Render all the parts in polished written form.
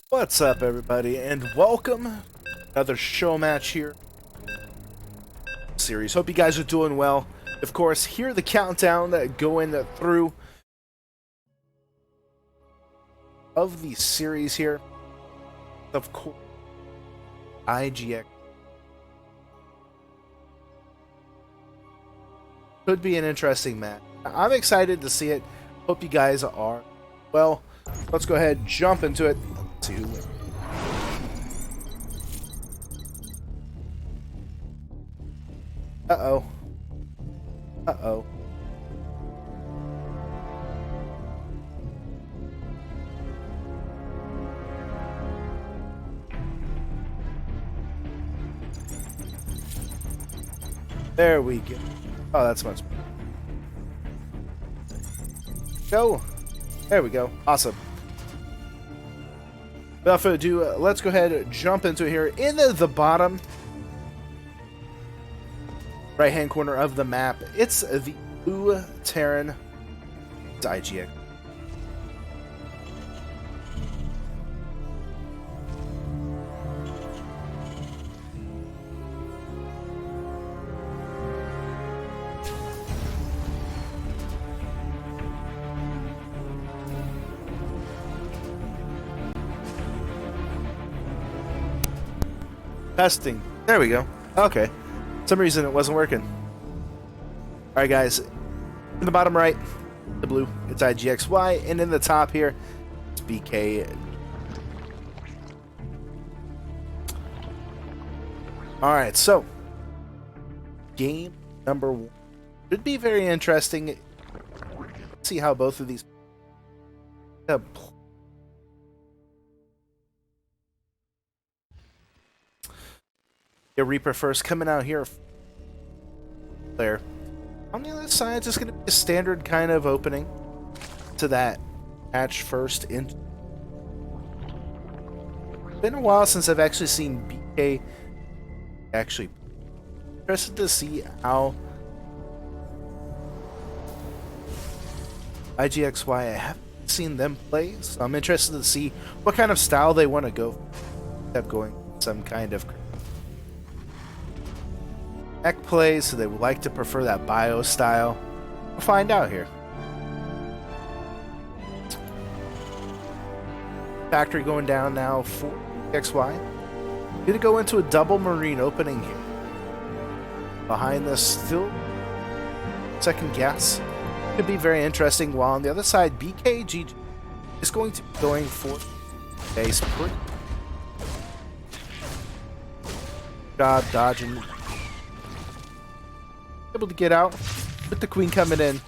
What's up, everybody, and welcome. Another show match here. Series. Hope you guys are doing well. Of course, here the countdown going through of the series here. Of course, IGX could be an interesting match. I'm excited to see it. Hope you guys are. Well, let's go ahead and jump into it. Let's see who wins. Uh-oh. Uh-oh. There we go. Oh, that's much better. Go. There we go. Awesome. Without further ado, let's go ahead and jump into it here. In the bottom right-hand corner of the map, it's the blue Terran. It's IGX. Testing. There we go. Okay. For some reason it wasn't working. Alright guys. In the bottom right, the blue, it's IGXY. And in the top here, it's BK. Alright, so. Game number 1. Should be very interesting. See how both of these Reaper first coming out here. There. On the other side, it's just going to be a standard kind of opening to that match first. It's been a while since I've actually seen BK actually. Interested to see how IGXY, I haven't seen them play, so I'm interested to see what kind of style they want to go. Have going some kind of mech play, so they would like to prefer that bio style. We'll find out here. Factory going down now for XY. Gonna go into a double marine opening here. Behind this, still second guess. Could be very interesting. While on the other side, BreakingGG is going to be going for base put. Job dodging. Able to get out with the queen coming in.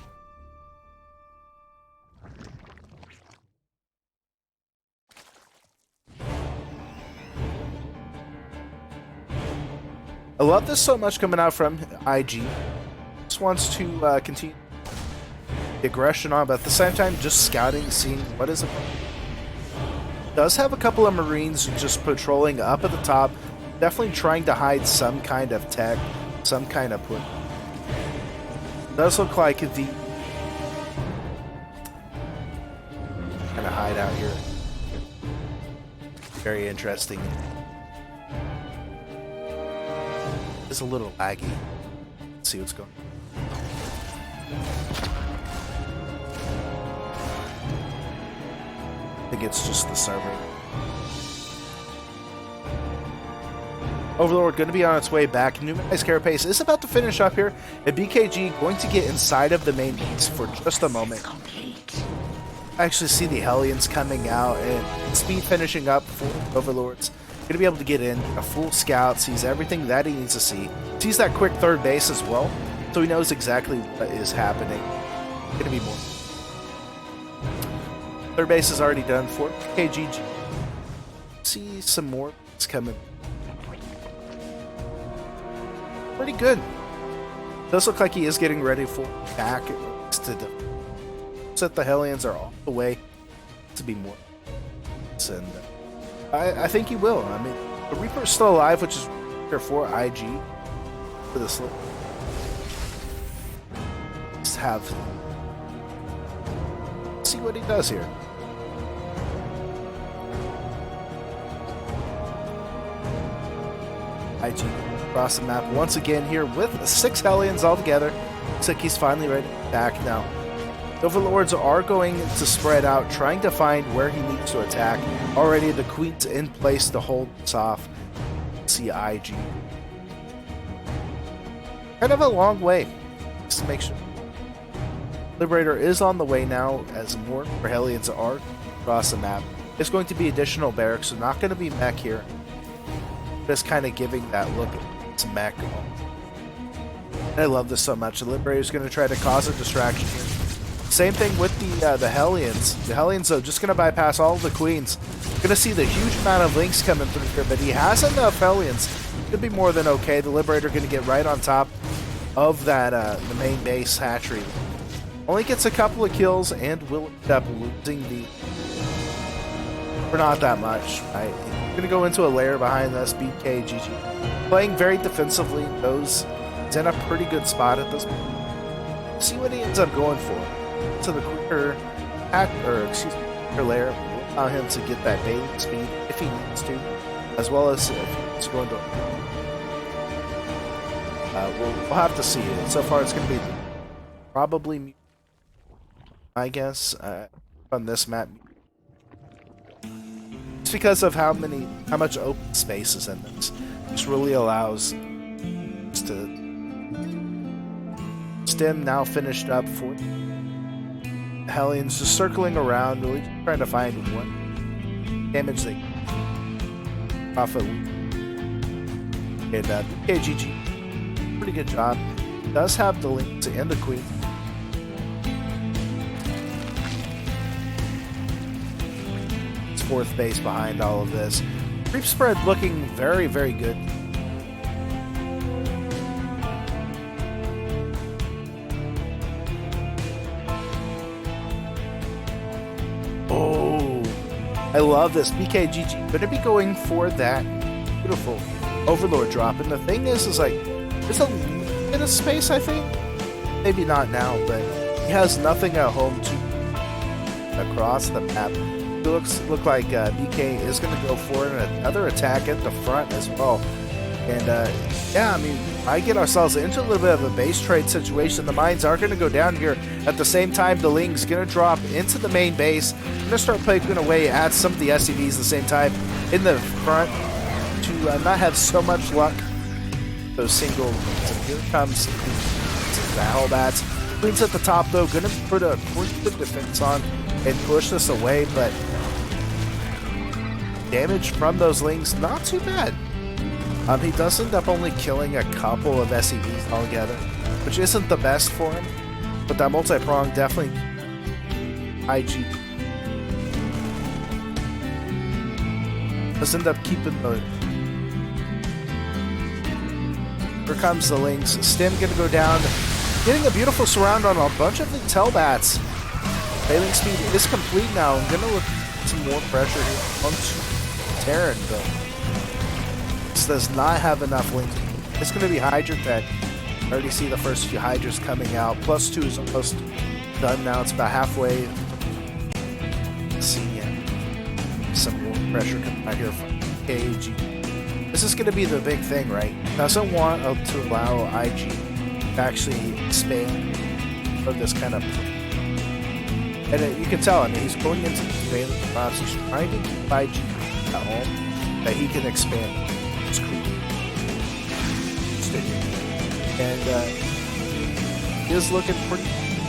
I love this so much coming out from IG. Just wants to continue the aggression on, but at the same time just scouting, seeing what is it. Does have a couple of marines just patrolling up at the top, definitely trying to hide some kind of tech, some kind of put. Does look like the kind of hideout here. Very interesting. It's a little laggy. Let's see what's going on. I think it's just the server. Overlord going to be on its way back. Numerous carapace is about to finish up here, and BreakingGG going to get inside of the main piece for just a moment. I actually see the Hellions coming out and speed finishing up for Overlords. Going to be able to get in, a full scout, sees everything that he needs to see. Sees that quick third base as well, so he knows exactly what is happening. Going to be more. Third base is already done for BreakingGG. See some more coming. Pretty good. Does look like he is getting ready for back to the set. The Hellions are all the way to be more, and I think he will. I mean, the Reaper is still alive, which is here for IG for this. Just have see what he does here. IG across the map once again here with 6 Hellions all together. Looks like he's finally ready to attack now. The Overlords are going to spread out, trying to find where he needs to attack. Already the Queen's in place to hold this off. See IG. Kind of a long way, just to make sure. Liberator is on the way now as more Hellions are across the map. There's going to be additional barracks, so not going to be mech here. Just kind of giving that look at some mech. I love this so much. The Liberator is going to try to cause a distraction here. Same thing with the Hellions. The Hellions, though, just going to bypass all of the Queens. Going to see the huge amount of links coming through here, but he has enough Hellions. Could be more than okay. The Liberator going to get right on top of that the main base hatchery. Only gets a couple of kills and will end up losing the... for not that much. Right? Going to go into a lair behind this. BreakingGG playing very defensively. He's in a pretty good spot at this point. See what he ends up going for. So the quicker lair will allow him to get that bailing speed if he needs to, as well as if he's going to. We'll have to see it. So far, it's going to be probably, I guess, on this map. It's because of how much open space is in this. This really allows us to. Stem now finished up for Hellions, just circling around, really trying to find what damage they profit. And BreakingGG, pretty good job. Does have the links and the Queen. It's 4th base behind all of this. Creep spread looking very, very good. I love this. BreakingGG going to be going for that beautiful Overlord drop. And the thing is like, there's a little bit of space, I think. Maybe not now, but he has nothing at home to across the map. It look like BK is going to go for another attack at the front as well. And yeah, I mean, I get ourselves into a little bit of a base trade situation. The mines are going to go down here. At the same time, the Ling's going to drop into the main base. Going to start picking away at some of the SCVs at the same time in the front to not have so much luck. Those single. And here comes the Hellbats. Queen's at the top though. Going to put a quick defense on and push this away, but damage from those Lings not too bad. He does end up only killing a couple of SCVs altogether, which isn't the best for him, but that multi-prong definitely IG does end up keeping the... Here comes the Lynx. Stim gonna go down, getting a beautiful surround on a bunch of the Hellbats. Bailing speed is complete now. I'm gonna look at some more pressure here on Terran, though. Does not have enough links. It's going to be Hydra that I already see the first few Hydras coming out. +2 is almost done now. It's about halfway. See some more pressure coming out here from AG. This is going to be the big thing, right? Doesn't want to allow IG to actually expand for this kind of. And you can tell, I mean, he's going into the failing spots. He's trying to keep IG at home that he can expand. And is looking pretty.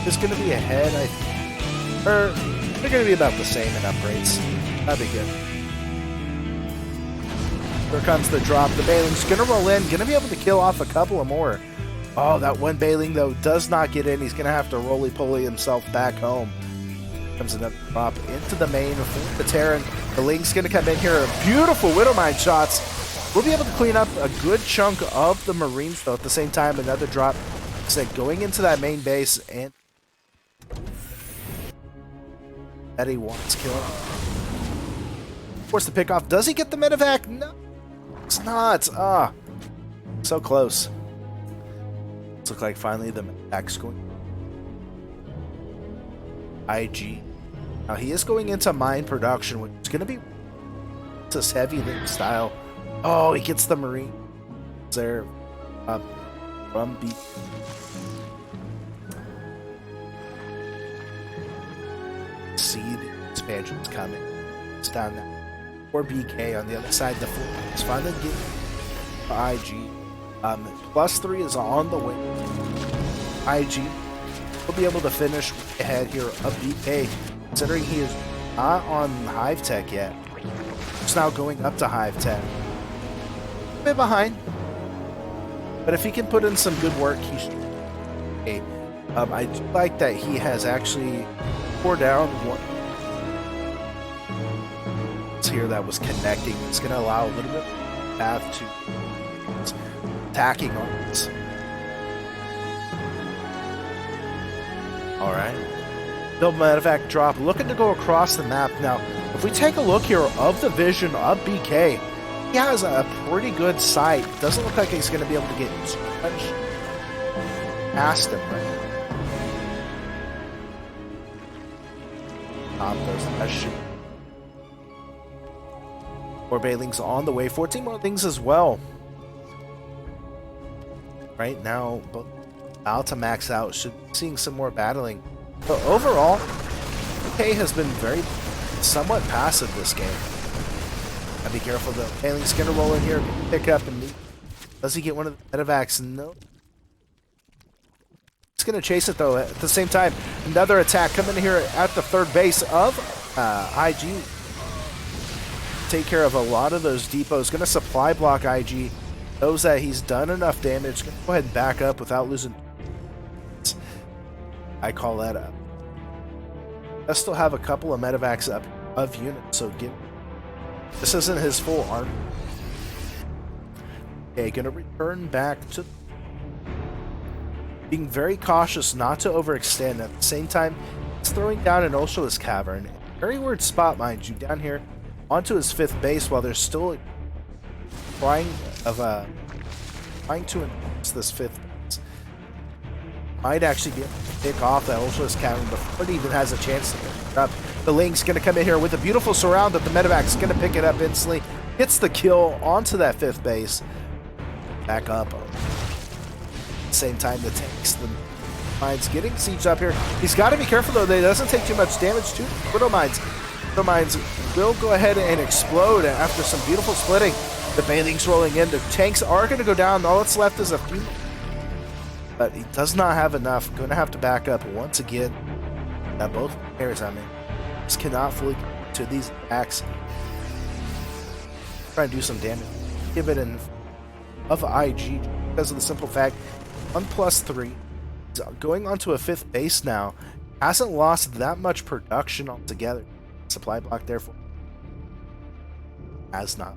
Is going to be ahead, I think. Or they're going to be about the same in upgrades. That'd be good. Here comes the drop. The Bailing's going to roll in. Going to be able to kill off a couple of more. Oh, that one Bailing though does not get in. He's going to have to roly-poly himself back home. Comes another drop into the main for the Terran. The Link's going to come in here. Beautiful Widowmine shots. We'll be able to clean up a good chunk of the Marines, though. At the same time, another drop. Like going into that main base, and that he wants killing. Of course, the pickoff. Does he get the medevac? No, it's not. Ah, so close. Looks like finally the medevac's going. IG. Now he is going into mine production, which is going to be this heavy link style. Oh, he gets the Marine. there from B. See the expansions coming. It's down there. Or BK on the other side of the floor. It's finally getting IG. +3 is on the way. IG will be able to finish ahead here of BK, considering he is not on Hive Tech yet. He's now going up to Hive Tech. A bit behind, but if he can put in some good work, he should. Okay. I do like that he has actually poured down one here that was connecting. It's going to allow a little bit of path to attacking on this. Alright. Build medevac drop. Looking to go across the map. Now, if we take a look here of the vision of BK, he has a pretty good sight. Doesn't look like he's going to be able to get too much past him right now. There's that shit. More Bailings on the way. 14 more things as well. Right now, both about to max out. Should be seeing some more battling. But overall, K has been somewhat passive this game. Gotta be careful though. Bailing's gonna roll in here, pick up, and does he get one of the medevacs? No. He's gonna chase it though. At the same time, another attack coming here at the third base of IG. Take care of a lot of those depots. Gonna supply block IG. Knows that he's done enough damage. Gonna go ahead and back up without losing. I call that up. I still have a couple of medevacs up of units, so this isn't his full arm. Okay, gonna return back to being very cautious not to overextend. At the same time, he's throwing down an Ultralisk Cavern. Very weird spot, mind you, down here onto his 5th base while there's still trying to enhance this 5th base. Might actually be able to pick off that Ultralisk Cavern before it even has a chance to pick it up. The Link's going to come in here with a beautiful surround that the medevac's going to pick it up instantly. Hits the kill onto that 5th base. Back up. At the same time, the tanks, the mines getting sieged up here. He's got to be careful though that he doesn't take too much damage to Widow Mines. Widow Mines will go ahead and explode after some beautiful splitting. The Bailing's rolling in. The tanks are going to go down. All that's left is a few. But he does not have enough. Going to have to back up once again. Now both players, I mean, just cannot fully get to these attacks. Try and do some damage. Give it in of IG because of the simple fact 1+3 is going onto a 5th base now. Hasn't lost that much production altogether. Supply block therefore has not.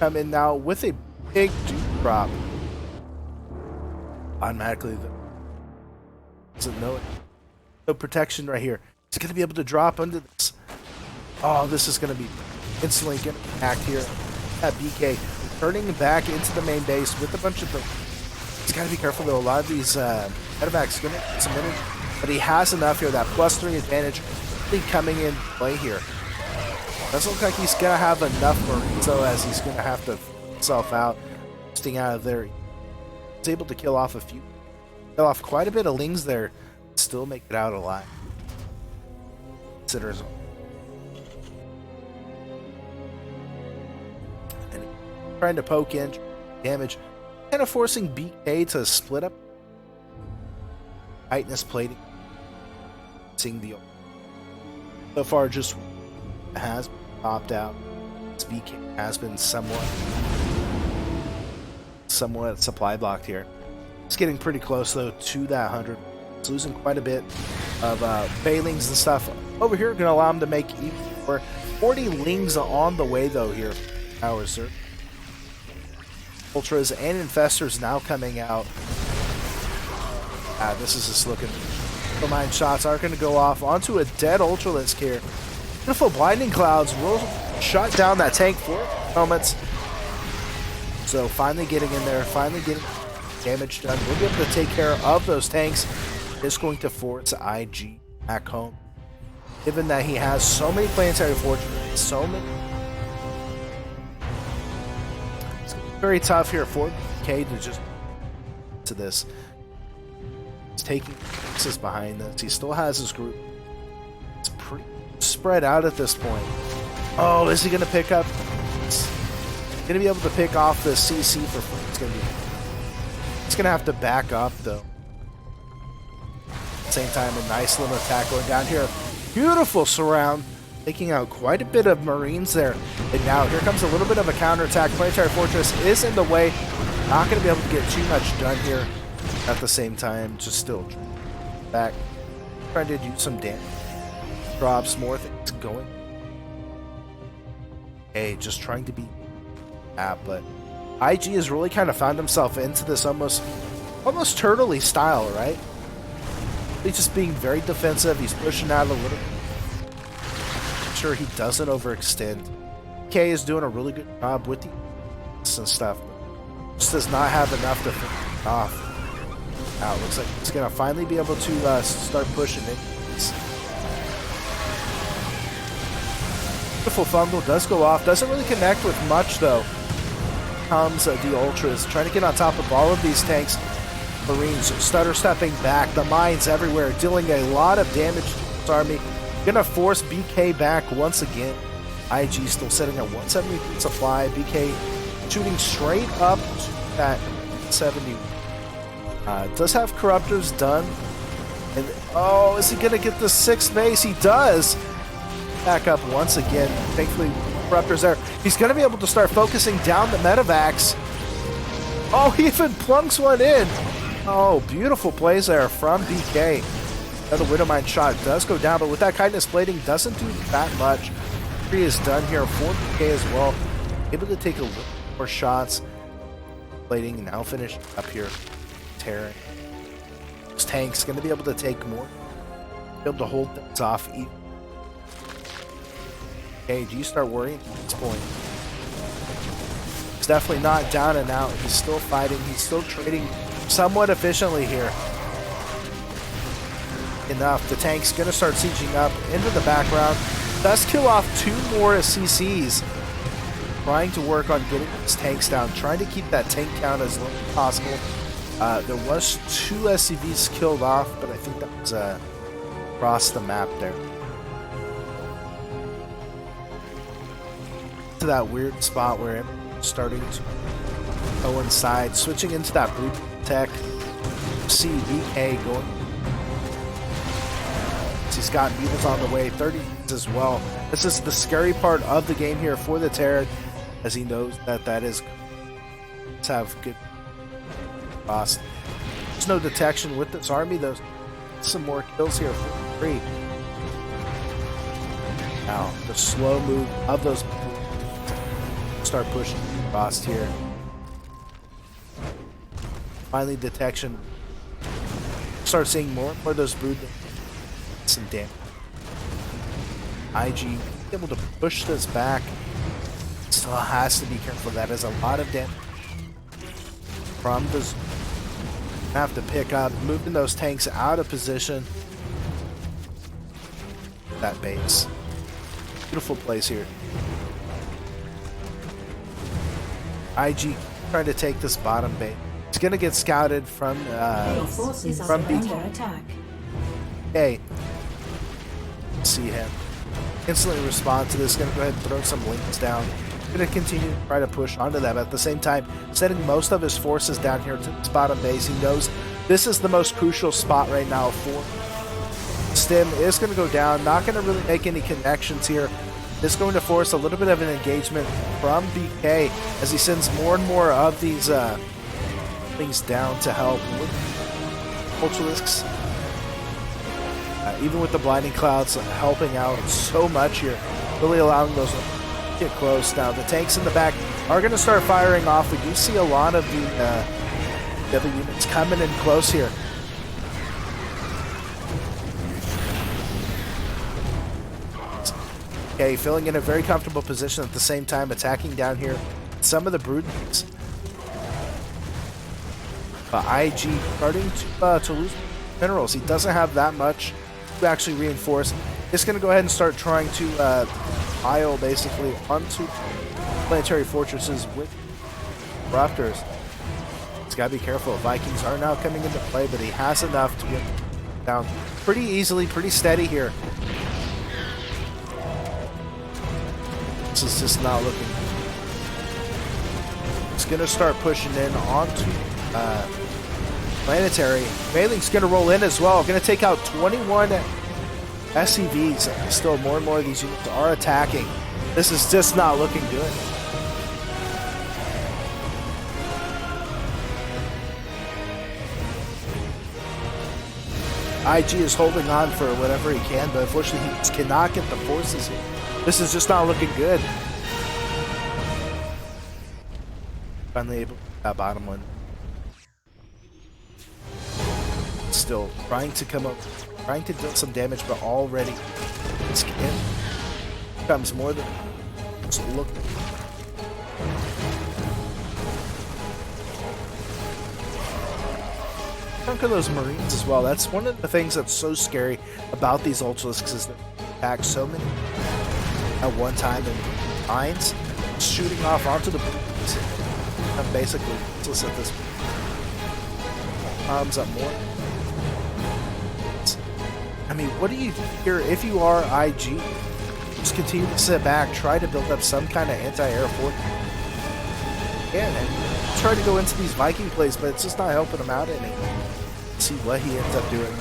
Come in now with a big dupe drop. Automatically doesn't know it. No protection right here. He's going to be able to drop under this. Oh, this is going to be instantly going to act here at BK. Turning back into the main base with a bunch of them. He's got to be careful though. A lot of these medevacs going to get some damage. But he has enough here. That +3 advantage really coming in play here. Doesn't look like he's going to have enough for so as he's going to have to himself out. Staying out of there. He's able to kill off quite a bit of Lings there. Still make it out alive. Considers and trying to poke in damage, kind of forcing BK to split up. Tightness plating. Seeing the so far just has popped out. This BK has been somewhat supply blocked here. It's getting pretty close though to that 100. It's losing quite a bit of Bailings and stuff. Over here going to allow him to make even more. 40 Lings on the way though here. Hours, sir. Ultras and Infestors now coming out. This is just looking. The mine shots are going to go off onto a dead Ultralisk here. Beautiful blinding clouds will shut down that tank for moments. So finally getting in there, finally getting damage done. We'll be able to take care of those tanks. It's going to force IG back home. Given that he has so many planetary fortresses, so many Very tough here for BK to just to this. He's taking pieces behind this. He still has his group. It's pretty spread out at this point. Oh, is he going to pick up? He's going to be able to pick off the CC for free. It's going to be. It's going to have to back up though. At the same time, a nice little attack going down here. Beautiful surround. Taking out quite a bit of Marines there. And now here comes a little bit of a counterattack. Planetary Fortress is in the way. Not going to be able to get too much done here. At the same time, just still back. Trying to do some damage. Drops more things going. Hey, just trying to be but IG has really kind of found himself into this almost turtle-y style, right? He's just being very defensive. He's pushing out a little bit. Sure he doesn't overextend. K is doing a really good job with the and stuff, but just does not have enough to finish off. Now it looks like he's gonna finally be able to start pushing it. Beautiful fumble does go off. Doesn't really connect with much though. Comes the Ultras trying to get on top of all of these tanks. Marines stutter stepping back. The mines everywhere, dealing a lot of damage to this army. Gonna force BK back once again. IG still sitting at 170 supply. BK shooting straight up to that 70. Does have corruptors done. And oh, is he gonna get the 6th base? He does. Back up once again. Thankfully, corruptors there. He's gonna be able to start focusing down the medevacs. Oh, he even plunks one in. Oh, beautiful plays there from BK. Another Widowmine shot does go down, but with that Kindness Plating doesn't do that much. 3 is done here for BK as well. Able to take a little more shots. Plating now finished up here. Tearing. This tank's going to be able to take more. Be able to hold things off. Okay, do you start worrying at this point? He's definitely not down and out. He's still fighting. He's still trading somewhat efficiently here. Enough. The tank's going to start sieging up into the background. Does kill off 2 more CCs. Trying to work on getting his tanks down. Trying to keep that tank count as low as possible. There was 2 SCVs killed off, but I think that was across the map there. To that weird spot where it's starting to go inside. Switching into that blue tech. See BK going. He's got mutants on the way, 30 as well. This is the scary part of the game here for the Terran, as he knows that is to have good cost. There's no detection with this army, though. Some more kills here for free. Now the slow move of those start pushing across here. Finally, detection. Start seeing more and more of those brood. Some damage. IG able to push this back. Still has to be careful. That is a lot of damage from this. Have to pick up, moving those tanks out of position. That base. Beautiful place here. IG trying to take this bottom base. It's gonna get scouted from BK. Hey. See him. Instantly respond to this. Gonna go ahead and throw some links down. Gonna continue to try to push onto them. At the same time, setting most of his forces down here to this bottom base. He knows this is the most crucial spot right now for Stim. Is gonna go down. Not gonna really make any connections here. It's going to force a little bit of an engagement from BK as he sends more and more of these things down to help with Ultralisks. Even with the blinding clouds helping out so much here, really allowing those to get close. Now the tanks in the back are going to start firing off. We do see a lot of the other units coming in close here. Okay, filling in a very comfortable position at the same time, attacking down here some of the brood units. But IG starting to lose minerals. He doesn't have that much to actually reinforce. It's going to go ahead and start trying to pile basically onto planetary fortresses with Raptors. He's got to be careful. Vikings are now coming into play, but he has enough to get down pretty easily, pretty steady here. This is just not looking good. It's going to start pushing in onto Planetary. Bailing's going to roll in as well. Going to take out 21 SCVs. Still more and more of these units are attacking. This is just not looking good. IG is holding on for whatever he can, but unfortunately he just cannot get the forces here. This is just not looking good. Finally able to get that bottom one. Still trying to come up, trying to do some damage, but already this becomes more than just look. Chunk of those Marines as well. That's one of the things that's so scary about these Ultralisks is that they attack so many at one time in mines, shooting off onto the buildings. I'm basically useless at this point. Arms up more. I mean, what do you do here if you are IG? Just continue to sit back, try to build up some kind of anti-air force. Yeah, and try to go into these Viking plays, but it's just not helping him out any. See what he ends up doing.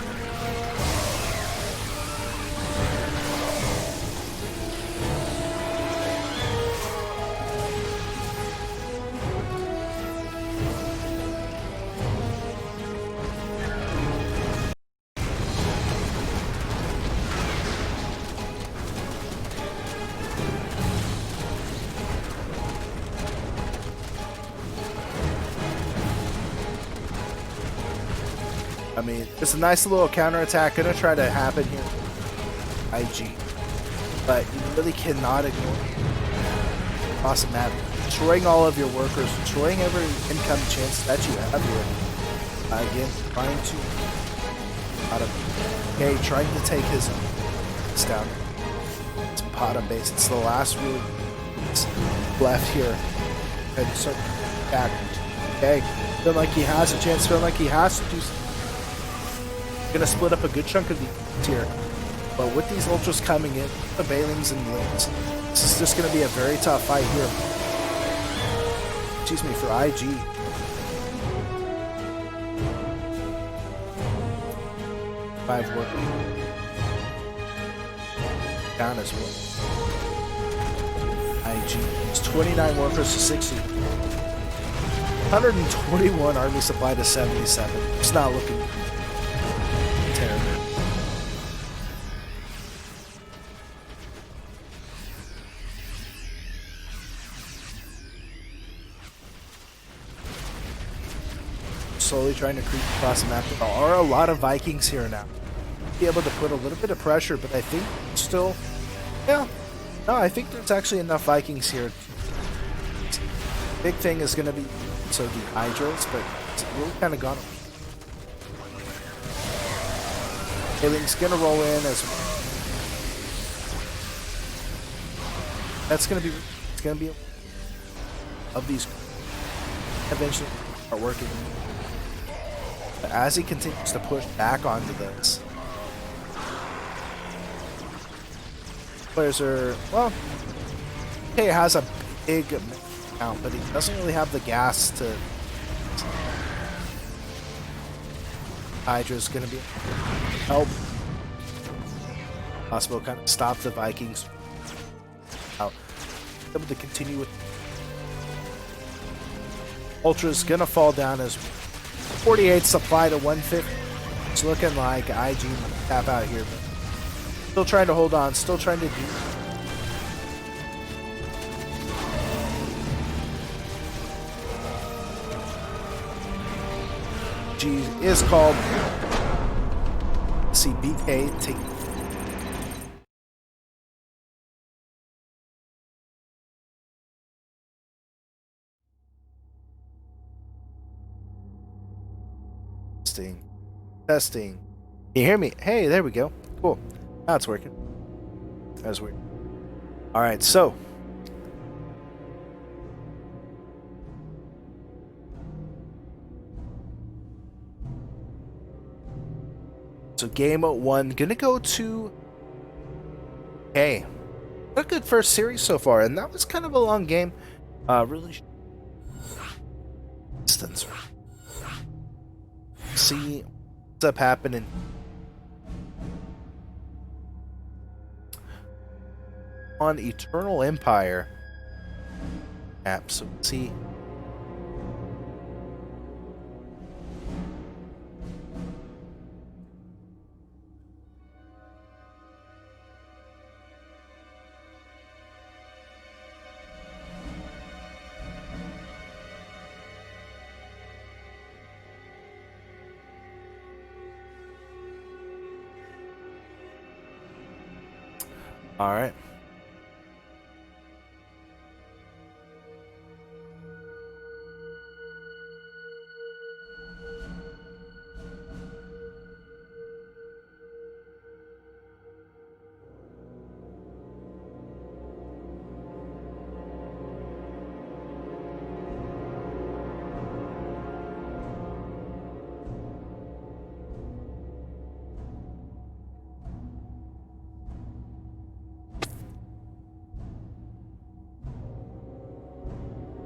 I mean, it's a nice little counterattack gonna try to happen here. IG. But you really cannot ignore it. Awesome map. Destroying all of your workers, destroying every income chance that you have here. Again, trying to trying to take his down. It's bottom base. It's the last really left here. And start back. Okay. Feeling like he has a chance, feeling like he has to do something. Gonna split up a good chunk of the tier, but with these ultras coming in, the Bailings and Lings, this is just gonna be a very tough fight here. Excuse me, for IG. Five work down as well. IG is 29 workers to 60. 121 army supply to 77. It's not looking terrible. Slowly trying to creep across the map. There are a lot of Vikings here now. Be able to put a little bit of pressure, but I think still, yeah, no, I think there's actually enough Vikings here. Big thing is going to be so the Hydras, but it's really kind of gone. Bailing's gonna roll in as well. That's gonna be, it's gonna be of these eventually start working. But as he continues to push back onto this, players are, well, okay, has a big count, but he doesn't really have the gas to. Hydra's gonna be help. Possible kind of stop the Vikings out. Able to continue with Ultra's gonna fall down as 48 supply to 150. It's looking like IG tap out here, but still trying to hold on, still trying to do. G is called. See BK take. Testing. Can you hear me? Hey, there we go. Cool. Now it's working. That's weird. All right, so So game 1 gonna go to A. A good first series so far, and that was kind of a long game. Really distance. See what's up happening. On Eternal Empire app, so see. All right.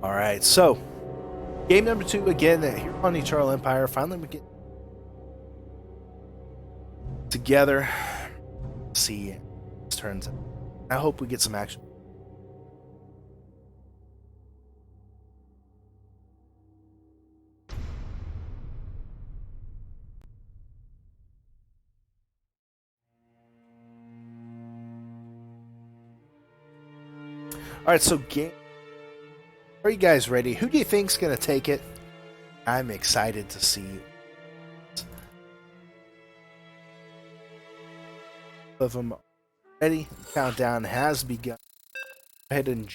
All right, so game number 2 again here on Eternal Empire. Finally, we get together. See how this turns out. I hope we get some action. All right, so game. Are you guys ready? Who do you think's gonna take it? I'm excited to see. Of them ready. Countdown has begun. Go ahead and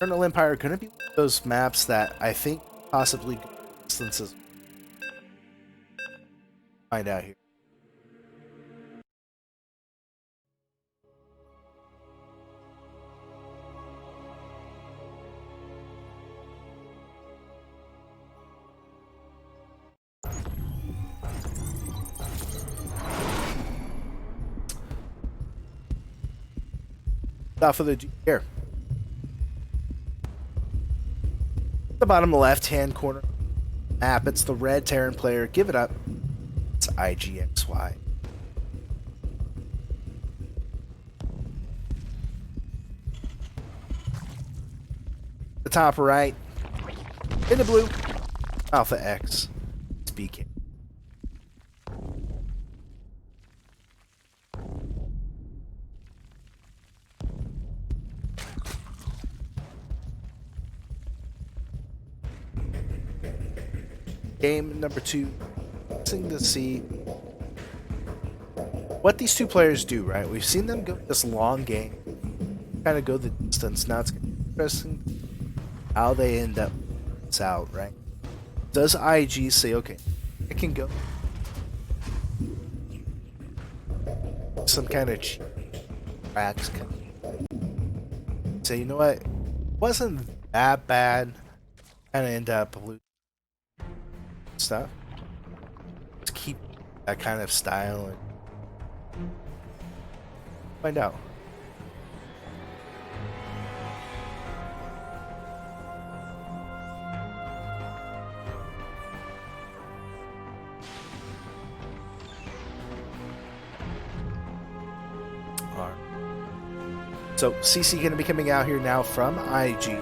Eternal Empire going to be one of those maps that I think possibly go distances. Find out here. Without further ado, here. The bottom left-hand corner map, it's the red Terran player. Give it up. It's IGXY. The top right, in the blue, Alpha X. It's BK. Game number 2, interesting to see what these two players do, right? We've seen them go this long game, kind of go the distance. Now it's interesting how they end up out, right? Does IG say, okay, I can go some kind of tracks? Say, you know what? It wasn't that bad. Kind of end up losing stuff. Let's keep that kind of style and find out. All right. So CC going to be coming out here now from IG.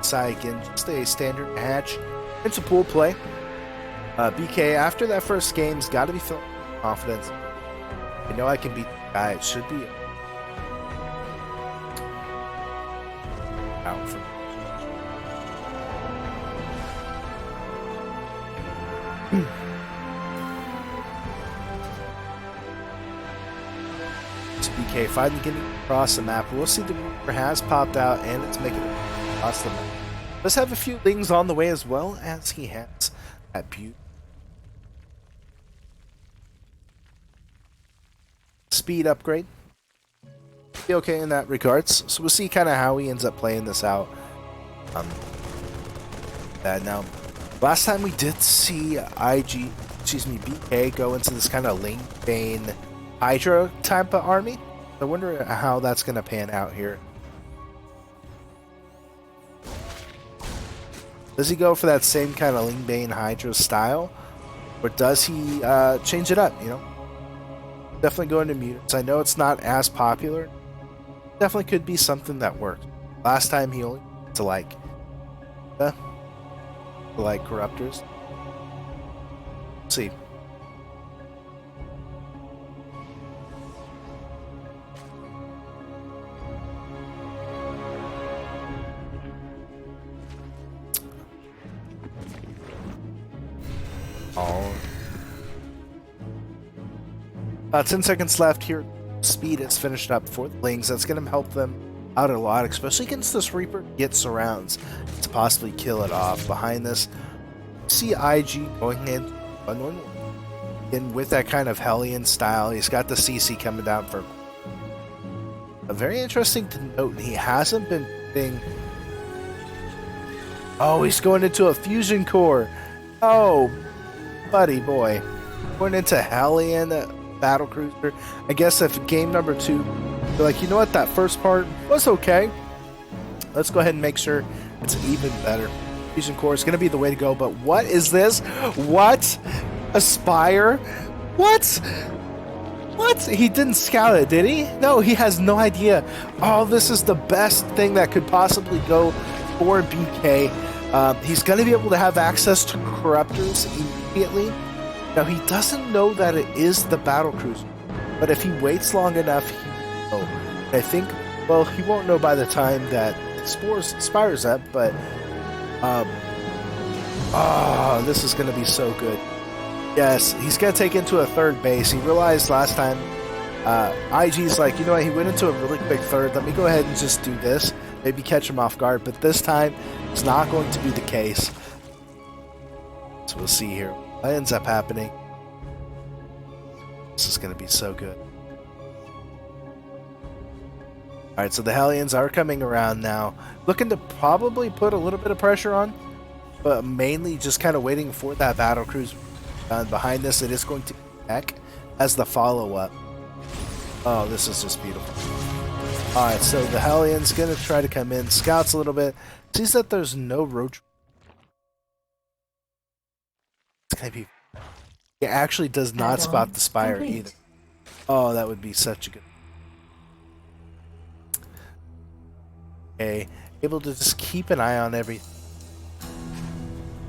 Side again, just a standard hatch. It's a pool play. BK, after that first game's got to be feeling confidence. I know I can beat the guy. It should be out from. It's BK finally getting across the map. We'll see the Reaper has popped out and it's making it across the map. Let's have a few things on the way as well as he has that beauty. Speed upgrade. Be okay in that regards. So we'll see kind of how he ends up playing this out. Now, last time we did see IG excuse me, BK go into this kind of Ling Bane Hydra type of army. I wonder how that's going to pan out here. Does he go for that same kind of Ling Bane Hydra style? Or does he change it up, you know? Definitely going to mutants. I know it's not as popular. Definitely could be something that worked. Last time he only went to like corruptors. Let's see. Oh. 10 seconds left here. Speed is finished up for the Lings. That's going to help them out a lot, especially against this Reaper. Get surrounds to possibly kill it off. Behind this, see IG going in with that kind of Hellion style. He's got the CC coming down for very interesting to note. He hasn't been hitting. Oh, he's going into a fusion core. Oh, buddy boy, going into Hellion battlecruiser. I guess if game number 2, you're like, you know what, that first part was okay. Let's go ahead and make sure it's even better. Fusion core is going to be the way to go. But what is this? What? Aspire? What? What? He didn't scout it, did he? No, he has no idea. Oh, this is the best thing that could possibly go for BK. He's going to be able to have access to corruptors immediately. Now, he doesn't know that it is the battlecruiser, but if he waits long enough, he will know. I think, well, he won't know by the time that Spire's up, but this is going to be so good. Yes, he's going to take into a third base. He realized last time, IG's like, you know what, he went into a really quick third. Let me go ahead and just do this. Maybe catch him off guard, but this time, it's not going to be the case. So we'll see here. What ends up happening? This is going to be so good. Alright, so the Hellions are coming around now. Looking to probably put a little bit of pressure on, but mainly just kind of waiting for that battlecruiser. Behind this, it is going to be Ek as the follow-up. Oh, this is just beautiful. Alright, so the Hellions going to try to come in, scouts a little bit, sees that there's no roach. It's going to be... It actually does not spot the Spire either. Oh, that would be such a good... Okay, able to just keep an eye on everything.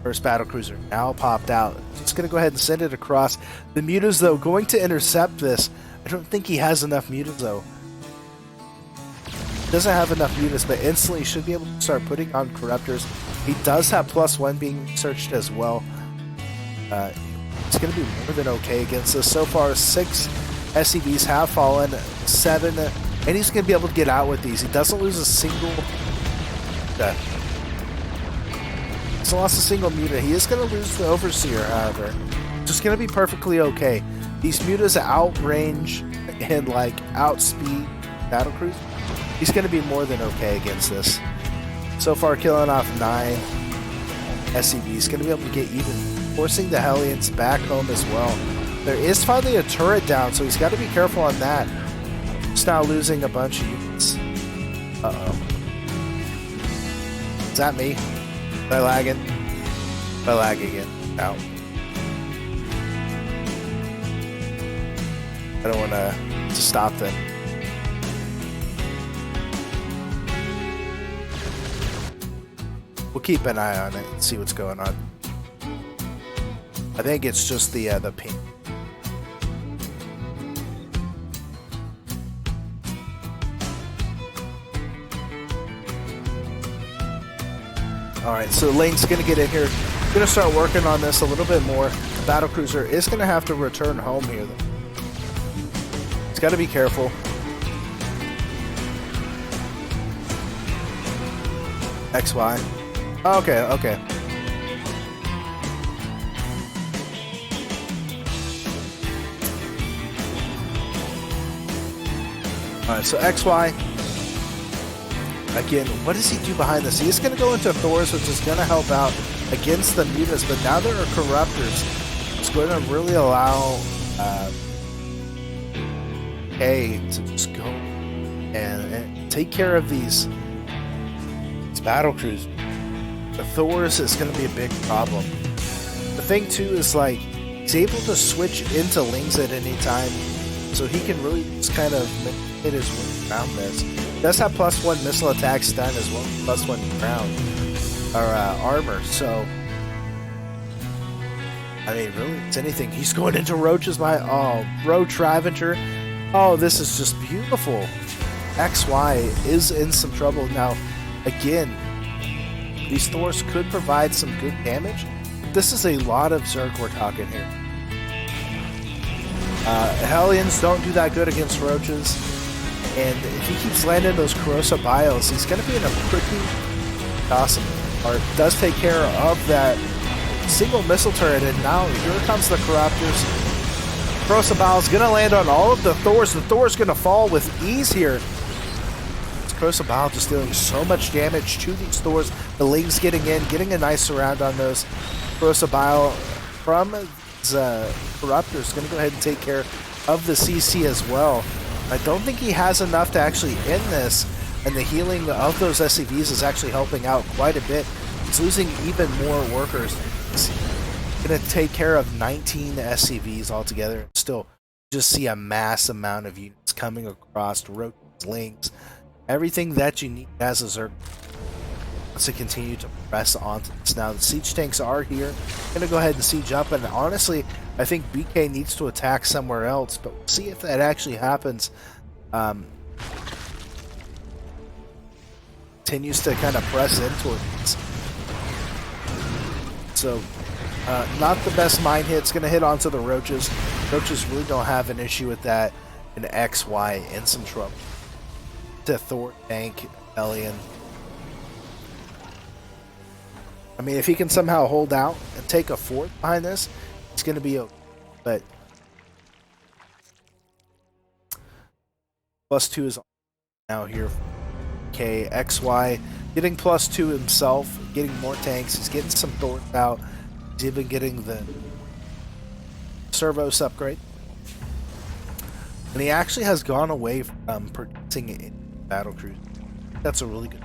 First battlecruiser now popped out. Just going to go ahead and send it across. The Mutas, though, going to intercept this. I don't think he has enough Mutas, though. Doesn't have enough Mutas, but instantly should be able to start putting on Corruptors. He does have +1 being researched as well. It's going to be more than okay against this. So far, 6 SCVs have fallen, 7, and he's going to be able to get out with these. He doesn't lose a single... He's lost a single Muta. He is going to lose the Overseer, however. Just going to be perfectly okay. These Mutas outrange and, like, outspeed Battlecruiser. He's going to be more than okay against this. So far, killing off 9 SCVs. He's going to be able to get even, forcing the Hellions back home as well. There is finally a turret down, so he's got to be careful on that. Just now losing a bunch of units. Uh-oh. Is that me? Am I lagging? Am I lagging again? No. I don't want to stop them. We'll keep an eye on it and see what's going on. I think it's just the ping. Alright, so Lane's going to get in here. Going to start working on this a little bit more. The Battlecruiser is going to have to return home here, though. He's got to be careful. XY. Oh, okay, okay. Alright, so XY. Again, what does he do behind this? He is going to go into Thor's, which is going to help out against the Mutas, but now there are Corruptors. It's going to really allow A to just go and take care of these battle crews. The Thors is going to be a big problem. The thing too is like he's able to switch into Lings at any time, so he can really just kind of hit his way around this. He does have +1 missile attack stun as well as +1 ground or armor, so I mean really it's anything. He's going into Roach's Roach Ravager. Oh, this is just beautiful. XY is in some trouble now. Again, these Thors could provide some good damage. This is a lot of Zerg we're talking here. Hellions don't do that good against Roaches, and if he keeps landing those corrosive bios, he's going to be in a pretty awesome part. Does take care of that single missile turret, and now here comes the Corruptors. Corrosive bios going to land on all of the Thors. The Thor's going to fall with ease here. Corrosive Bile just dealing so much damage to these Thors. The Lings getting in, getting a nice surround on those. Corrosive Bile from the Corruptors going to go ahead and take care of the CC as well. I don't think he has enough to actually end this, and the healing of those SCVs is actually helping out quite a bit. He's losing even more workers. He's going to take care of 19 SCVs altogether. Still, just see a mass amount of units coming across Roaches, Lings. Everything that you need as a Zerg to continue to press on to this. Now the siege tanks are here. I'm gonna go ahead and siege up, and honestly I think BK needs to attack somewhere else, but we'll see if that actually happens. Continues to kind of press into it. So not the best mine hit. It's gonna hit onto the Roaches. Roaches really don't have an issue with that, and XY in some trouble. To Thor tank Hellion. I mean, if he can somehow hold out and take a fort behind this, it's going to be okay. But +2 is now here. Okay, XY getting +2 himself, getting more tanks. He's getting some Thors out. He's even getting the servos upgrade. And he actually has gone away from producing it. Battle crews. That's a really good,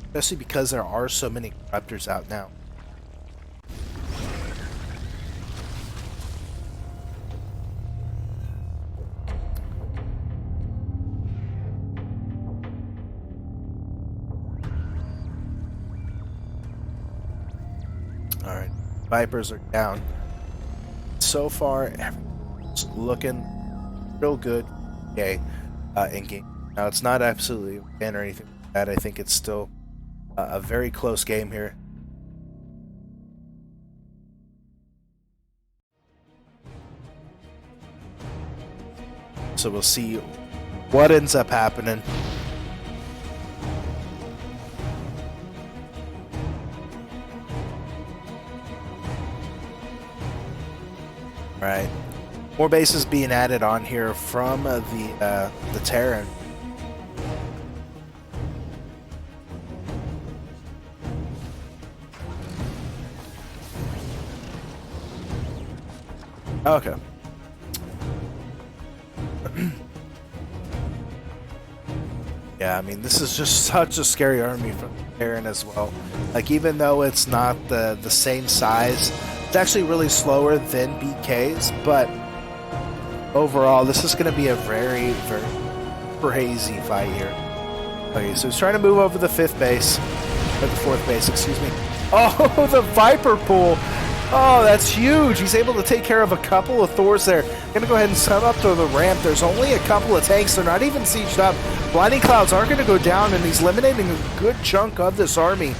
especially because there are so many Corruptors out now. All right, Vipers are down. So far, everything's looking real good. Okay, in game. Now, it's not absolutely a win or anything like that. I think it's still a very close game here. So we'll see what ends up happening. All right. More bases being added on here from the Terran. Okay. Yeah, I mean, this is just such a scary army from Terran as well. Like, even though it's not the same size, it's actually really slower than BK's, but overall, this is going to be a very, very crazy fight here. Okay, so he's trying to move over the 5th base, or the 4th base, excuse me. Oh, the Viper pool! Oh, that's huge. He's able to take care of a couple of Thors there. Gonna go ahead and sum up to the ramp. There's only a couple of tanks. They're not even sieged up. Blinding Clouds are gonna go down, and he's eliminating a good chunk of this army.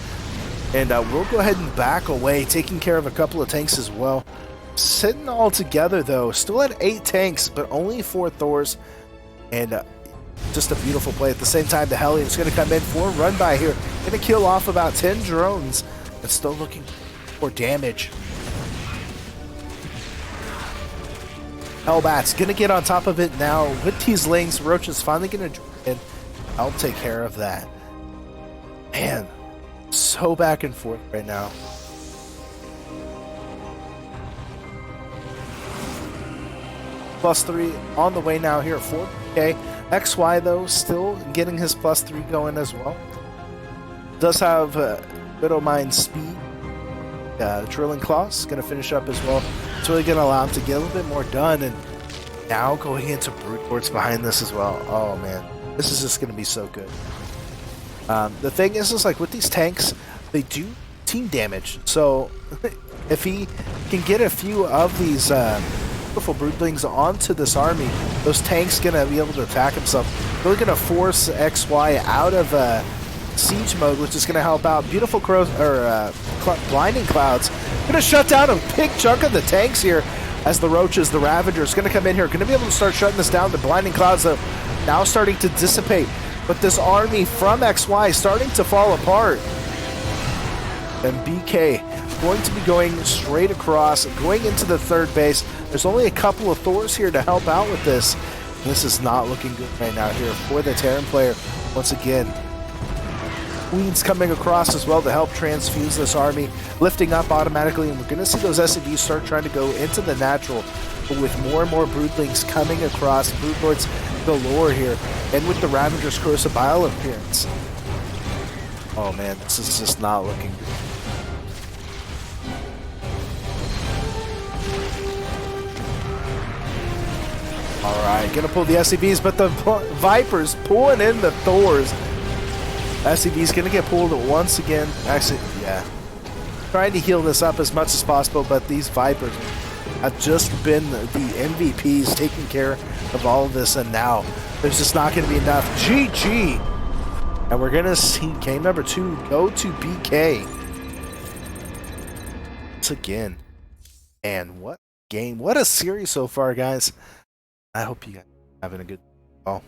And we'll go ahead and back away, taking care of a couple of tanks as well. Sitting all together, though. Still at 8 tanks, but only 4 Thors. And just a beautiful play. At the same time, the Hellion's gonna come in for a run by here. Gonna kill off about 10 drones. But still looking for damage. Hellbat's gonna get on top of it now with these Lings. Roach is finally gonna join in. I'll take care of that. Man, so back and forth right now. +3 on the way now here for BK. XY, though, still getting his +3 going as well. Does have Widowmine speed. Drilling Claws going to finish up as well. It's really going to allow him to get a little bit more done. And now going into Brute Force behind this as well. Oh, man. This is just going to be so good. The thing is like with these tanks, they do team damage. So if he can get a few of these beautiful Broodlings onto this army, those tanks going to be able to attack himself. Really going to force XY out of siege mode, which is going to help out. Beautiful blinding clouds. Going to shut down a big chunk of the tanks here as the Roaches, the Ravagers, going to come in here. Going to be able to start shutting this down. The blinding clouds are now starting to dissipate. But this army from XY starting to fall apart. And BK going to be going straight across, going into the third base. There's only a couple of Thors here to help out with this. This is not looking good right now here for the Terran player. Once again, Queen's coming across as well to help transfuse this army, lifting up automatically, and we're going to see those SCVs start trying to go into the natural, but with more and more Broodlings coming across, Broodlords galore here, and with the Ravager's Corrosive Bile appearance. Oh man, this is just not looking good. Alright, gonna pull the SCVs, but the Vipers pulling in the Thors. SCV's gonna get pulled once again. Actually, yeah. Trying to heal this up as much as possible, but these Vipers have just been the MVPs taking care of all of this, and now there's just not gonna be enough. GG! And we're gonna see game number 2 go to BK. Once again. And what game, what a series so far, guys. I hope you guys are having a good ball.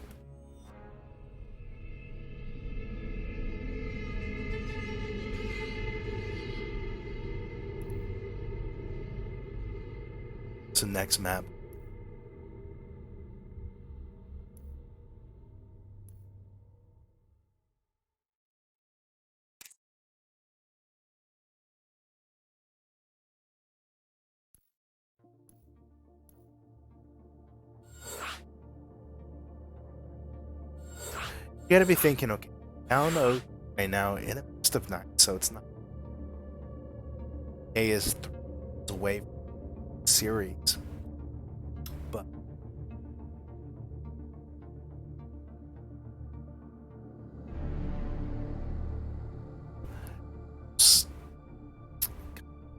It's the next map. You gotta be thinking, okay, down O right now in a midst of night, so it's not. A is 3 away from the series, but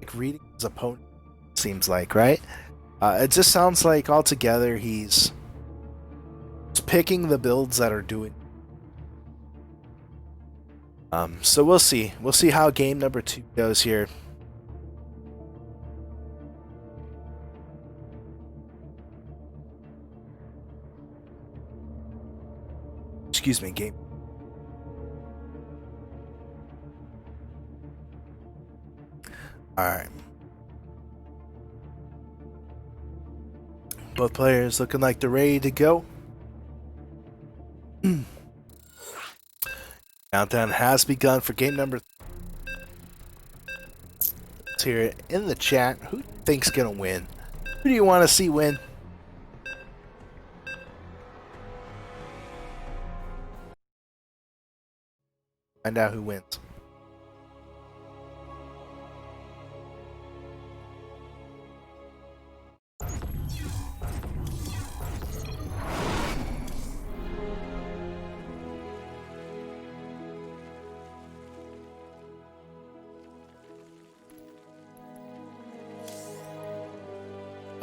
like reading his opponent seems like, right? It just sounds like altogether he's picking the builds that are doing. So we'll see. We'll see how game number 2 goes here. Excuse me, game. Alright. Both players looking like they're ready to go. Countdown has begun for game number 3. Let's hear it in the chat. Who do you think's gonna win? Who do you want to see win? Find out who wins.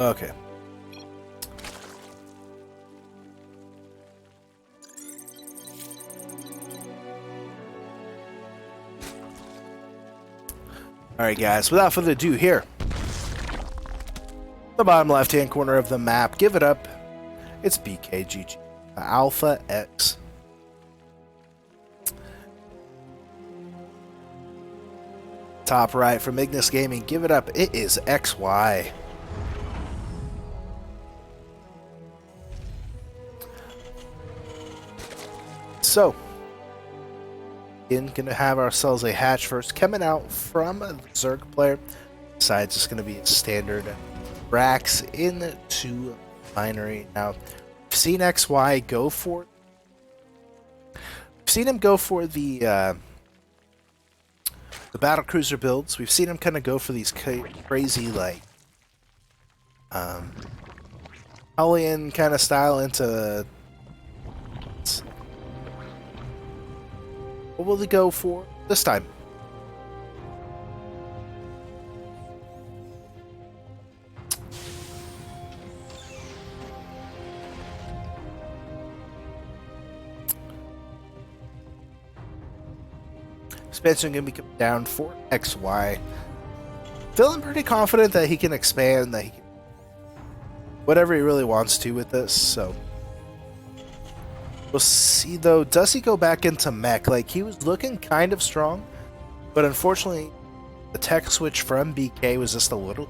Okay. Alright guys, without further ado here, the bottom left hand corner of the map, give it up, it's BreakingGG, Alpha X. Top right from Ignis Gaming, give it up, it is XY. So, gonna have ourselves a hatch first coming out from the Zerg player. Besides, it's gonna be a standard Brax into binary. Now, we've seen XY go for. We've seen him go for the battlecruiser builds. We've seen him kind of go for these crazy like Hellion kind of style into. What will they go for this time? Expansion going to be coming down for XY. Feeling pretty confident that he can expand, that he can whatever he really wants to with this, so we'll see though. Does he go back into mech? Like, he was looking kind of strong, but unfortunately the tech switch from BK was just a little.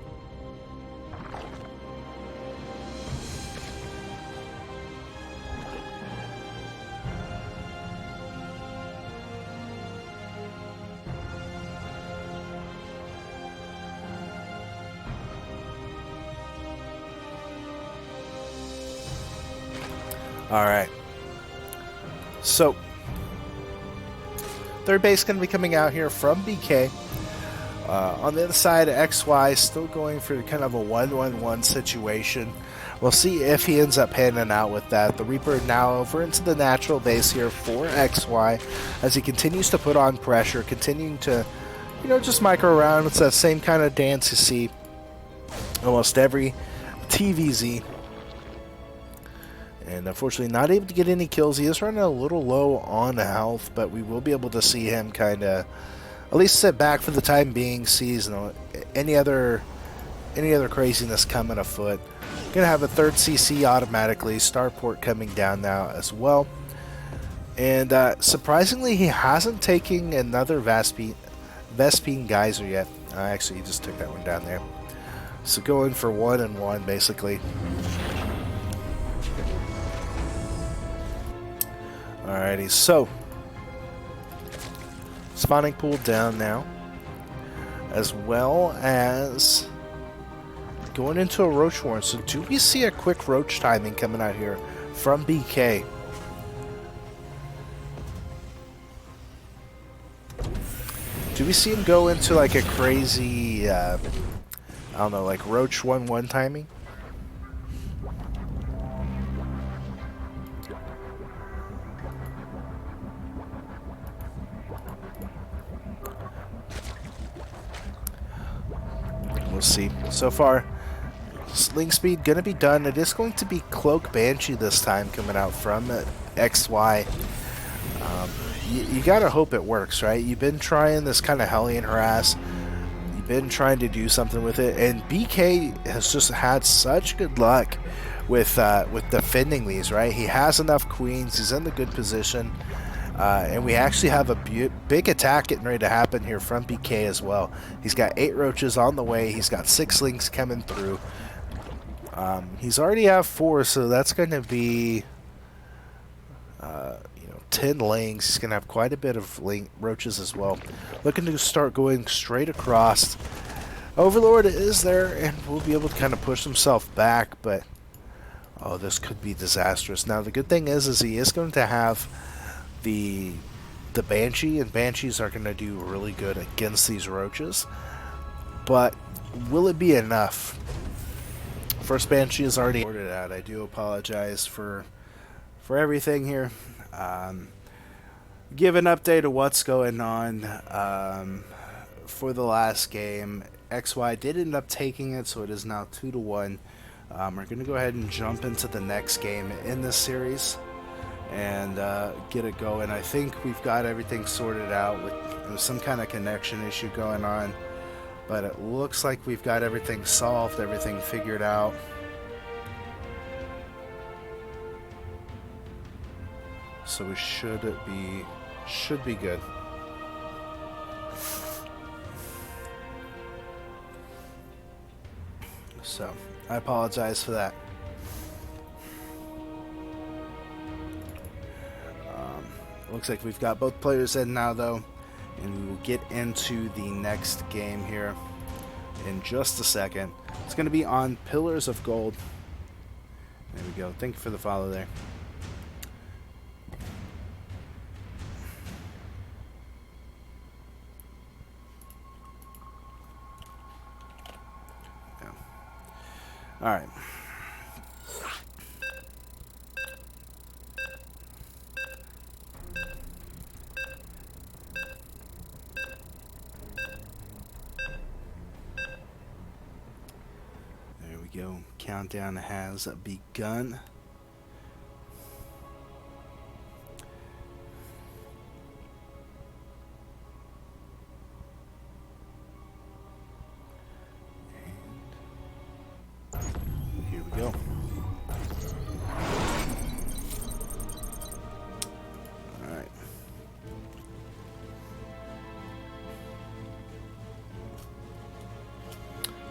Alright. So, third base going to be coming out here from BK. On the other side, XY still going for kind of a 1-1-1 situation. We'll see if he ends up panning out with that. The Reaper now over into the natural base here for XY as he continues to put on pressure, continuing to, just micro around. It's that same kind of dance you see almost every TVZ. And unfortunately not able to get any kills. He is running a little low on health, but we will be able to see him kind of at least sit back for the time being, sees any other craziness coming afoot. Gonna have a third CC automatically, Starport coming down now as well. And surprisingly, he hasn't taken another Vespine Geyser yet. Actually, he just took that one down there. So going for 1-1 basically. Alrighty, so spawning pool down now, as well as going into a Roach Warren. So do we see a quick Roach timing coming out here from BK? Do we see him go into like a crazy, I don't know, like Roach 1-1 timing? We'll see. So far, Sling Speed gonna be done. It is going to be Cloak Banshee this time coming out from XY. You gotta hope it works, right? You've been trying this kind of Hellion harass. You've been trying to do something with it, and BK has just had such good luck with defending these, right? He has enough queens. He's in the good position. And we actually have a big attack getting ready to happen here from BK as well. He's got 8 roaches on the way. He's got 6 links coming through. He's already have 4, so that's going to be 10 links. He's going to have quite a bit of roaches as well. Looking to start going straight across. Overlord is there, and will be able to kind of push himself back, but oh, this could be disastrous. Now, the good thing is he is going to have the Banshee, and Banshees are going to do really good against these roaches, but will it be enough? First Banshee is already ordered out. I do apologize for everything here. Give an update of what's going on for the last game. XY did end up taking it, so it is now 2-1. We're going to go ahead and jump into the next game in this series and get it going. I think we've got everything sorted out. With some kind of connection issue going on, but it looks like we've got everything solved, everything figured out. So we should be good. So I apologize for that. Looks like we've got both players in now, though, and we will get into the next game here in just a second. It's going to be on Pillars of Gold, There we go. Thank you for the follow there. Yeah. All right. There we go. Countdown has begun. Here we go. All right.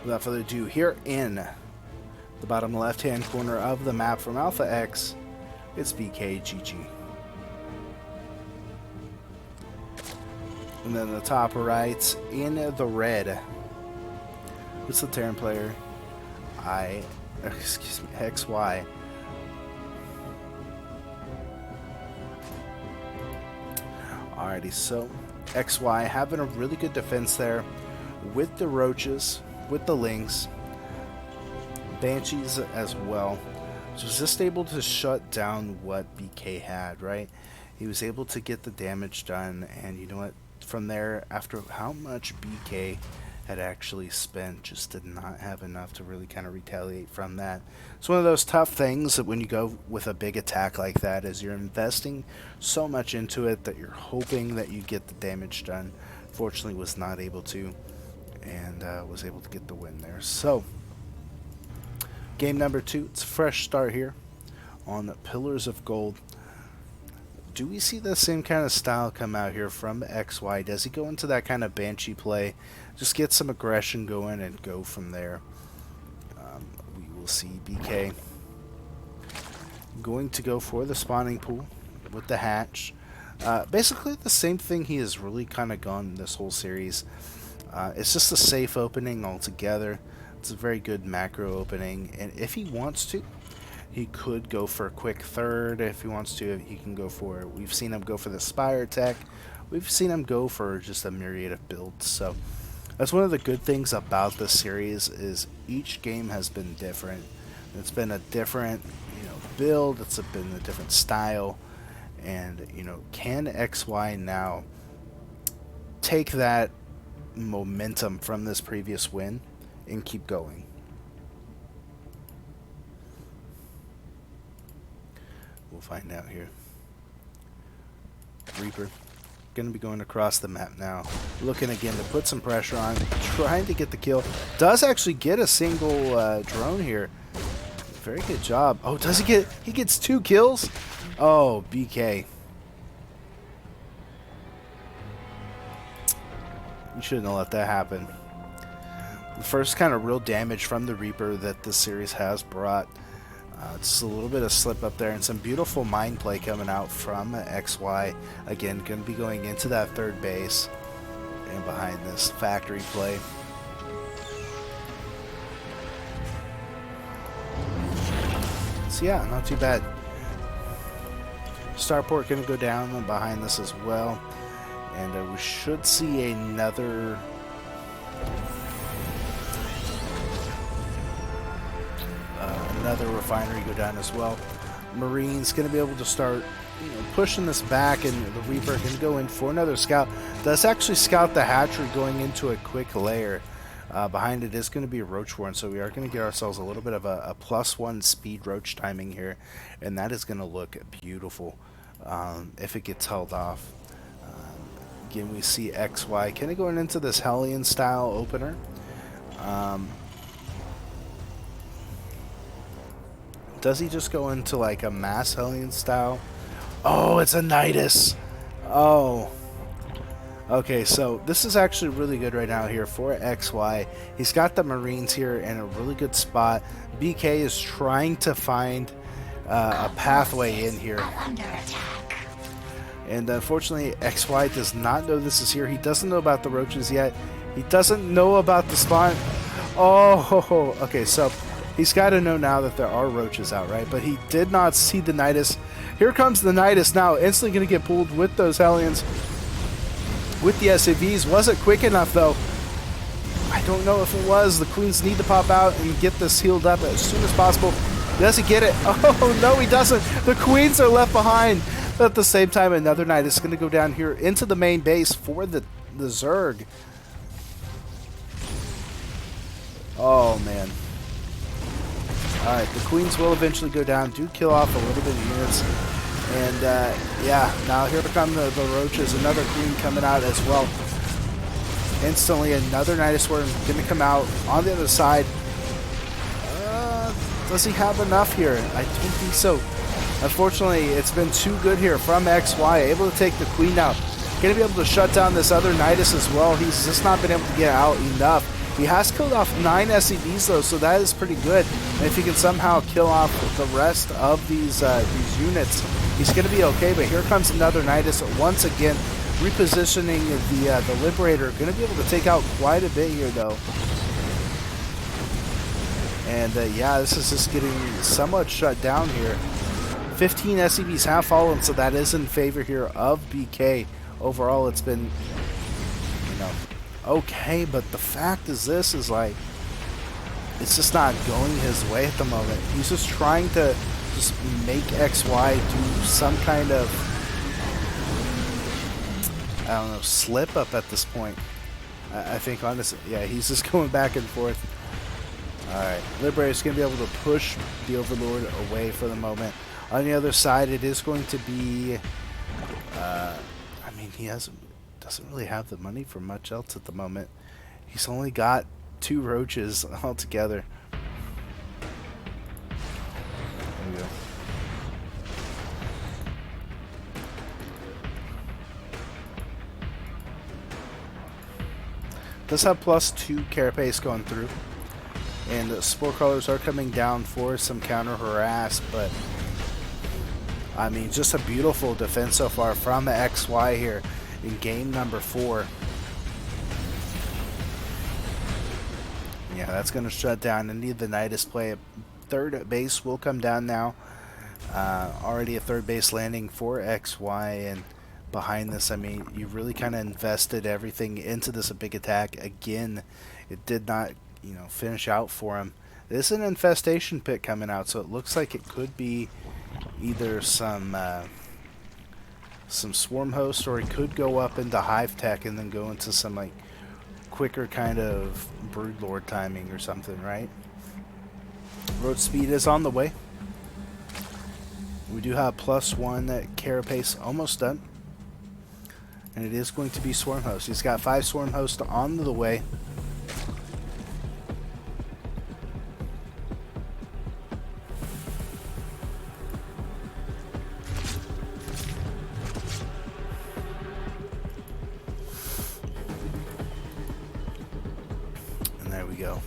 Without further ado, here in the bottom left-hand corner of the map from Alpha X, it's BreakingGG. And then the top right, in the red, it's the Terran player, XY. Alrighty, so XY having a really good defense there with the roaches, with the lynx, banshees as well. So was just able to shut down what BK had, right? He was able to get the damage done, and you know what? From there, after how much BK had actually spent, just did not have enough to really kind of retaliate from that. It's one of those tough things that when you go with a big attack like that, is you're investing so much into it that you're hoping that you get the damage done. Fortunately, was not able to, and was able to get the win there. So, game number 2, it's a fresh start here on Pillars of Gold. Do we see the same kind of style come out here from XY? Does he go into that kind of Banshee play? Just get some aggression going and go from there. We will see BK going to go for the spawning pool with the hatch. Basically the same thing he has really kind of gone this whole series. It's just a safe opening altogether. It's a very good macro opening, and if he wants to, he could go for a quick third. If he wants to, he can go for it. We've seen him go for the Spire tech. We've seen him go for just a myriad of builds. So that's one of the good things about this series, is each game has been different. It's been a different, build. It's been a different style, and can XY now take that momentum from this previous win and keep going? We'll find out here. Reaper going to be going across the map now, looking again to put some pressure on, trying to get the kill. Does actually get a single drone here. Very good job. Oh, does he get? He gets 2 kills. Oh, BK. You shouldn't have let that happen. The first kind of real damage from the Reaper that this series has brought. Just a little bit of slip up there, and some beautiful mind play coming out from XY. Again, going to be going into that third base and behind this factory play. So yeah, not too bad. Starport going to go down behind this as well, and we should see another refinery go down as well. Marine's going to be able to start pushing this back, and the Reaper can go in for another scout. Does actually scout the hatchery going into a quick layer. Behind it is going to be a Roach Warren, so we are going to get ourselves a little bit of a +1 speed Roach timing here, and that is going to look beautiful if it gets held off. Again, we see XY kind of going into this Hellion style opener. Does he just go into like a mass Hellion style? Oh, it's a Nidus. Oh. Okay, so this is actually really good right now here for XY. He's got the Marines here in a really good spot. BK is trying to find a pathway in here. And unfortunately, XY does not know this is here. He doesn't know about the roaches yet. He doesn't know about the spawn. Oh, okay, so He's got to know now that there are roaches out, right? But he did not see the Nidus. Here comes the Nidus now, instantly going to get pulled with those Hellions. With the SAVs. Wasn't quick enough, though. I don't know if it was. The Queens need to pop out and get this healed up as soon as possible. Does he get it? Oh, no, he doesn't. The Queens are left behind. But at the same time, another Nidus is going to go down here into the main base for the Zerg. Oh, man. Alright, the Queens will eventually go down. Do kill off a little bit of units. And, yeah, now here come the Roaches. Another Queen coming out as well. Instantly, another Nidus Swarm going to come out on the other side. Does he have enough here? I don't think so. Unfortunately, it's been too good here from XY. Able to take the Queen out. Going to be able to shut down this other Nidus as well. He's just not been able to get out enough. He has killed off 9 SCVs though, so that is pretty good. And if he can somehow kill off the rest of these units, he's going to be okay. But here comes another Nidus once again, repositioning the Liberator. Going to be able to take out quite a bit here though. And yeah, this is just getting somewhat shut down here. 15 SCVs have fallen, so that is in favor here of BK. Overall, it's been, you know, okay, but the fact is this is like, it's just not going his way at the moment. He's just trying to just make XY do some kind of, I don't know, slip up at this point. I think honestly, yeah, he's just going back and forth. Alright, Liberator's going to be able to push the Overlord away for the moment. On the other side, it is going to be, I mean, he doesn't really have the money for much else at the moment. He's only got 2 Roaches altogether. There we go. Does have +2 carapace going through. And the Spore Crawlers are coming down for some counter harass, but I mean, just a beautiful defense so far from the XY here in game number 4. Yeah, that's going to shut down any of the Nidus play. Third base will come down now. Already a third base landing for XY, and behind this, I mean, you really kind of invested everything into this big attack. Again, it did not, you know, finish out for him. There's an infestation pit coming out, so it looks like it could be either some swarm host, or it could go up into hive tech and then go into some like quicker kind of broodlord timing or something, right? Road speed is on the way. We do have +1 carapace almost done, and it is going to be swarm host. He's got 5 swarm hosts on the way. There we go.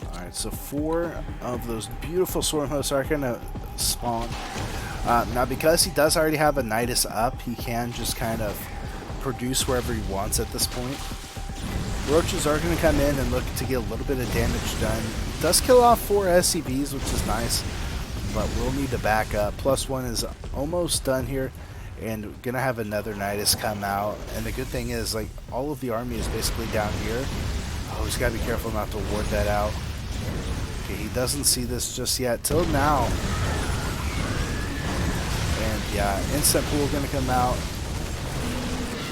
Alright, so 4 of those beautiful swarm hosts are going to spawn. Now, because he does already have a Nidus up, he can just kind of produce wherever he wants at this point. Roaches are going to come in and look to get a little bit of damage done. Does kill off 4 SCVs, which is nice, but we'll need to back up. +1 is almost done here, and we're gonna have another Nidus come out. And the good thing is, like, all of the army is basically down here. Oh, he's gotta be careful not to ward that out. Okay, he doesn't see this just yet till now. And yeah, instant pool gonna come out.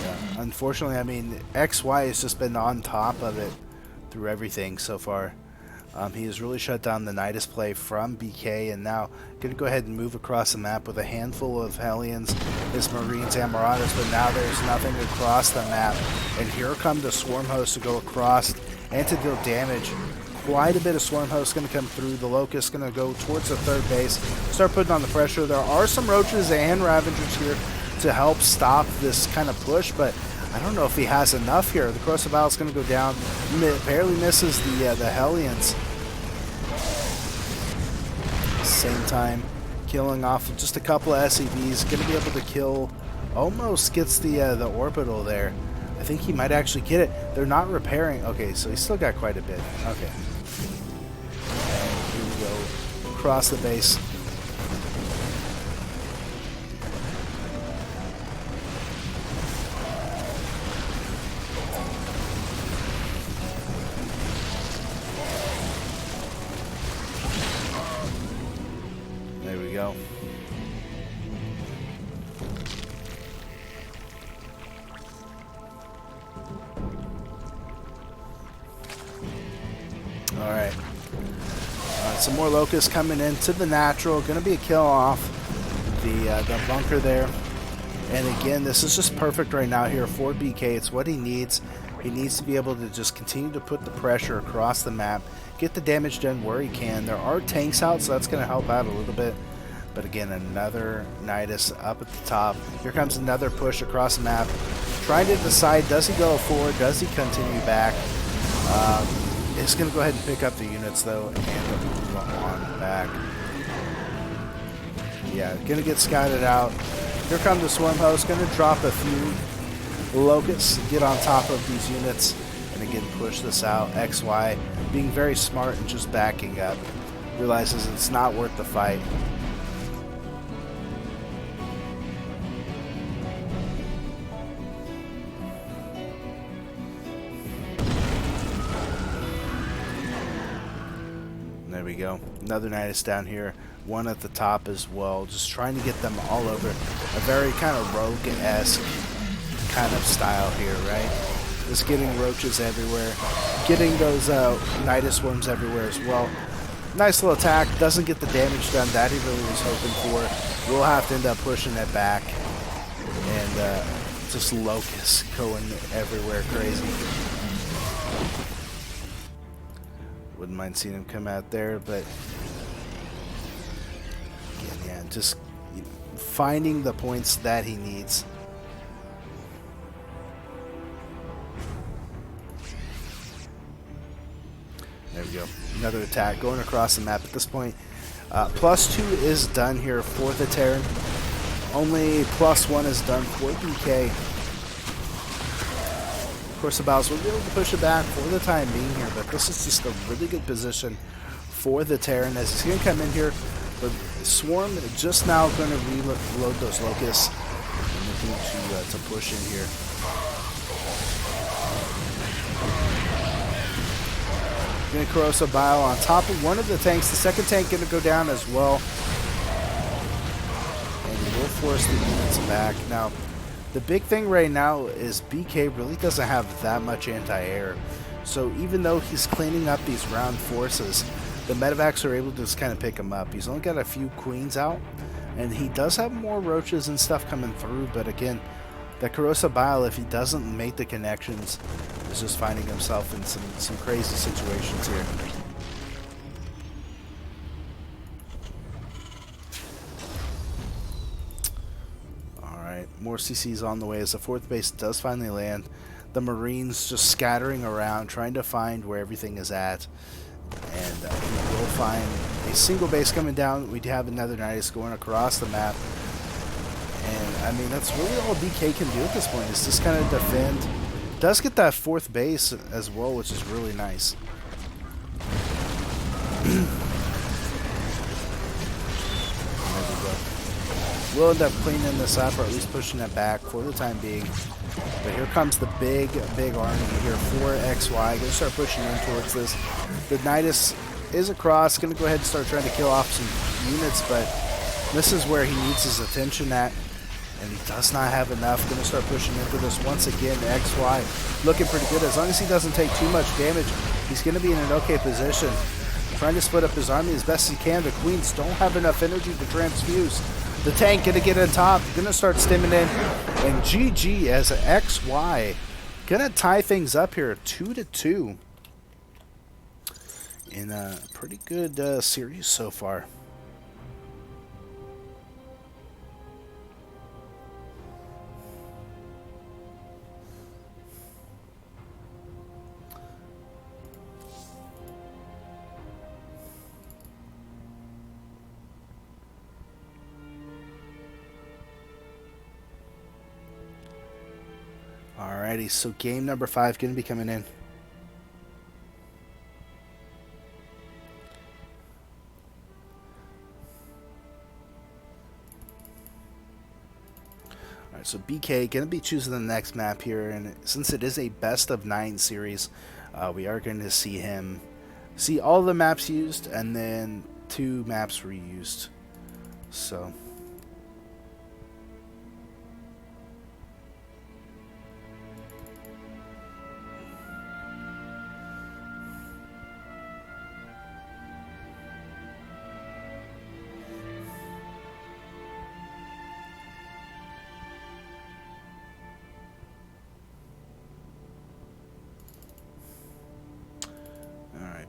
Yeah, unfortunately, I mean, XY has just been on top of it through everything so far. He has really shut down the Nidus play from BK, and now going to go ahead and move across the map with a handful of Hellions, his Marines, and Marauders, but now there's nothing across the map. And here come the Swarm Hosts to go across and to deal damage. Quite a bit of Swarm Hosts going to come through. The Locust going to go towards the third base, start putting on the pressure. There are some Roaches and Ravagers here to help stop this kind of push, but I don't know if he has enough here. The Cross of Battle is going to go down. Barely misses the Hellions. Same time, killing off just a couple of SCVs. Going to be able to kill Almost gets the orbital there. I think he might actually get it. They're not repairing. Okay, so he's still got quite a bit. Okay. And here we go. Across the base. There we go. Alright. Some more locusts coming into the natural. Going to be a kill off the bunker there. And again, this is just perfect right now here for BK. It's what he needs. He needs to be able to just continue to put the pressure across the map, get the damage done where he can. There are tanks out, so that's going to help out a little bit. But again, another Nidus up at the top. Here comes another push across the map. Trying to decide, does he go forward? Does he continue back? He's going to go ahead and pick up the units, though, and move on back. Yeah, going to get scouted out. Here comes the swarm host. Going to drop a few locusts, get on top of these units, and again, push this out. XY being very smart and just backing up. Realizes it's not worth the fight. There we go. Another Nidus down here. One at the top as well. Just trying to get them all over. A very kind of rogue-esque kind of style here, right? Just getting roaches everywhere. Getting those Nidus worms everywhere as well. Nice little attack. Doesn't get the damage done that he really was hoping for. We'll have to end up pushing it back. And just locusts going everywhere crazy. Wouldn't mind seeing him come out there, but again, yeah, just finding the points that he needs. There we go. Another attack going across the map at this point. +2 is done here for the Terran. Only +1 is done for BK. Of course, the Battles will be able to push it back for the time being here, but this is just a really good position for the Terran as he's going to come in here. The Swarm just now going to reload those locusts and looking to push in here. Going to Corrosive Bile on top of one of the tanks. The second tank going to go down as well. And we'll force the units back. Now, the big thing right now is BK really doesn't have that much anti-air. So even though he's cleaning up these round forces, the medevacs are able to just kind of pick him up. He's only got a few queens out, and he does have more roaches and stuff coming through. But again, the Corrosive Bile, if he doesn't make the connections, is just finding himself in some crazy situations here. More CCs on the way as the fourth base does finally land. The Marines just scattering around, trying to find where everything is at. And we will find a single base coming down. We do have another Nidus going across the map. And, I mean, that's really all BK can do at this point, is just kind of defend. Does get that fourth base as well, which is really nice. We'll end up cleaning this up, or at least pushing it back for the time being. But here comes the big army here for XY. Going to start pushing in towards this. The Nidus is across. Going to go ahead and start trying to kill off some units, but this is where he needs his attention at. And he does not have enough. Going to start pushing into this once again. XY looking pretty good. As long as he doesn't take too much damage, he's going to be in an okay position. Trying to split up his army as best he can. The Queens don't have enough energy to transfuse. The tank gonna get on top, gonna start stimming in, and GG as XY gonna tie things up here 2-2 in a pretty good series so far. Alrighty, so game number 5 going to be coming in. Alright, so BK going to be choosing the next map here, and since it is a best of 9 series, we are going to see him see all the maps used, and then 2 maps reused. So...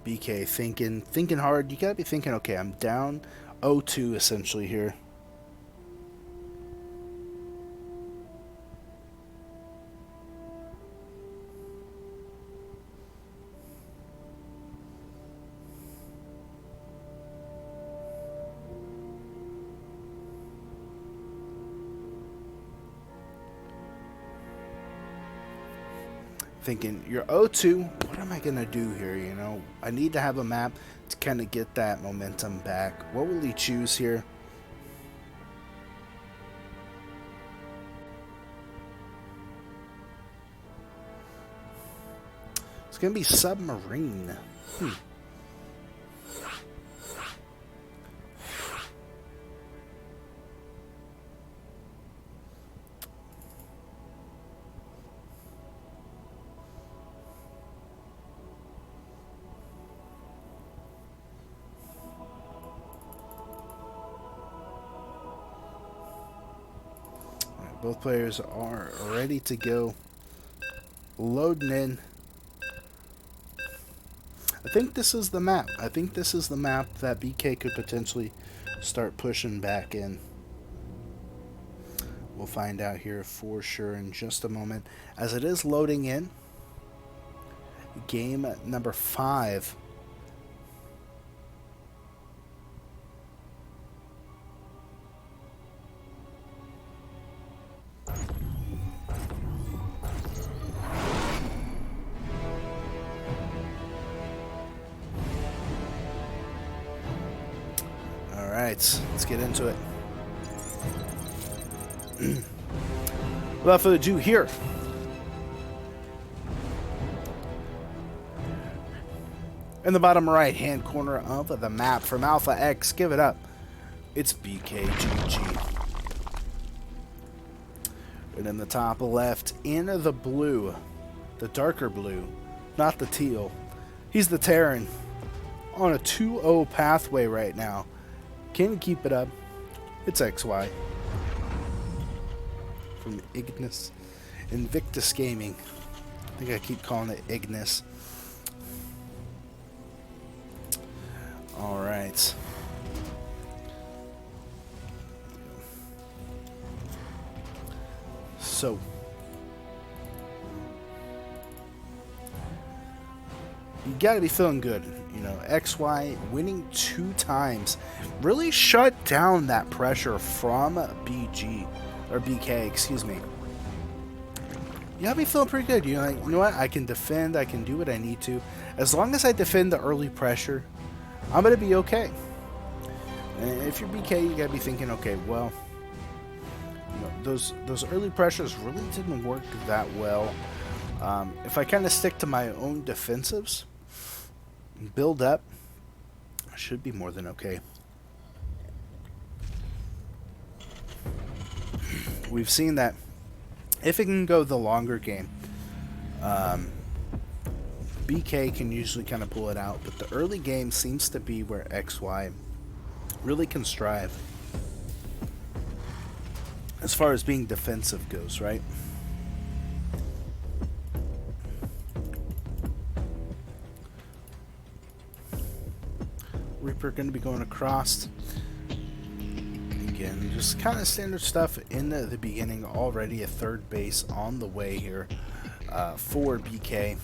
BK thinking hard. You gotta be thinking, okay, I'm down 0-2 essentially here. Thinking, you're 0-2, what am I going to do here, you know? I need to have a map to kind of get that momentum back. What will he choose here? It's going to be Submarine. Both players are ready to go. Loading in. I think this is the map. I think this is the map that BK could potentially start pushing back in. We'll find out here for sure in just a moment. As it is loading in. Game number 5. Let's get into it. Without further ado, here. In the bottom right hand corner of the map from Alpha X, give it up. It's BreakingGG. And in the top left, in the blue, the darker blue, not the teal, he's the Terran on a 2-0 pathway right now. Can keep it up. It's XY from Invictus Gaming. I think I keep calling it Ignis. All right. So you got to be feeling good. You know, XY winning 2 times really shut down that pressure from BK, excuse me. You gotta be feeling pretty good. You know, like, you know what? I can defend. I can do what I need to. As long as I defend the early pressure, I'm gonna be okay. And if you're BK, you gotta be thinking, okay, well, you know, those early pressures really didn't work that well. If I kind of stick to my own defensives, build up, I should be more than okay. We've seen that if it can go the longer game, BK can usually kind of pull it out, but the early game seems to be where XY really can strive as far as being defensive goes, right? Reaper going to be going across. Again, just kind of standard stuff in the beginning. Already a third base on the way here for BK.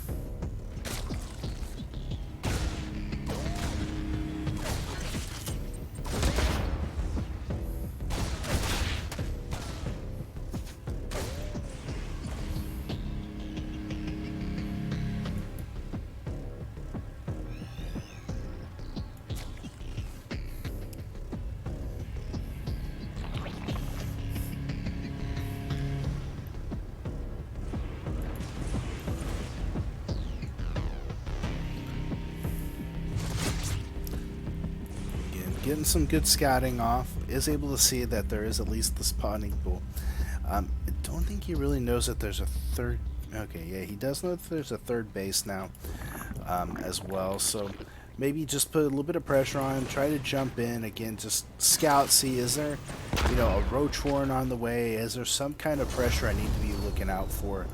getting some good scouting off. Is able to see that there is at least the spawning pool. I don't think he really knows that there's a third. Okay, yeah, he does know that there's a third base now as well. So maybe just put a little bit of pressure on him. Try to jump in again. Just scout. See, is there, you know, a roach warren on the way? Is there some kind of pressure I need to be looking out for?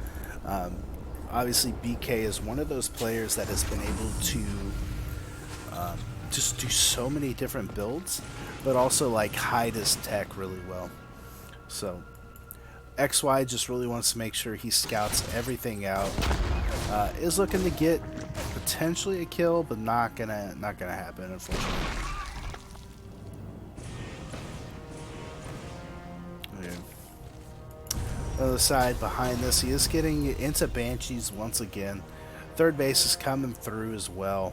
Obviously, BK is one of those players that has been able to just do so many different builds, but also like hide his tech really well. So XY just really wants to make sure he scouts everything out. Is looking to get potentially a kill, but not gonna happen, unfortunately. Other side behind this, he is getting into Banshees once again. Third base is coming through as well.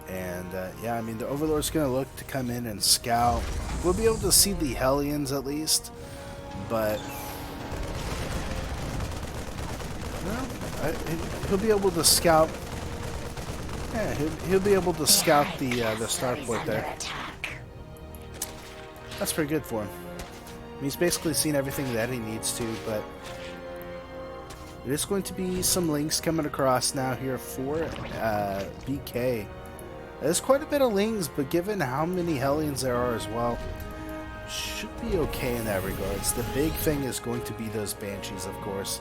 And yeah, I mean, the Overlord's going to look to come in and scout. We'll be able to see the Hellions at least, but well, he'll be able to scout. Yeah, he'll be able to scout the starport there. That's pretty good for him. He's basically seen everything that he needs to, but it is going to be some links coming across now here for BK. There's quite a bit of lings, but given how many Hellions there are as well, should be okay in that regards. The big thing is going to be those Banshees, of course.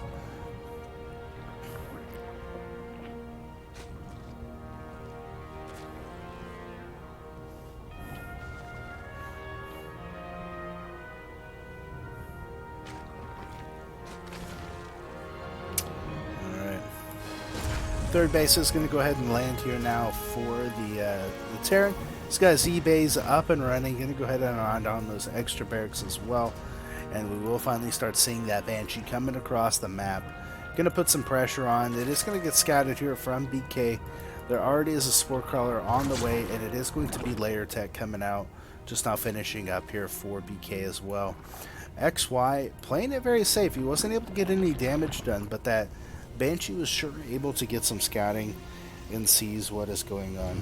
Third base is going to go ahead and land here now for the Terran. He's got Z-Bays up and running. Going to go ahead and on those extra barracks as well. And we will finally start seeing that Banshee coming across the map. Going to put some pressure on. It is going to get scouted here from BK. There already is a Spore Crawler on the way, and it is going to be Layer Tech coming out. Just now finishing up here for BK as well. XY playing it very safe. He wasn't able to get any damage done, but that Banshee was sure able to get some scouting and sees what is going on.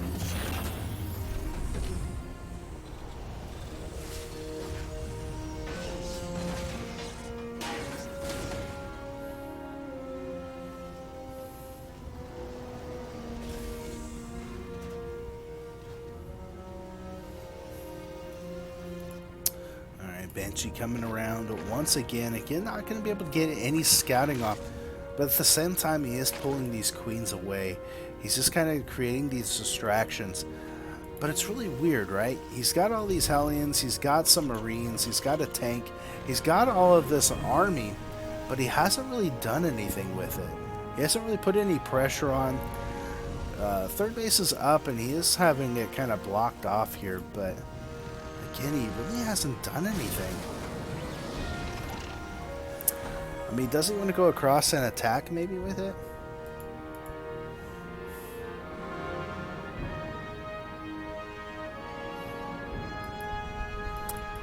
Alright, Banshee coming around once again. Again, not going to be able to get any scouting off. But at the same time, he is pulling these queens away. He's just kind of creating these distractions. But it's really weird, right? He's got all these Hellions, he's got some Marines, he's got a tank, he's got all of this army, but he hasn't really done anything with it. He hasn't really put any pressure on. Third base is up, and he is having it kind of blocked off here, but again, he really hasn't done anything. I mean, does he want to go across and attack maybe with it?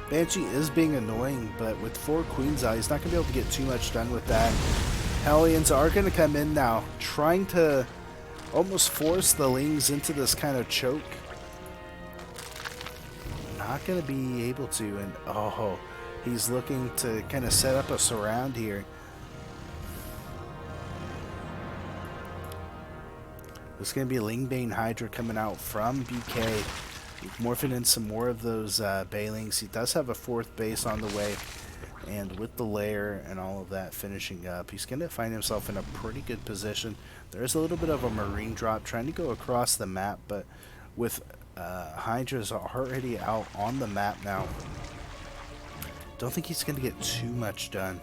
Banshee is being annoying, but with 4 queens out, he's not going to be able to get too much done with that. Hellions are going to come in now, trying to almost force the Lings into this kind of choke. Not going to be able to, and oh, he's looking to kind of set up a surround here. There's going to be a Lingbane Hydra coming out from BK, morphing in some more of those Bailings. He does have a 4th base on the way, and with the lair and all of that finishing up, he's going to find himself in a pretty good position. There's a little bit of a Marine drop trying to go across the map, but with Hydras already out on the map now, don't think he's going to get too much done.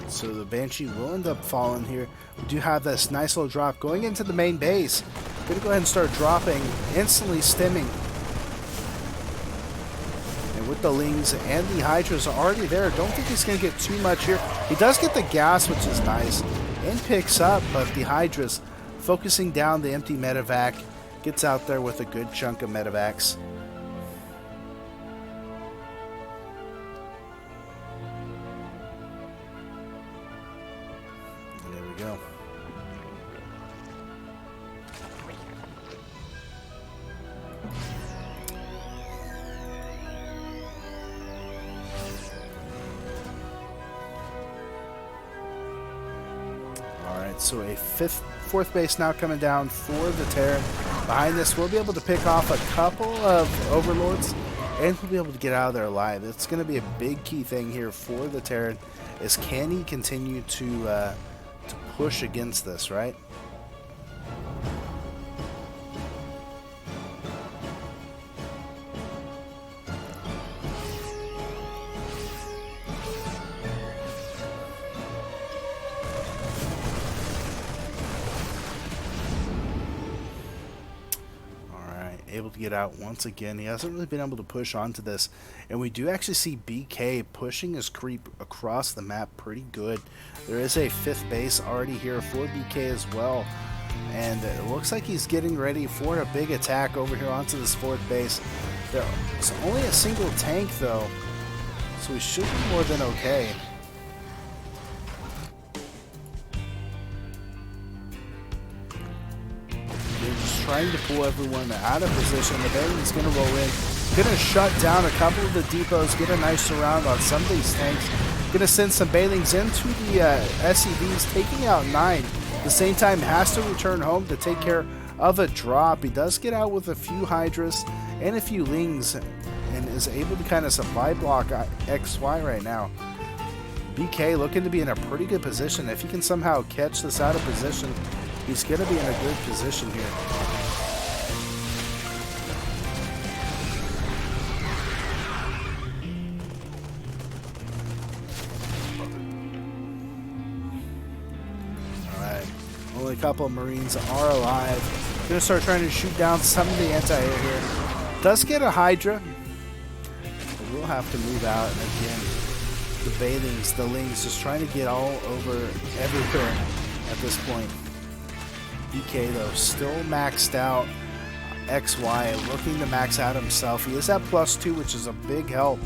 So the Banshee will end up falling here. We do have this nice little drop going into the main base. Gonna go ahead and start dropping, instantly stimming. And with the Lings and the Hydras are already there, don't think he's gonna get too much here. He does get the gas, which is nice, and picks up, but the Hydras focusing down the empty medevac, gets out there with a good chunk of medevacs. we go. Alright, so a fourth base now coming down for the Terran. Behind this, we'll be able to pick off a couple of Overlords, and we'll be able to get out of there alive. It's going to be a big key thing here for the Terran, is can he continue to push against this, right? Able to get out once again. He hasn't really been able to push onto this, and we do actually see BK pushing his creep across the map pretty good. There is a 5th base already here for BK as well, and it looks like he's getting ready for a big attack over here onto this 4th base. There's only a single tank though, so we should be more than okay. Trying to pull everyone out of position. The Bailey's going to roll in. Going to shut down a couple of the depots, get a nice surround on some of these tanks. Going to send some Bailings into the SCVs, taking out 9. At the same time, has to return home to take care of a drop. He does get out with a few Hydras and a few Lings, and is able to kind of supply block XY right now. BK looking to be in a pretty good position. If he can somehow catch this out of position, he's going to be in a good position here. Alright, only a couple of Marines are alive. Going to start trying to shoot down some of the anti-air here. Does get a Hydra. But we'll have to move out. And again, the Bailings, the Lings, just trying to get all over everywhere at this point. BK though still maxed out. XY looking to max out himself. He is at +2, which is a big help,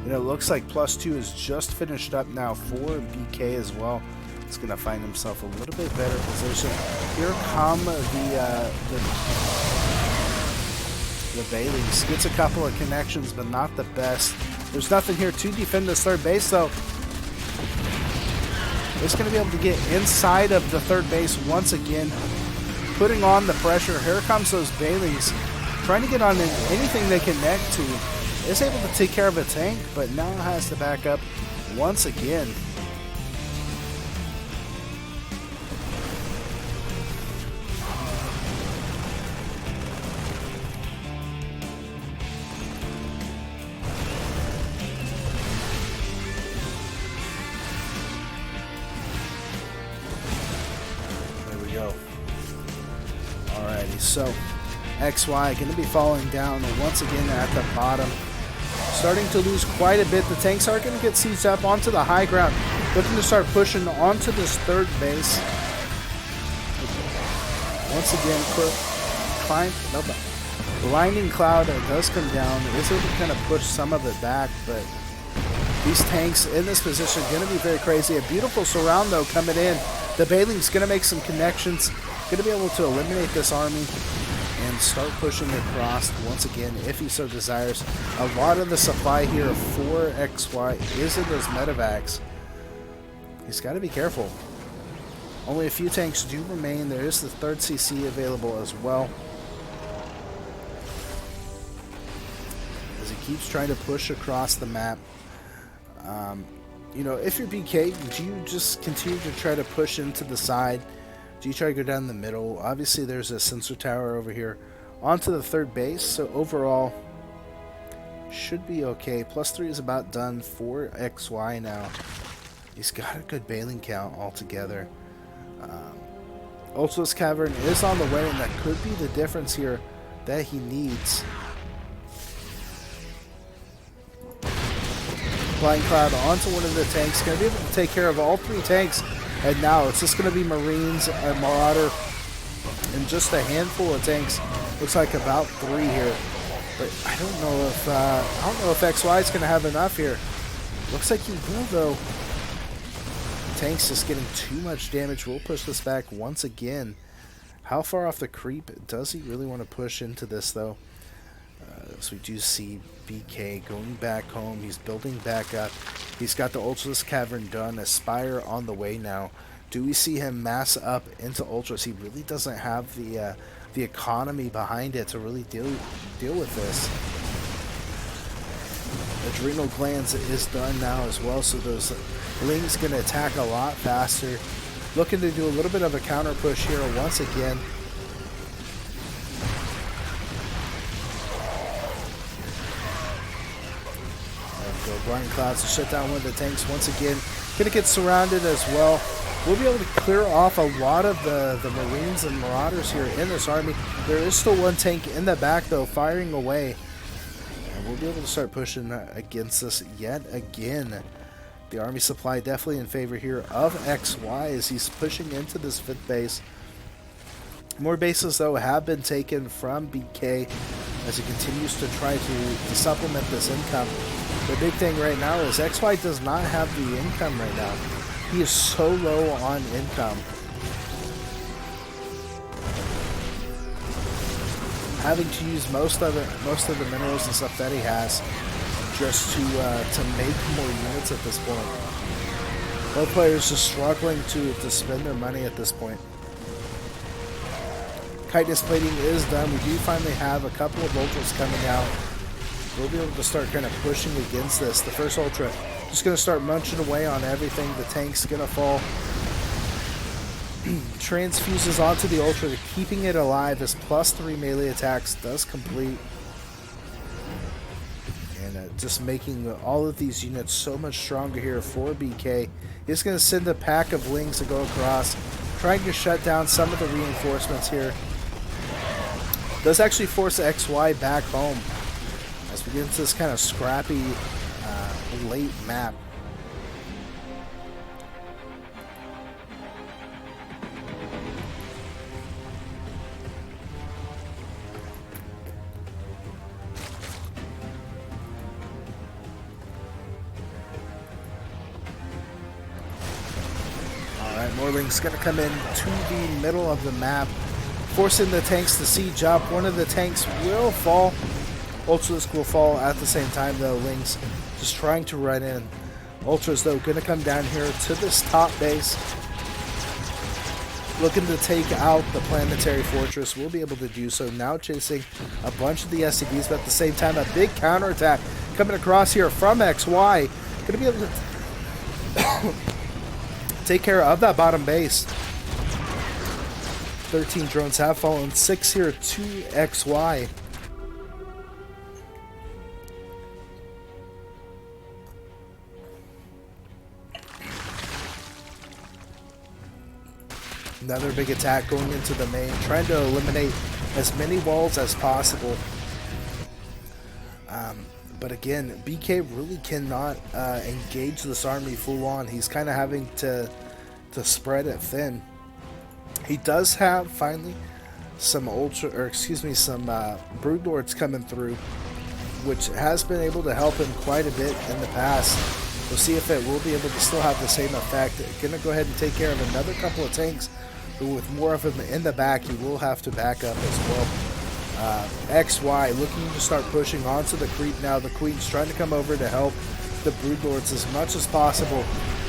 and it looks like +2 is just finished up now for BK as well. He's gonna find himself a little bit better position. Here come the Baileys. Gets a couple of connections, but not the best. There's nothing here to defend this 3rd base though. It's going to be able to get inside of the 3rd base once again, putting on the pressure. Here comes those Baileys, trying to get on anything they connect to. Is able to take care of a tank, but now has to back up once again. Alrighty, so XY going to be falling down once again at the bottom. Starting to lose quite a bit. The tanks are going to get sieged up onto the high ground. Looking to start pushing onto this 3rd base. Once again, Blinding Cloud does come down. Is able to kind of push some of it back, but these tanks in this position are going to be very crazy. A beautiful surround though coming in. The Bailing's going to make some connections. Going to be able to eliminate this army and start pushing across once again if he so desires. A lot of the supply here for XY is in those medevacs. He's got to be careful. Only a few tanks do remain. There is the 3rd CC available as well. As he keeps trying to push across the map. You know, if you're BK, do you just continue to try to push into the side? Do you try to go down the middle? Obviously, there's a sensor tower over here onto the 3rd base, so overall, should be okay. +3 is about done for XY now. He's got a good Bailing count altogether. Ultima's Cavern is on the way, and that could be the difference here that he needs. Flying Cloud onto one of the tanks. Going to be able to take care of all 3 tanks. And now it's just going to be Marines, a Marauder, and just a handful of tanks. Looks like about 3 here. But I don't know if XY is going to have enough here. Looks like he will though. Tank's just getting too much damage. We'll push this back once again. How far off the creep does he really want to push into this, though? So we do see BK going back home. He's building back up. He's got the Ultralisk Cavern done. Aspire on the way now. Do we see him mass up into Ultras? He really doesn't have the economy behind it to really deal with this. Adrenal Glands is done now as well, so those Lings going to attack a lot faster. Looking to do a little bit of a counter push here once again. Blinding Clouds to shut down one of the tanks once again. Going to get surrounded as well. We'll be able to clear off a lot of the Marines and Marauders here in this army. There is still one tank in the back, though, firing away. And we'll be able to start pushing against this yet again. The army supply definitely in favor here of XY as he's pushing into this 5th base. More bases, though, have been taken from BK as he continues to try to supplement this income. The big thing right now is XY does not have the income right now. He is so low on income. Having to use most of the minerals and stuff that he has just to make more units at this point. Both players just struggling to spend their money at this point. Chitinous plating is done. We do finally have a couple of ultras coming out. We'll be able to start kind of pushing against this. The first ultra just going to start munching away on everything. The tank's going to fall. Transfuses onto the ultra, keeping it alive as +3 melee attacks does complete. And just making all of these units so much stronger here for BK. He's going to send a pack of Lings to go across, trying to shut down some of the reinforcements here. Does actually force XY back home as we get into this kind of scrappy late map. Alright, Morling's going to come in to the middle of the map, forcing the tanks to siege up. One of the tanks will fall. Ultralisk will fall at the same time, though. Lings just trying to run in. Ultras, though, going to come down here to this top base, looking to take out the planetary fortress. We'll be able to do so. Now chasing a bunch of the SCVs, but at the same time, a big counterattack coming across here from XY. Going to be able to take care of that bottom base. 13 drones have fallen, 6 here to XY. Another big attack going into the main, trying to eliminate as many walls as possible. But again, BK really cannot engage this army full on. He's kind of having to spread it thin. He does have finally some some Broodlords coming through, which has been able to help him quite a bit in the past. We'll see if it will be able to still have the same effect. Gonna go ahead and take care of another couple of tanks, but with more of them in the back, he will have to back up as well. XY looking to start pushing onto the creep now. The Queen's trying to come over to help the Broodlords as much as possible.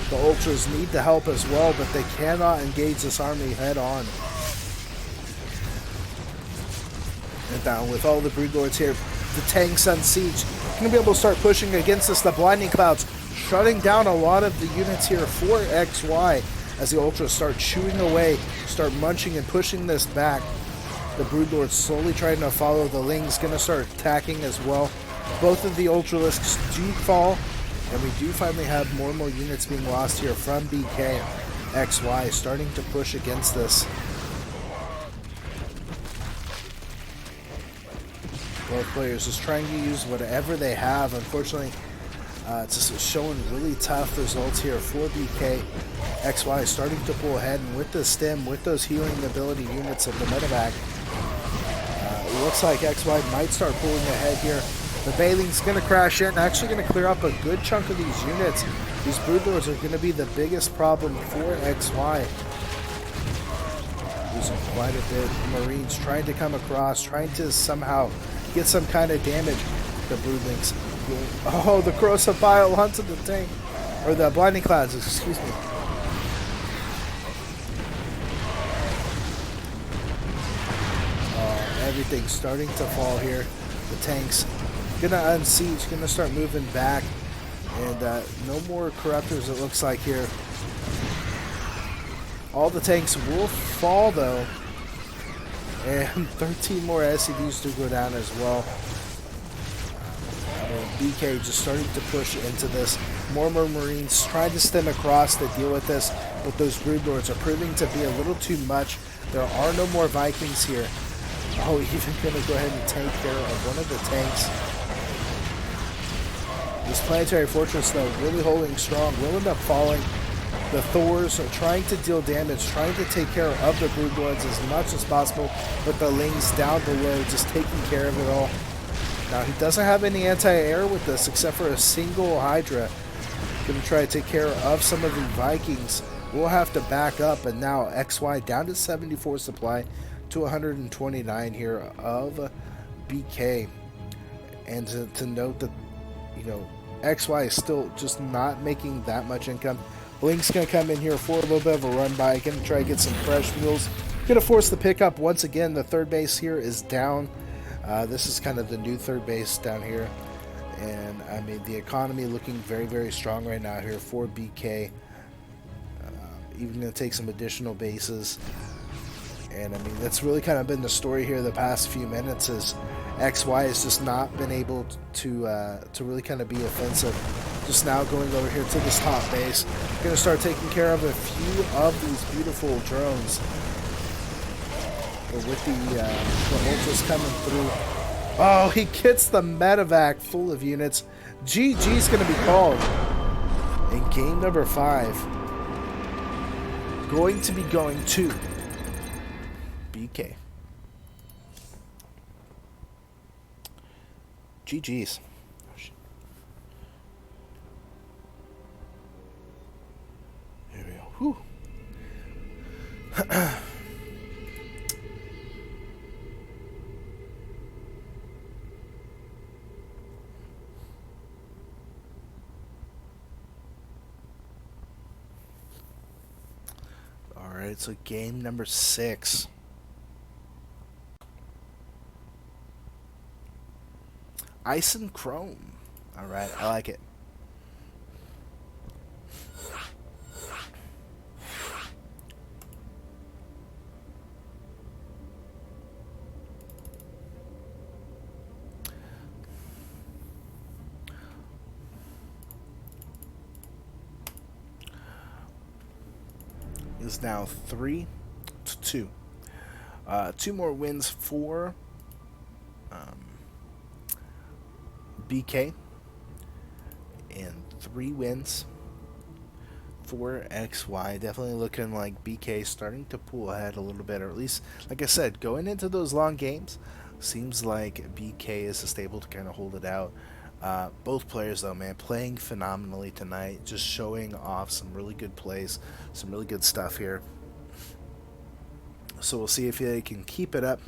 The Ultras need the help as well, but they cannot engage this army head on. And now with all the Broodlords here, the tanks on siege, going to be able to start pushing against this. The Blinding Clouds shutting down a lot of the units here for XY as the Ultras start chewing away, start munching and pushing this back. The Broodlords slowly trying to follow. The Lings going to start attacking as well. Both of the Ultralisks do fall, and we do finally have more and more units being lost here from BK. XY starting to push against this. Both players just trying to use whatever they have. Unfortunately, it's just showing really tough results here for BK. XY starting to pull ahead, and with the stem, with those healing ability units of the medevac, it looks like XY might start pulling ahead here. The Bailing's going to crash in, actually going to clear up a good chunk of these units. These Broodlords are going to be the biggest problem for XY. Losing quite a bit. Marines trying to come across, trying to somehow get some kind of damage. The Broodlings. Oh, the corrosive bile onto the tank. Or the blinding clouds, excuse me. Everything's starting to fall here. The tanks gonna unsiege, gonna start moving back, and no more corruptors it looks like here. All the tanks will fall though, and 13 more SCVs to go down as well. BK just starting to push into this. More Marines trying to stem across to deal with this, but those Broodlords are proving to be a little too much. There are no more Vikings here. Oh, even going to go ahead and take care of one of the tanks. This planetary fortress, though, really holding strong. Will end up falling. The Thors are trying to deal damage, trying to take care of the Broodlords as much as possible, but the Lings down below just taking care of it all. Now, he doesn't have any anti-air with this except for a single Hydra. Going to try to take care of some of the Vikings. We'll have to back up, and now XY down to 74 supply to 129 here of BK. And to note that, you know, XY is still just not making that much income. Blink's going to come in here for a little bit of a run by. Going to try to get some fresh fuels. Going to force the pickup once again. The third base here is down. This is kind of the new third base down here. And, I mean, the economy looking very, very strong right now here for BK. Even going to take some additional bases. And, I mean, that's really kind of been the story here the past few minutes is XY has just not been able to really kind of be offensive. Just now going over here to this top base. Going to start taking care of a few of these beautiful drones. But with the ultras coming through. Oh, he gets the medevac full of units. GG's going to be called in game number 5. Going to be going to BK. GG's. Oh, shit. Here we go. Whew. Alright, so game number 6. Ice and Chrome. Alright, I like it. Is now 3-2. 2 more wins for BK and 3 wins for XY. Definitely looking like BK starting to pull ahead a little bit, or at least, like I said, going into those long games, seems like BK is just able to kind of hold it out. Both players, though, man, playing phenomenally tonight, just showing off some really good plays, some really good stuff here. So we'll see if they can keep it up.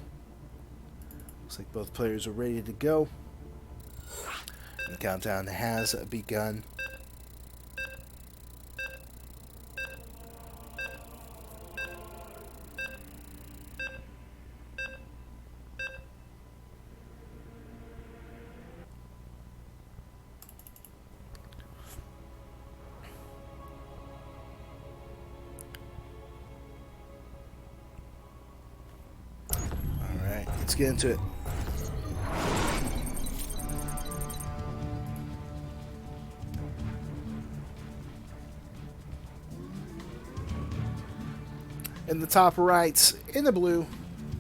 Looks like both players are ready to go. The countdown has begun. Alright, let's get into it. In the top right, in the blue,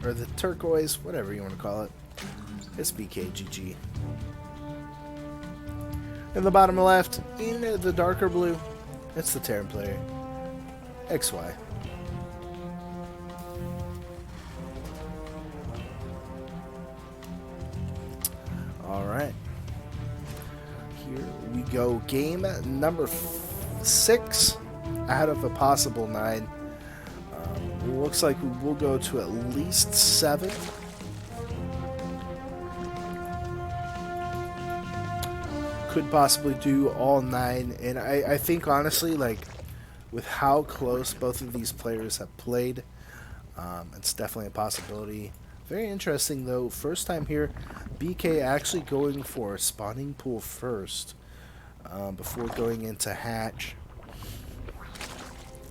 or the turquoise, whatever you want to call it, it's BKGG. In the bottom left, in the darker blue, it's the Terran player, XY. Alright, go. Game number 6 out of a possible 9. Looks like we'll go to at least 7. Could possibly do all 9. And I think, honestly, like, with how close both of these players have played, it's definitely a possibility. Very interesting, though. First time here, BK actually going for a spawning pool first before going into hatch.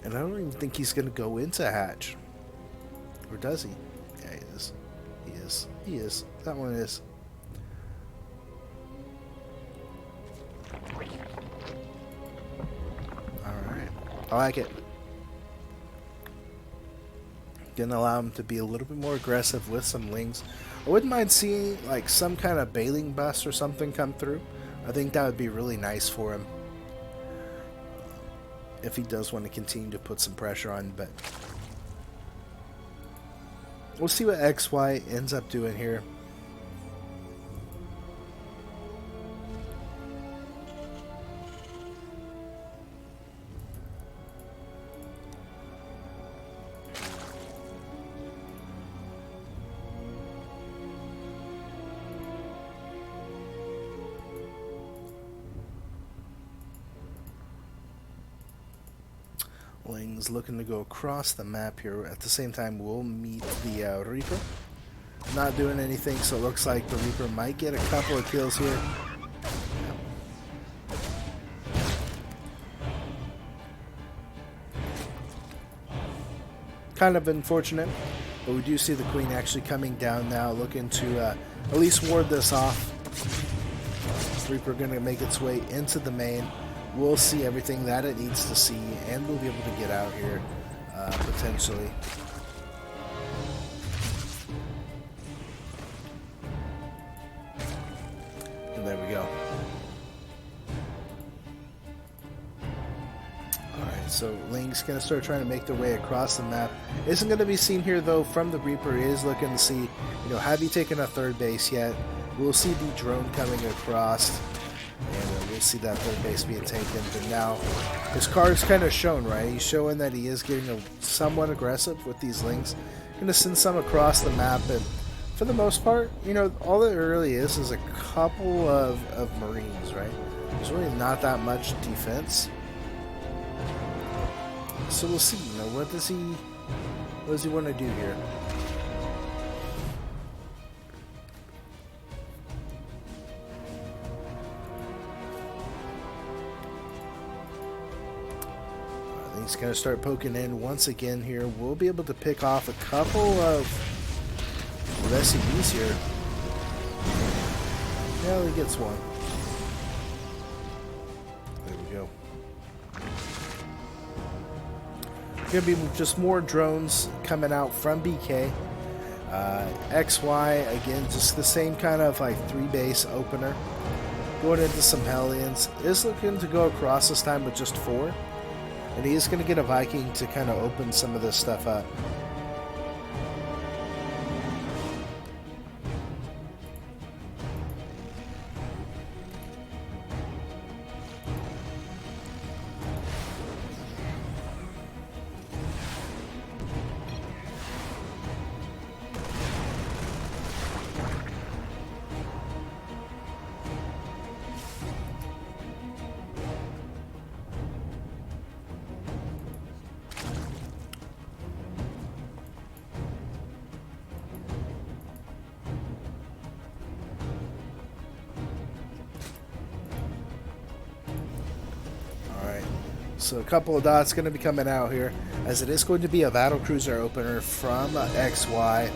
And I don't even think he's going to go into hatch. Or does he? Yeah, he is. He is. He is. That one is. Alright. I like it. Gonna allow him to be a little bit more aggressive with some lings. I wouldn't mind seeing like some kind of bailing bus or something come through. I think that would be really nice for him if he does want to continue to put some pressure on, but we'll see what XY ends up doing here. Ling's looking to go across the map here. At the same time, we'll meet the Reaper. Not doing anything, so it looks like the Reaper might get a couple of kills here. Kind of unfortunate, but we do see the Queen actually coming down now, looking to at least ward this off. Reaper going to make its way into the main. We'll see everything that it needs to see, and we'll be able to get out here, potentially. And there we go. Alright, so Ling's going to start trying to make their way across the map. Isn't going to be seen here, though, from the Reaper. He is looking to see, have you taken a third base yet? We'll see the drone coming across. And we'll see that third base being taken. But now, his card's kind of shown, right? He's showing that he is getting somewhat aggressive with these links. Going to send some across the map. And for the most part, all it really is a couple of Marines, right? There's really not that much defense. So we'll see, what does he want to do here? He's going to start poking in once again here. We'll be able to pick off a couple of SCVs here. Yeah, he gets one. There we go. Going to be just more drones coming out from BK. XY, again, just the same kind of like 3-base opener. Going into some Hellions. Is looking to go across this time with just 4. And he is going to get a Viking to kind of open some of this stuff up. So a couple of dots going to be coming out here, as it is going to be a battlecruiser opener from XY.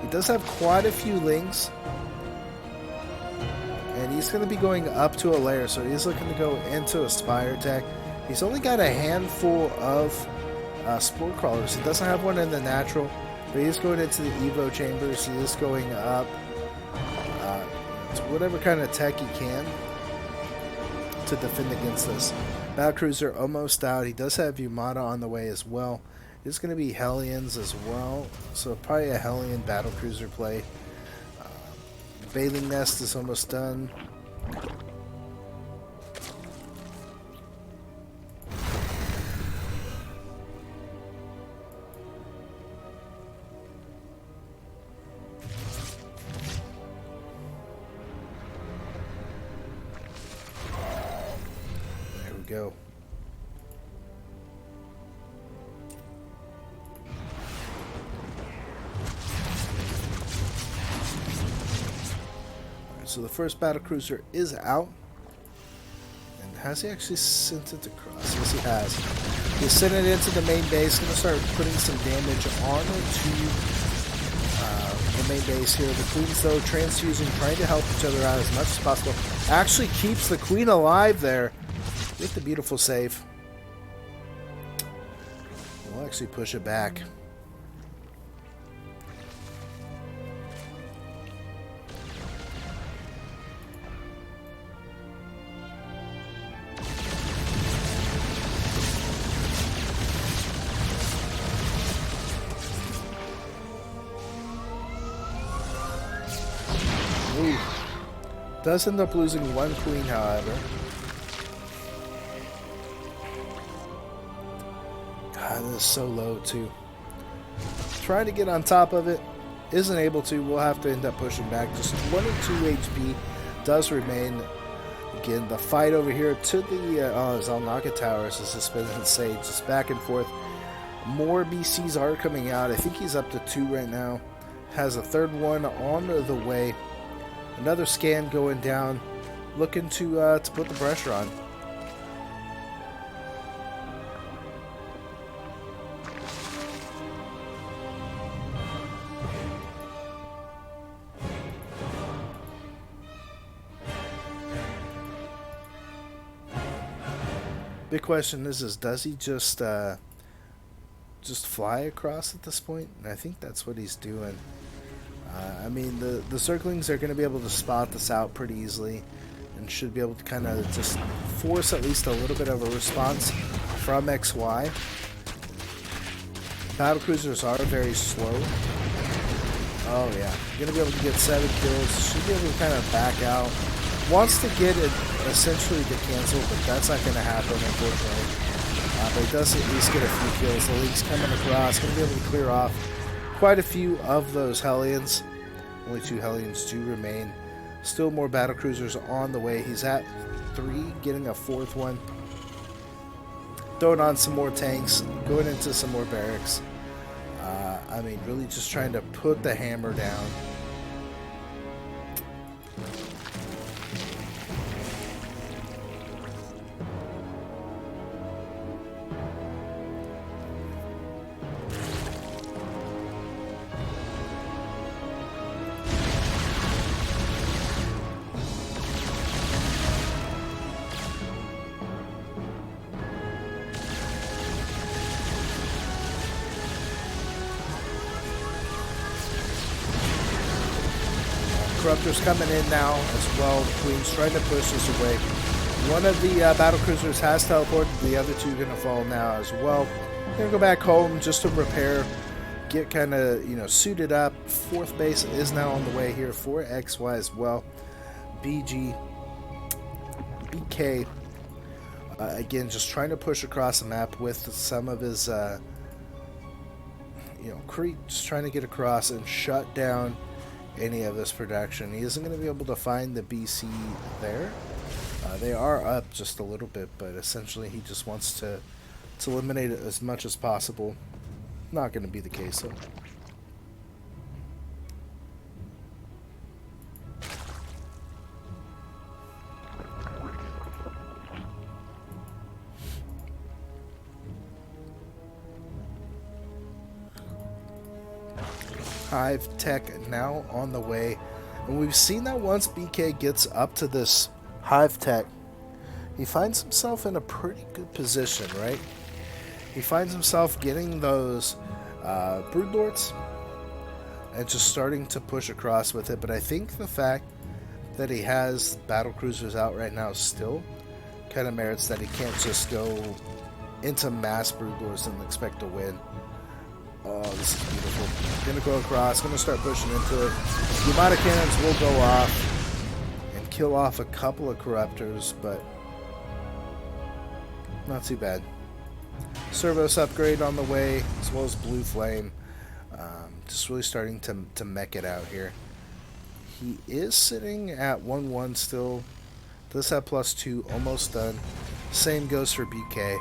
He does have quite a few lings, and he's going to be going up to a layer, so he's looking to go into a Spire tech. He's only got a handful of Spore Crawlers. He doesn't have one in the natural, but he is going into the Evo chambers. He is going up to whatever kind of tech he can to defend against this. Battlecruiser almost out. He does have Yumata on the way as well. It's going to be Hellions as well, so probably a Hellion Battlecruiser play. Bathing Nest is almost done. we go. Alright, so the first battlecruiser is out. And has he actually sent it across? Yes, he has. He's sent it into the main base. Going to start putting some damage onto the main base here. The queens, though, transfusing, trying to help each other out as much as possible. Actually keeps the queen alive there with the beautiful save. We'll actually push it back. Ooh. Does end up losing one queen, however. God, this is so low, too. Trying to get on top of it. Isn't able to. We'll have to end up pushing back. Just 22 HP does remain. Again, the fight over here to the Zalnaka Towers is suspended Sage. Just back and forth. More BCs are coming out. I think he's up to 2 right now. Has a third one on the way. Another scan going down, looking to put the pressure on. Big question is does he just fly across at this point? And I think that's what he's doing. I mean, the circlings are going to be able to spot this out pretty easily and should be able to kind of just force at least a little bit of a response from XY. Battlecruisers are very slow. Oh yeah, going to be able to get 7 kills. Should be able to kind of back out. Wants to get it essentially to cancel, but that's not going to happen, unfortunately. But he does at least get a few kills. The league's coming across. Going to be able to clear off quite a few of those Hellions. Only 2 Hellions do remain. Still more battlecruisers on the way. He's at 3, getting a 4th one. Throwing on some more tanks, going into some more barracks. I mean, really just trying to put the hammer down. Corruptors coming in now as well. The Queen's trying to push this away. One of the battlecruisers has teleported. The other 2 going to fall now as well. Going to go back home just to repair. Get kind of, suited up. 4th base is now on the way here for XY as well. BG. BK. Again, just trying to push across the map with some of his, creep. Just trying to get across and shut down any of this production. He isn't going to be able to find the BC there. They are up just a little bit, but essentially he just wants to eliminate it as much as possible. Not going to be the case though. Hive Tech now on the way, and we've seen that once BK gets up to this Hive Tech, he finds himself in a pretty good position, right? He finds himself getting those Broodlords and just starting to push across with it, but I think the fact that he has battlecruisers out right now still kind of merits that he can't just go into mass Broodlords and expect to win. Oh, this is beautiful. Gonna go across, gonna start pushing into it. The amount of cannons will go off and kill off a couple of Corruptors, but not too bad. Servos upgrade on the way, as well as Blue Flame. Just really starting to mech it out here. He is sitting at 1-1 still. Does have +2, almost done. Same goes for BK.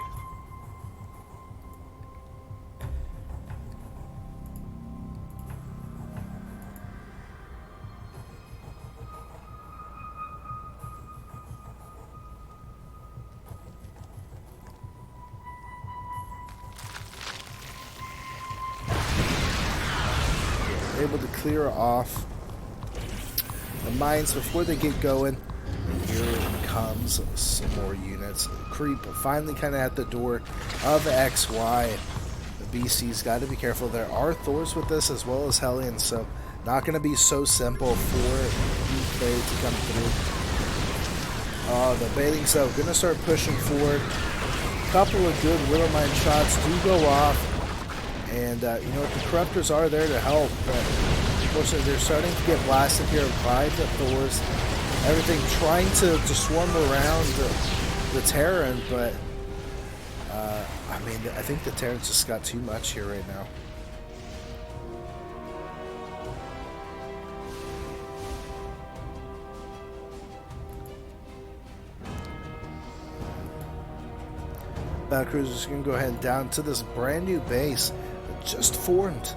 Able to clear off the mines before they get going. And here comes some more units. Creep finally kind of at the door of XY. The BC's got to be careful. There are Thors with this as well as Hellions, so not going to be so simple for BK to come through. The Bailings though going to start pushing forward. A couple of good Widowmine shots do go off. And, you know what, the Corruptors are there to help, but unfortunately they're starting to get blasted here by the Thors. Everything trying to swarm around the Terran, but, I mean, I think the Terrans just got too much here right now. Battlecruisers going to go ahead and down to this brand new base. Just formed.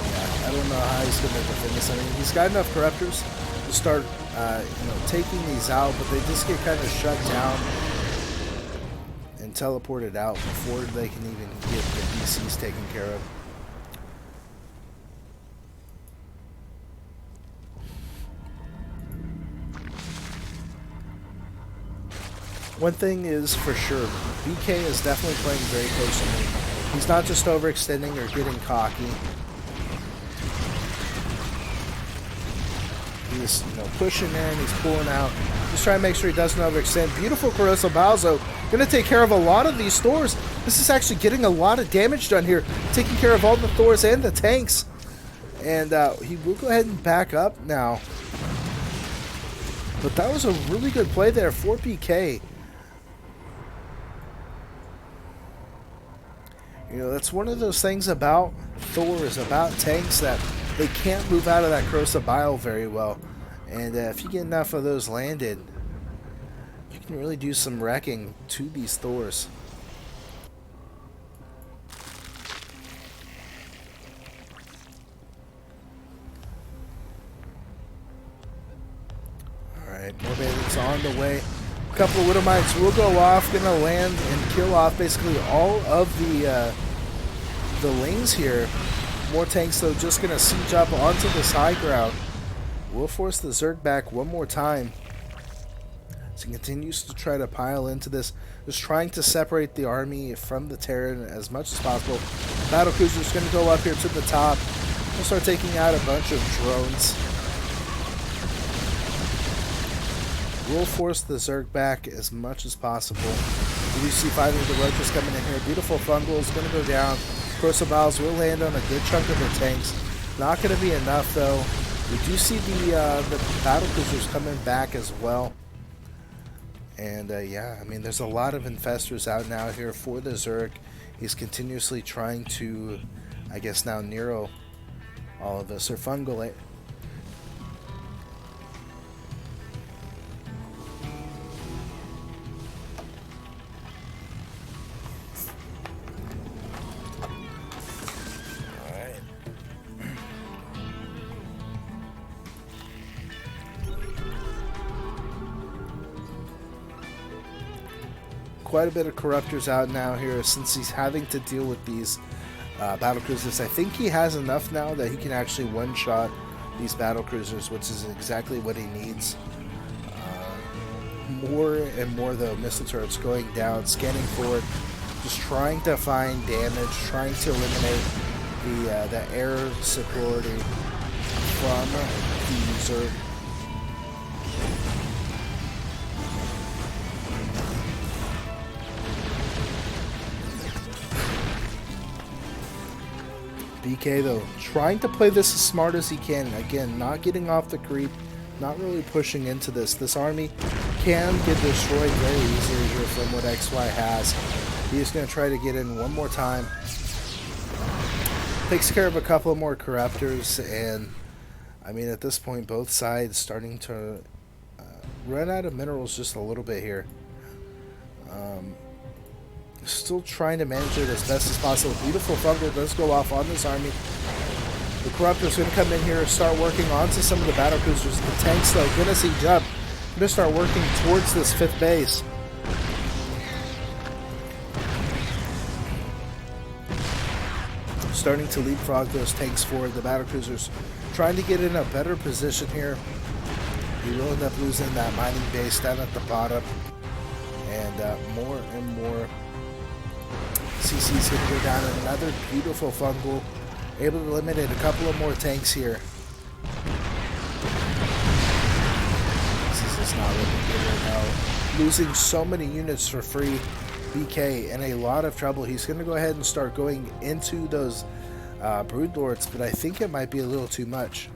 Yeah, I don't know how he's going to defend this. I mean, he's got enough Corruptors to start, you know, taking these out, but they just get kind of shut down and teleported out before they can even get the DCs taken care of. One thing is for sure, BK is definitely playing very patiently. He's not just overextending or getting cocky. He's, you know, pushing in, he's pulling out. Just trying to make sure he doesn't overextend. Beautiful Corrosive Balzo. Going to take care of a lot of these Thors. This is actually getting a lot of damage done here. Taking care of all the Thors and the tanks. And he will go ahead and back up now. But that was a really good play there for BK. You know, that's one of those things about Thors, about tanks, that they can't move out of that corrosive bile very well. And if you get enough of those landed, you can really do some wrecking to these Thors. Alright, more Bailings on the way. A couple of Widowmites will go off, gonna land and kill off basically all of the lanes here. More tanks though just gonna siege up onto this high ground. We'll force the Zerg back one more time. So he continues to try to pile into this, just trying to separate the army from the Terran as much as possible. Battlecruiser's gonna go up here to the top. We'll start taking out a bunch of drones. We'll force the Zerg back as much as possible. We do see finally the Roaches coming in here. Beautiful Fungal is going to go down. Corrosive Biles will land on a good chunk of the tanks. Not going to be enough though. We do see the Battlecruisers coming back as well. And yeah, I mean, there's a lot of Infestors out now here for the Zerg. He's continuously trying to, I guess now, Nero all of us, or Fungal it. Quite a bit of Corruptors out now here since he's having to deal with these Battlecruisers. I think he has enough now that he can actually one-shot these Battlecruisers, which is exactly what he needs. More and more though, missile turrets going down, scanning forward, just trying to find damage, trying to eliminate the air superiority from the Zerg. BK though, trying to play this as smart as he can. Again, not getting off the creep, not really pushing into this. This army can get destroyed very easily here from what XY has. He's going to try to get in one more time. Takes care of a couple of more Corruptors, and I mean, at this point, both sides starting to run out of minerals just a little bit here. Still trying to manage it as best as possible. Beautiful fungal does go off on this army. The Corruptor's going to come in here and start working onto some of the battle cruisers. The tanks, though, going to see jump. Going to start working towards this 5th base. Starting to leapfrog those tanks forward. The battle cruisers trying to get in a better position here. He will end up losing that mining base down at the bottom. And more CC's going to go down. Another beautiful fungal. Able to eliminate a couple of more tanks here. This is just not looking good right now. Losing so many units for free. BK in a lot of trouble. He's going to go ahead and start going into those Broodlords, but I think it might be a little too much.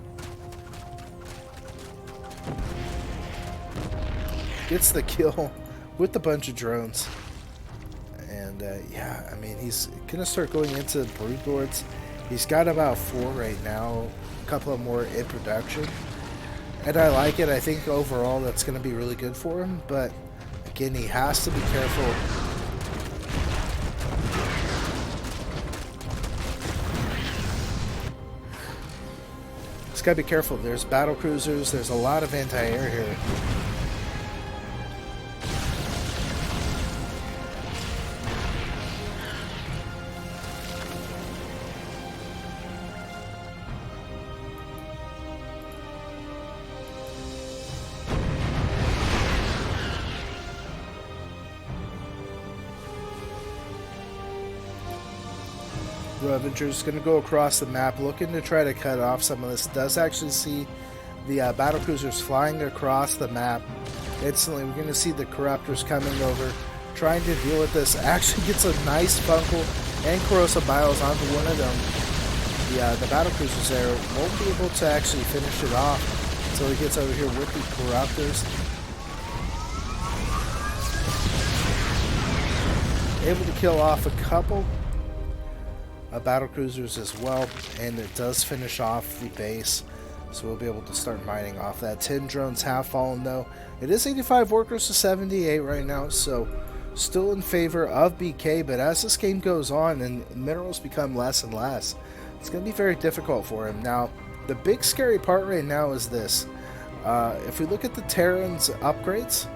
Gets the kill with a bunch of drones. And yeah, I mean, he's going to start going into Broodlords. He's got about 4 right now, a couple of more in production. And I like it. I think overall that's going to be really good for him. But again, he has to be careful. He's got to be careful. There's battle cruisers. There's a lot of anti-air here. Revenger's going to go across the map, looking to try to cut off some of this. Does actually see the battle cruisers flying across the map. Instantly, we're going to see the Corruptors coming over, trying to deal with this. Actually gets a nice fungal and corrosive bios onto one of them. The battle cruisers there won't be able to actually finish it off until he gets over here with the Corruptors. Able to kill off a couple battle cruisers as well, and it does finish off the base, so we'll be able to start mining off that. 10 drones have fallen though. It is 85 workers to 78 right now, so still in favor of BK, but as this game goes on and minerals become less and less, it's going to be very difficult for him. Now, the big scary part right now is this. If we look at the Terran's upgrades,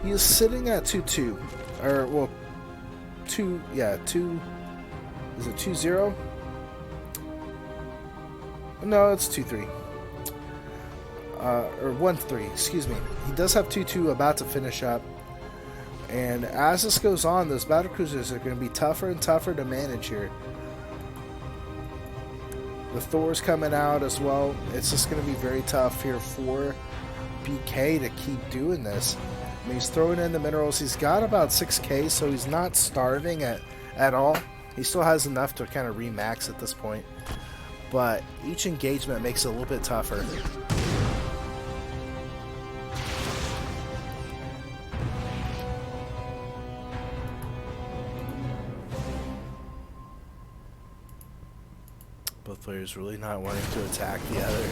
he is sitting at 2-2, or well, 2, is it 2-0? No, it's 2-3. Or 1-3, excuse me. He does have 2-2 about to finish up. And as this goes on, those battle cruisers are going to be tougher and tougher to manage here. The Thor's coming out as well. It's just going to be very tough here for BK to keep doing this. I mean, he's throwing in the minerals. He's got about 6k, so he's not starving at all. He still has enough to kind of remax at this point, but each engagement makes it a little bit tougher. Both players really not wanting to attack the other.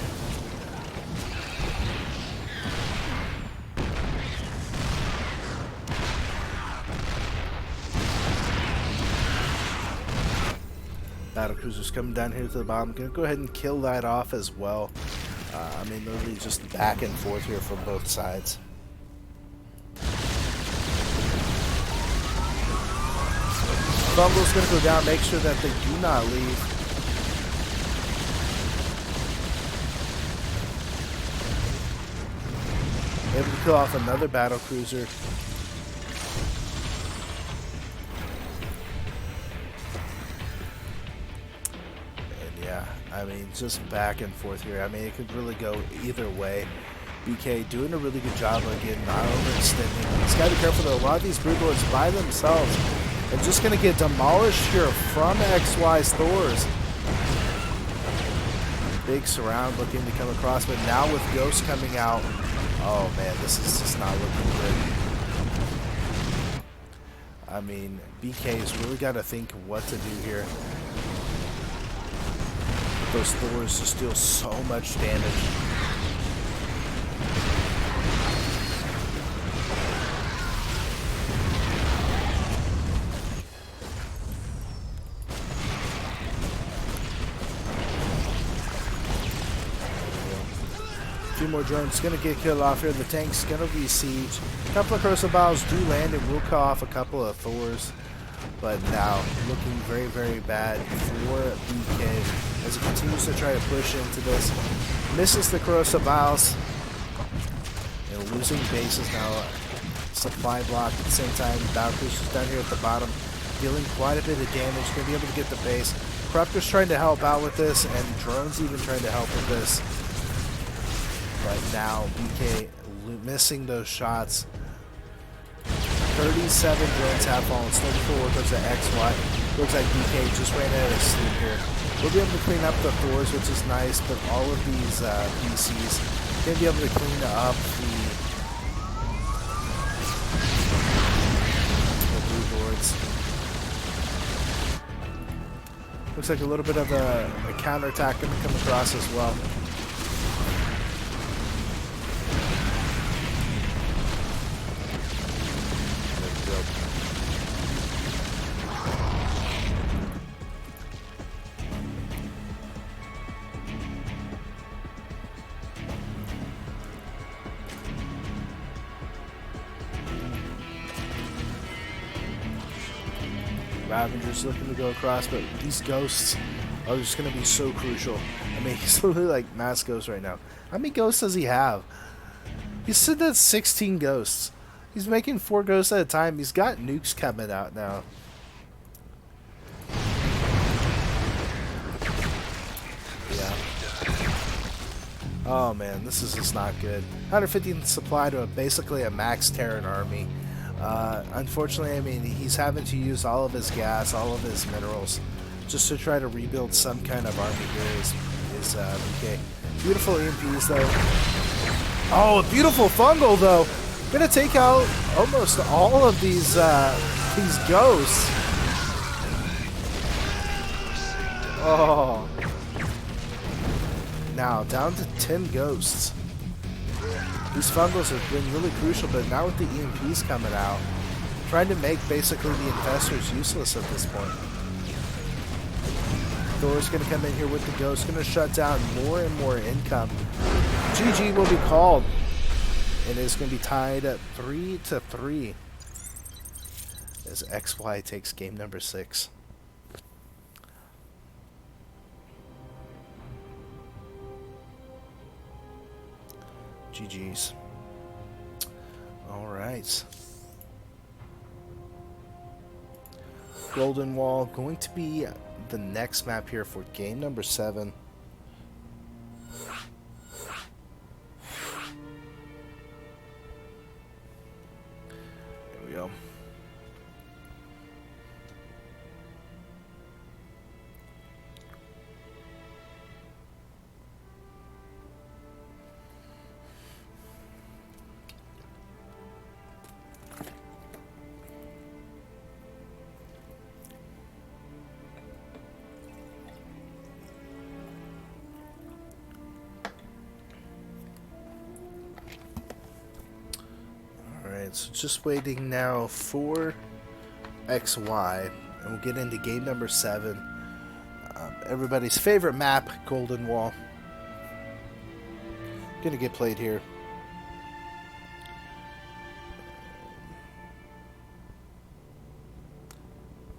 Battle cruisers coming down here to the bottom. Gonna go ahead and kill that off as well. I mean, literally just back and forth here from both sides. Bumble's gonna go down, make sure that they do not leave. Able to kill off another battle cruiser. I mean, just back and forth here. I mean, it could really go either way. BK doing a really good job again, not overextending. He's got to be careful though. A lot of these Broodlords by themselves are just going to get demolished here from XY's Thors. Big surround looking to come across, but now with Ghost coming out, oh man, this is just not looking good. I mean, BK has really got to think what to do here. those Thors just deal so much damage. Few more drones gonna get killed off here. The tank's gonna be sieged. A couple of Crucibles do land and will kill off a couple of Thors. But now looking very, very bad for BK as he continues to try to push into this. Misses the Crucibles. And losing bases now. Supply block at the same time. Valkyrie's down here at the bottom, dealing quite a bit of damage. Gonna be able to get the base. Corruptor's trying to help out with this, and Drone's even trying to help with this. But now BK missing those shots. 37 drones have fallen. Still before goes to XY. Looks like BK just ran out of steam here. We'll be able to clean up the Thors, which is nice, but all of these BCs going to be able to clean up the blue boards. Looks like a little bit of a counterattack going to come across as well. Ravengers looking to go across, but these ghosts are just going to be so crucial. I mean, he's literally like mass ghost right now. How many ghosts does he have? He's sitting at 16 ghosts. He's making 4 ghosts at a time. He's got nukes coming out now. Yeah. Oh man, this is just not good. 150 supply to basically a max Terran army. Unfortunately, I mean, he's having to use all of his gas, all of his minerals, just to try to rebuild some kind of army here. Is okay. Beautiful EMPs though. Oh, a beautiful fungal though. Gonna take out almost all of these ghosts. Oh. Now down to 10 ghosts. These fungals have been really crucial, but now with the EMPs coming out, trying to make basically the infestors useless at this point. Thor's going to come in here with the ghost, going to shut down more and more income. GG will be called, and it's going to be tied at 3-3 as XY takes game number 6. GG's. All right. Golden Wall going to be the next map here for game number 7. Here we go. So just waiting now for XY, and we'll get into game number 7. Everybody's favorite map, Golden Wall. Gonna get played here.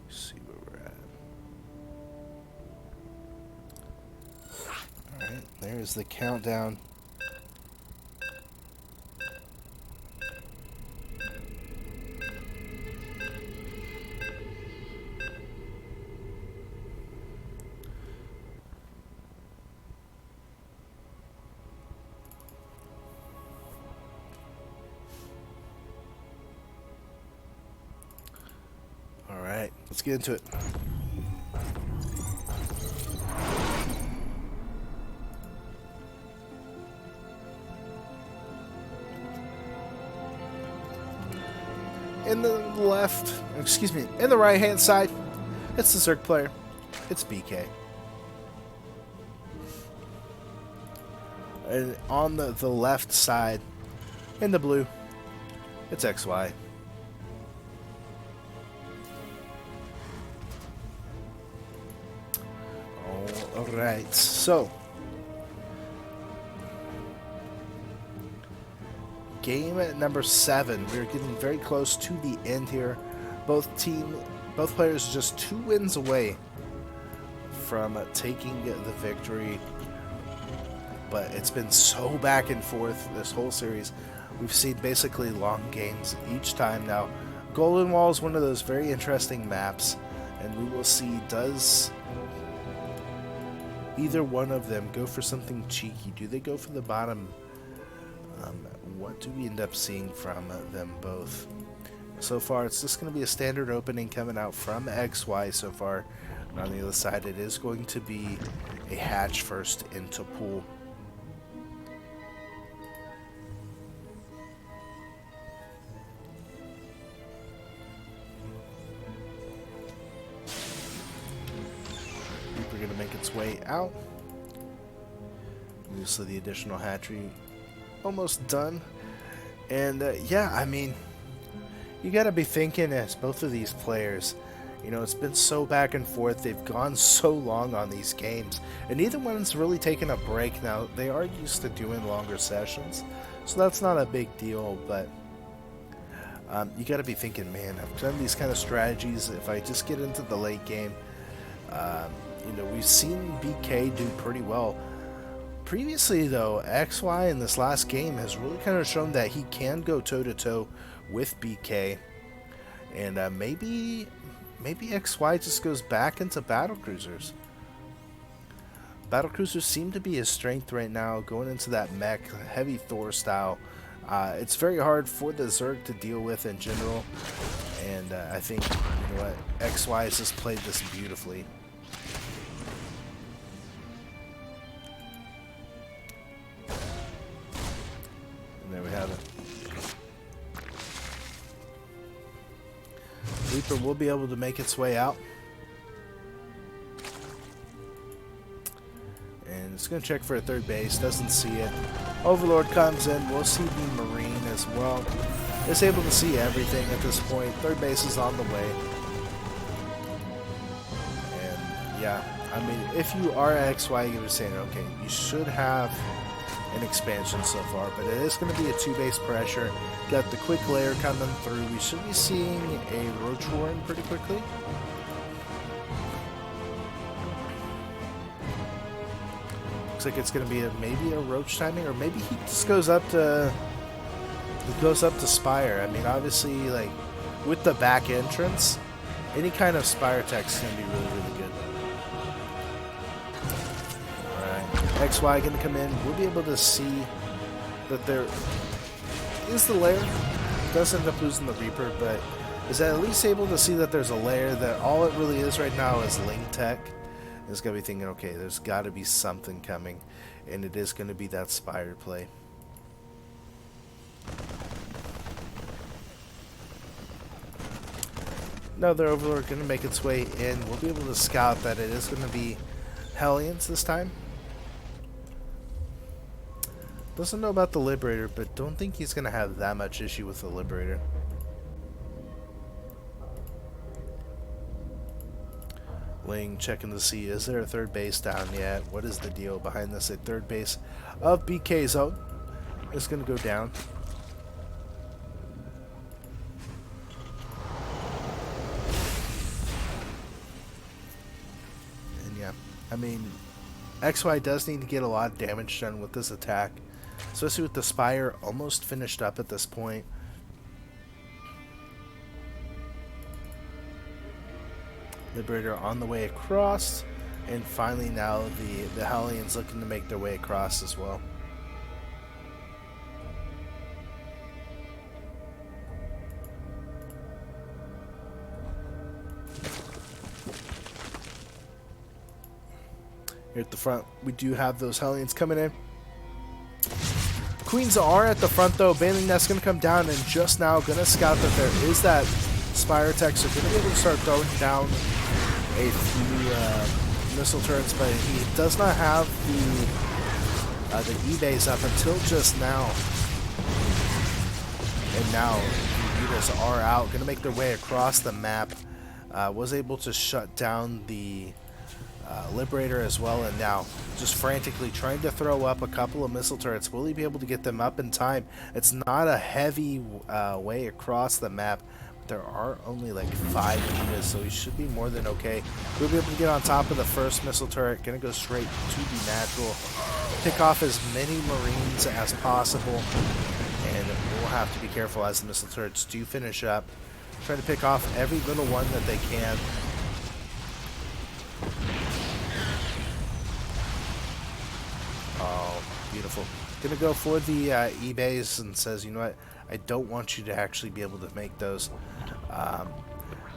See where we're at. Alright, there's the countdown. Alright, let's get into it. In the left, excuse me, in the right hand side, it's the Zerg player. It's BK. And on the left side, in the blue, it's XY. Alright, so game number 7. We're getting very close to the end here. Both players just 2 wins away from taking the victory. But it's been so back and forth this whole series. We've seen basically long games each time now. Golden Wall is one of those very interesting maps, and we will see, does either one of them go for something cheeky? Do they go for the bottom? What do we end up seeing from them both? So far, it's just going to be a standard opening coming out from XY so far. And on the other side, it is going to be a hatch first into pool. Reaper going to make its way out. Obviously, the additional hatchery almost done. And yeah, I mean, you got to be thinking as both of these players, you know, it's been so back and forth. They've gone so long on these games, and neither one's really taken a break now. They are used to doing longer sessions, so that's not a big deal. But you got to be thinking, man, I've done these kind of strategies. If I just get into the late game, you know, we've seen BK do pretty well. Previously, though, XY in this last game has really kind of shown that he can go toe-to-toe with BK. And maybe XY just goes back into battlecruisers. Battlecruisers seem to be his strength right now, going into that mech, heavy Thor style. It's very hard for the Zerg to deal with in general. And I think, you know what, XY has just played this beautifully. There we have it. Reaper will be able to make its way out. And it's going to check for a third base. Doesn't see it. Overlord comes in. We'll see the Marine as well. It's able to see everything at this point. Third base is on the way. And yeah, I mean, if you are XY, you're saying, okay, you should have an expansion so far, but it is going to be a 2-base pressure. Got the quick layer coming through. We should be seeing a Roach Warren pretty quickly. Looks like it's going to be maybe a Roach timing, or maybe he just goes up to Spire. I mean, obviously, like with the back entrance, any kind of Spire tech is going to be really, really good. XY going to come in. We'll be able to see that there is the lair. Does end up losing the Reaper, but is at least able to see that there's a lair, that all it really is right now is Ling Tech. It's going to be thinking, okay, there's got to be something coming, and it is going to be that Spire play. Another Overlord going to make its way in. We'll be able to scout that it is going to be Hellions this time. Doesn't know about the Liberator, but don't think he's going to have that much issue with the Liberator. Ling checking to see, is there a third base down yet? What is the deal behind this? A third base of BK zone is going to go down. And yeah, I mean, XY does need to get a lot of damage done with this attack. Especially with the Spire almost finished up at this point. Liberator on the way across. And finally now the Hellions looking to make their way across as well. Here at the front, we do have those Hellions coming in. Queens are at the front though. Baneling Nest going to come down, and just now going to scout that there is that Spire tech, so going to be able to start throwing down a few missile turrets, but he does not have the eBay's up until just now. And now the mutas are out, going to make their way across the map. Was able to shut down the Liberator as well, and now just frantically trying to throw up a couple of missile turrets. Will he be able to get them up in time? It's not a heavy way across the map. There are only like 5 mutas, so he should be more than okay. We'll be able to get on top of the first missile turret. Gonna go straight to the natural. Pick off as many Marines as possible, and we'll have to be careful as the missile turrets do finish up. Try to pick off every little one that they can. Oh, beautiful. Gonna go for the eBays and says, you know what? I don't want you to actually be able to make those.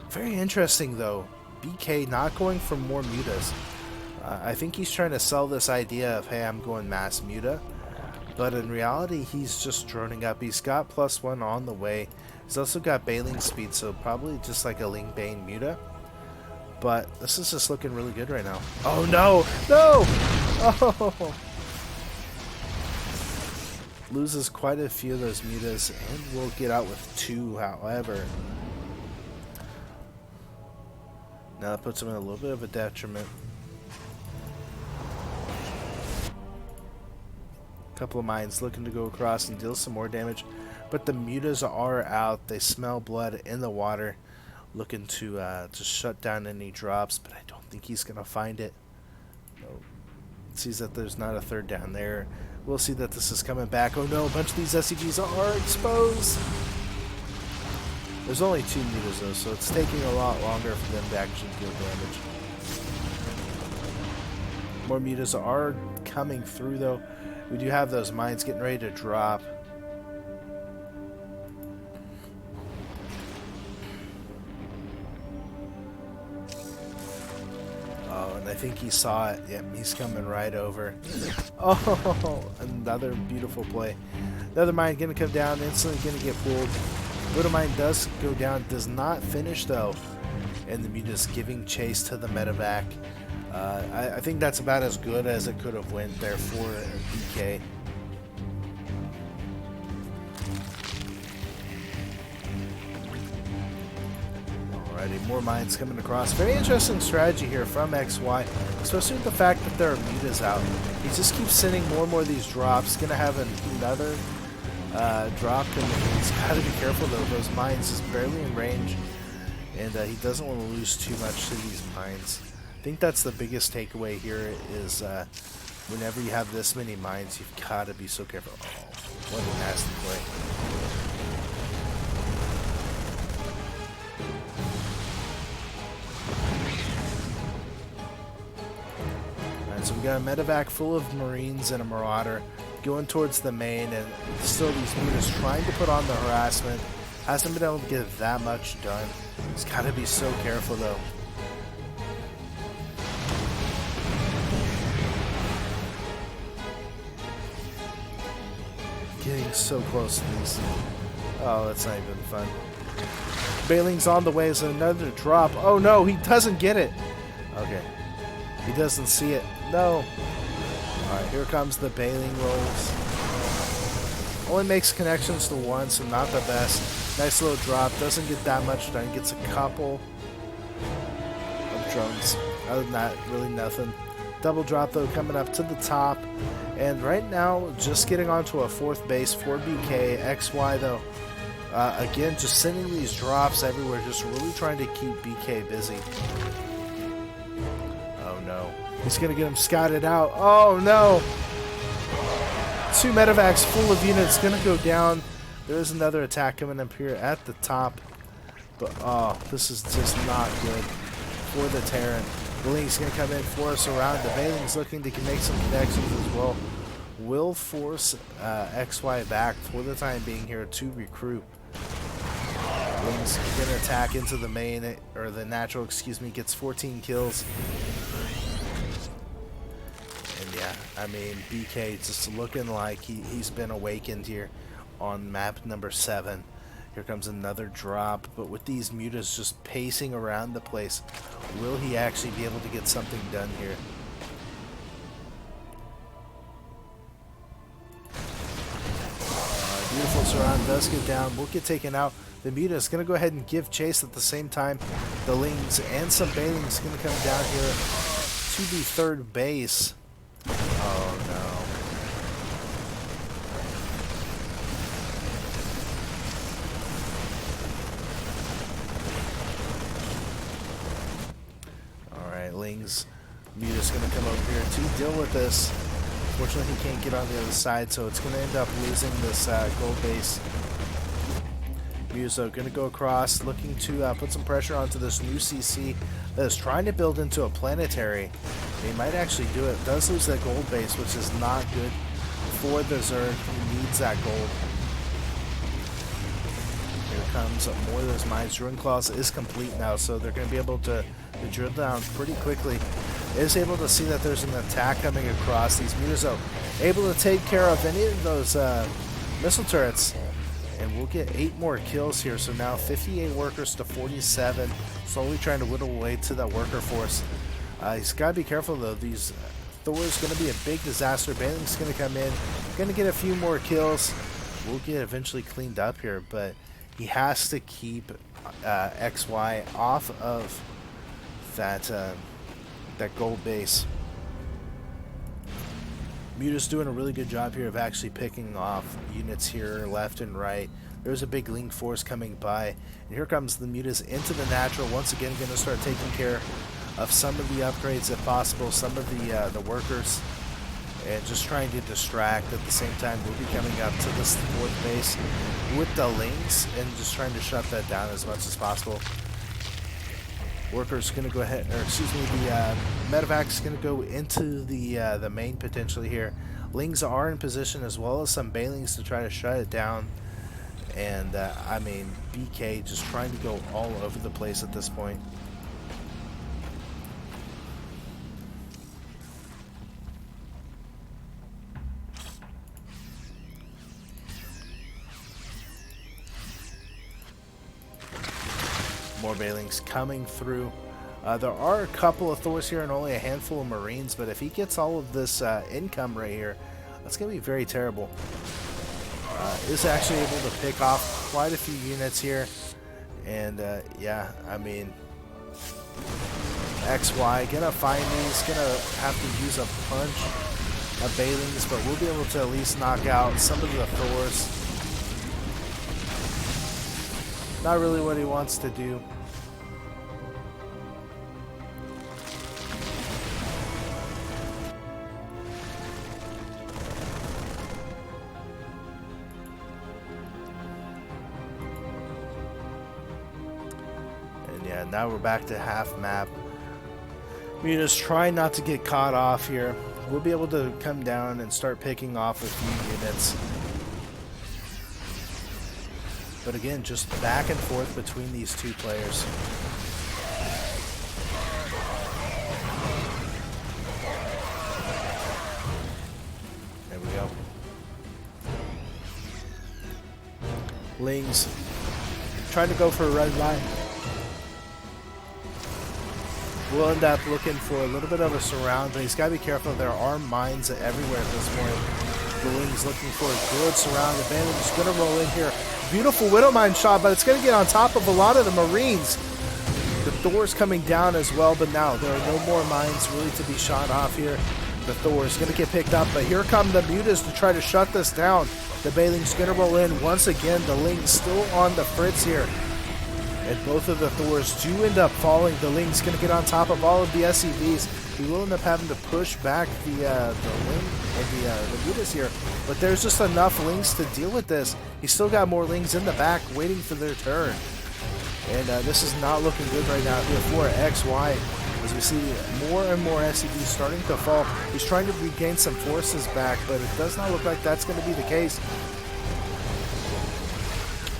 Very interesting though. BK not going for more mutas. I think he's trying to sell this idea of, hey, I'm going mass muta. But in reality, he's just droning up. He's got +1 on the way. He's also got bailing speed, so probably just like a Ling Bane muta. But this is just looking really good right now. Oh no! No! Oh! Loses quite a few of those mutas and will get out with 2, however. Now that puts him in a little bit of a detriment. Couple of mines looking to go across and deal some more damage, but the mutas are out. They smell blood in the water, looking to shut down any drops, but I don't think he's gonna find it. Nope. Sees that there's not a third down there. We'll see that this is coming back. Oh no, a bunch of these SCGs are exposed. There's only 2 mutas though, so it's taking a lot longer for them to actually deal damage. More mutas are coming through though. We do have those mines getting ready to drop. Oh, and I think he saw it. Yep, he's coming right over. Oh, another beautiful play. Another mine going to come down, instantly going to get pulled. Little mine does go down, does not finish though. And the muta's giving chase to the medevac. I think that's about as good as it could have went there for BK. Alrighty, more mines coming across. Very interesting strategy here from XY, especially with the fact that there are mutas out. He just keeps sending more and more of these drops. Gonna have another drop, and he's got to be careful though. Those mines is barely in range, and he doesn't want to lose too much to these mines. I think that's the biggest takeaway here is whenever you have this many mines, you've got to be so careful. Oh, what a nasty play. Alright, so we got a medevac full of Marines and a Marauder going towards the main, and still these mutas trying to put on the harassment. Hasn't been able to get that much done. He's got to be so careful though. Getting so close to these. Oh, that's not even fun. Bailing's on the way as another drop. Oh no, he doesn't get it. Okay. He doesn't see it. No. Alright, here comes the bailing rolls. Only makes connections to 1, so not the best. Nice little drop. Doesn't get that much done. Gets a couple of drones. Other than that, really nothing. Double drop though coming up to the top. And right now, just getting onto a 4th base for BK. XY though, again, just sending these drops everywhere, just really trying to keep BK busy. Oh no. He's going to get him scouted out. Oh no. 2 medevacs full of units going to go down. There's another attack coming up here at the top. But oh, this is just not good for the Terran. The Link's going to come in, force around. The Bailing's looking to make some connections as well. Will force XY back for the time being here to recruit. Link's going to attack into the main, or the natural, excuse me, gets 14 kills. And yeah, I mean, BK just looking like he's been awakened here on map number 7. Here comes another drop, but with these mutas just pacing around the place, will he actually be able to get something done here? Beautiful surround does get down. Will get taken out. The Muta is going to go ahead and give chase at the same time. The Lings and some Bailings going to come down here to the third base. Oh no. Alright, Lings. Muta's going to come over here to deal with this. Fortunately, he can't get on the other side, so it's going to end up losing this gold base. Muso going to go across, looking to put some pressure onto this new CC that is trying to build into a planetary. He might actually do it. Does lose that gold base, which is not good for the Zerg. He needs that gold. Here comes more of those mines. Ruin Claws is complete now, so they're going to be able to drill down pretty quickly. Is able to see that there's an attack coming across. These Mutas are able to take care of any of those missile turrets. And we'll get 8 more kills here. So now 58 workers to 47. Slowly trying to whittle away to that worker force. He's got to be careful though. These Thor's going to be a big disaster. Bailing's going to come in. Going to get a few more kills. We'll get eventually cleaned up here. But he has to keep XY off of that gold base. Muta's doing a really good job here of actually picking off units here left and right. There's a big Link force coming by. And here comes the Mutas into the natural. Once again, going to start taking care of some of the upgrades if possible, some of the workers. And just trying to distract at the same time. We'll be coming up to this fourth base with the Links and just trying to shut that down as much as possible. Worker's going to go ahead, or excuse me, the medevac's going to go into the main potentially here. Lings are in position as well as some Bailings to try to shut it down. And, I mean, BK just trying to go all over the place at this point. More Bailings coming through. There are a couple of Thors here and only a handful of Marines, but if he gets all of this income right here, that's going to be very terrible. Is actually able to pick off quite a few units here. And yeah, I mean, XY going to find these, going to have to use a bunch of Bailings, but we'll be able to at least knock out some of the Thors. Not really what he wants to do. And yeah, now we're back to half map. Muta's trying not to get caught off here. We'll be able to come down and start picking off a few units. But again, just back and forth between these two players. There we go. Lings trying to go for a red line. We'll end up looking for a little bit of a surround, but he's got to be careful. There are mines everywhere at this point. The Lings looking for a good surround. The Bandit is going to roll in here. Beautiful Widow Mine shot, but it's going to get on top of a lot of the Marines. The Thor's coming down as well, but now there are no more mines really to be shot off here. The Thor's going to get picked up, but here come the Mutas to try to shut this down. The Bailing's going to roll in. Once again, the Ling's still on the fritz here. And both of the Thors do end up falling. The Ling's going to get on top of all of the SCVs. He will end up having to push back the Ling and the Mutas here. But there's just enough Lings to deal with this. He's still got more Lings in the back waiting for their turn. And this is not looking good right now here for XY. As we see more and more SCVs starting to fall. He's trying to regain some forces back, but it does not look like that's going to be the case.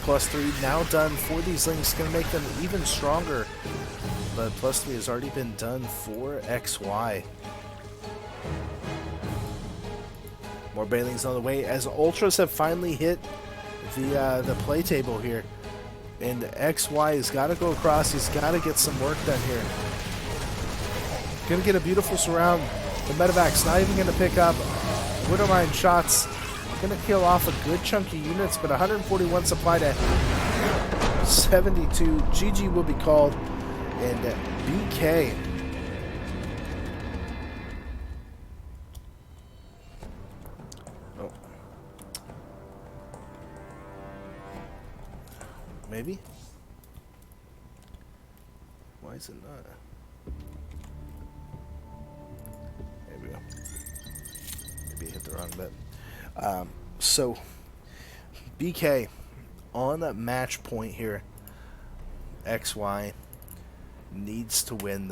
+3 now done for these Lings, going to make them even stronger. But +3 has already been done for XY. More Bailings on the way as Ultras have finally hit the play table here. And XY has got to go across. He's got to get some work done here. Going to get a beautiful surround. The medevac's not even going to pick up Widowmine shots. Gonna kill off a good chunk of units, but 141 supply to 72. GG will be called, and BK. Oh. Maybe? Why is it not? There we go. Maybe I hit the wrong button. So, BK on a match point here. XY needs to win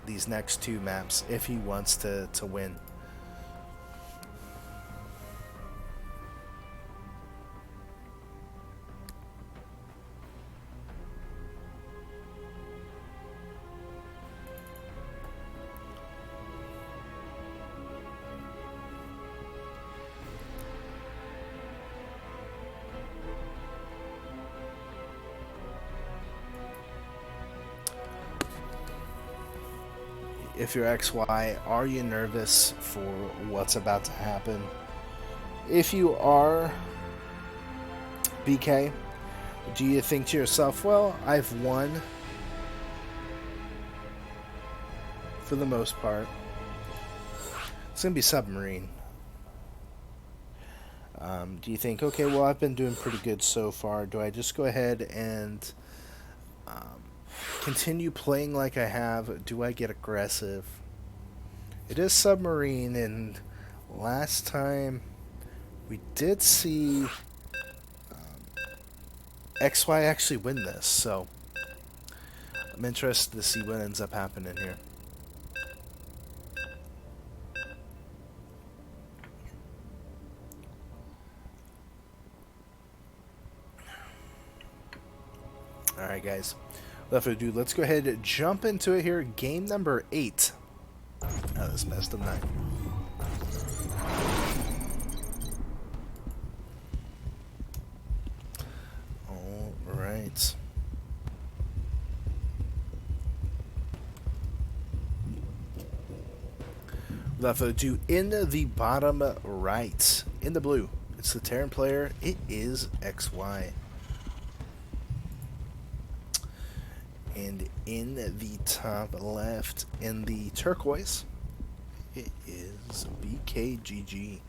these next two maps if he wants to win. If you're XY, are you nervous for what's about to happen? If you are, BK, do you think to yourself, well, I've won for the most part? It's going to be submarine. Do you think, okay, well, I've been doing pretty good so far. Do I just go ahead and continue playing like I have? Do I get aggressive? It is submarine, and last time we did see XY actually win this, so I'm interested to see what ends up happening here. Alright guys, without further ado, let's go ahead and jump into it here. Game number 8. Oh, this best of 9. Alright. Without further ado, in the bottom right, in the blue, it's the Terran player. It is XY. And in the top left, in the turquoise, it is BreakingGG.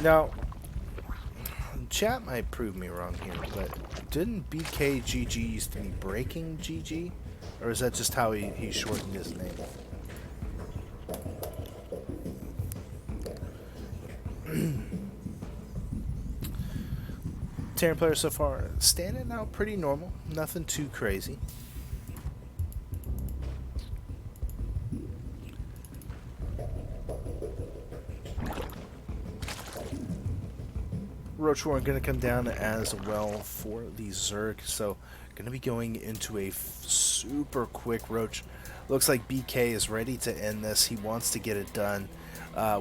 Now, chat might prove me wrong here, but didn't BreakingGG used to be BreakingGG? Or is that just how he shortened his name? Terran player so far standing out pretty normal, nothing too crazy. Roach Warren going to come down as well for the Zerg, so going to be going into a super quick Roach. Looks like BK is ready to end this. He wants to get it done.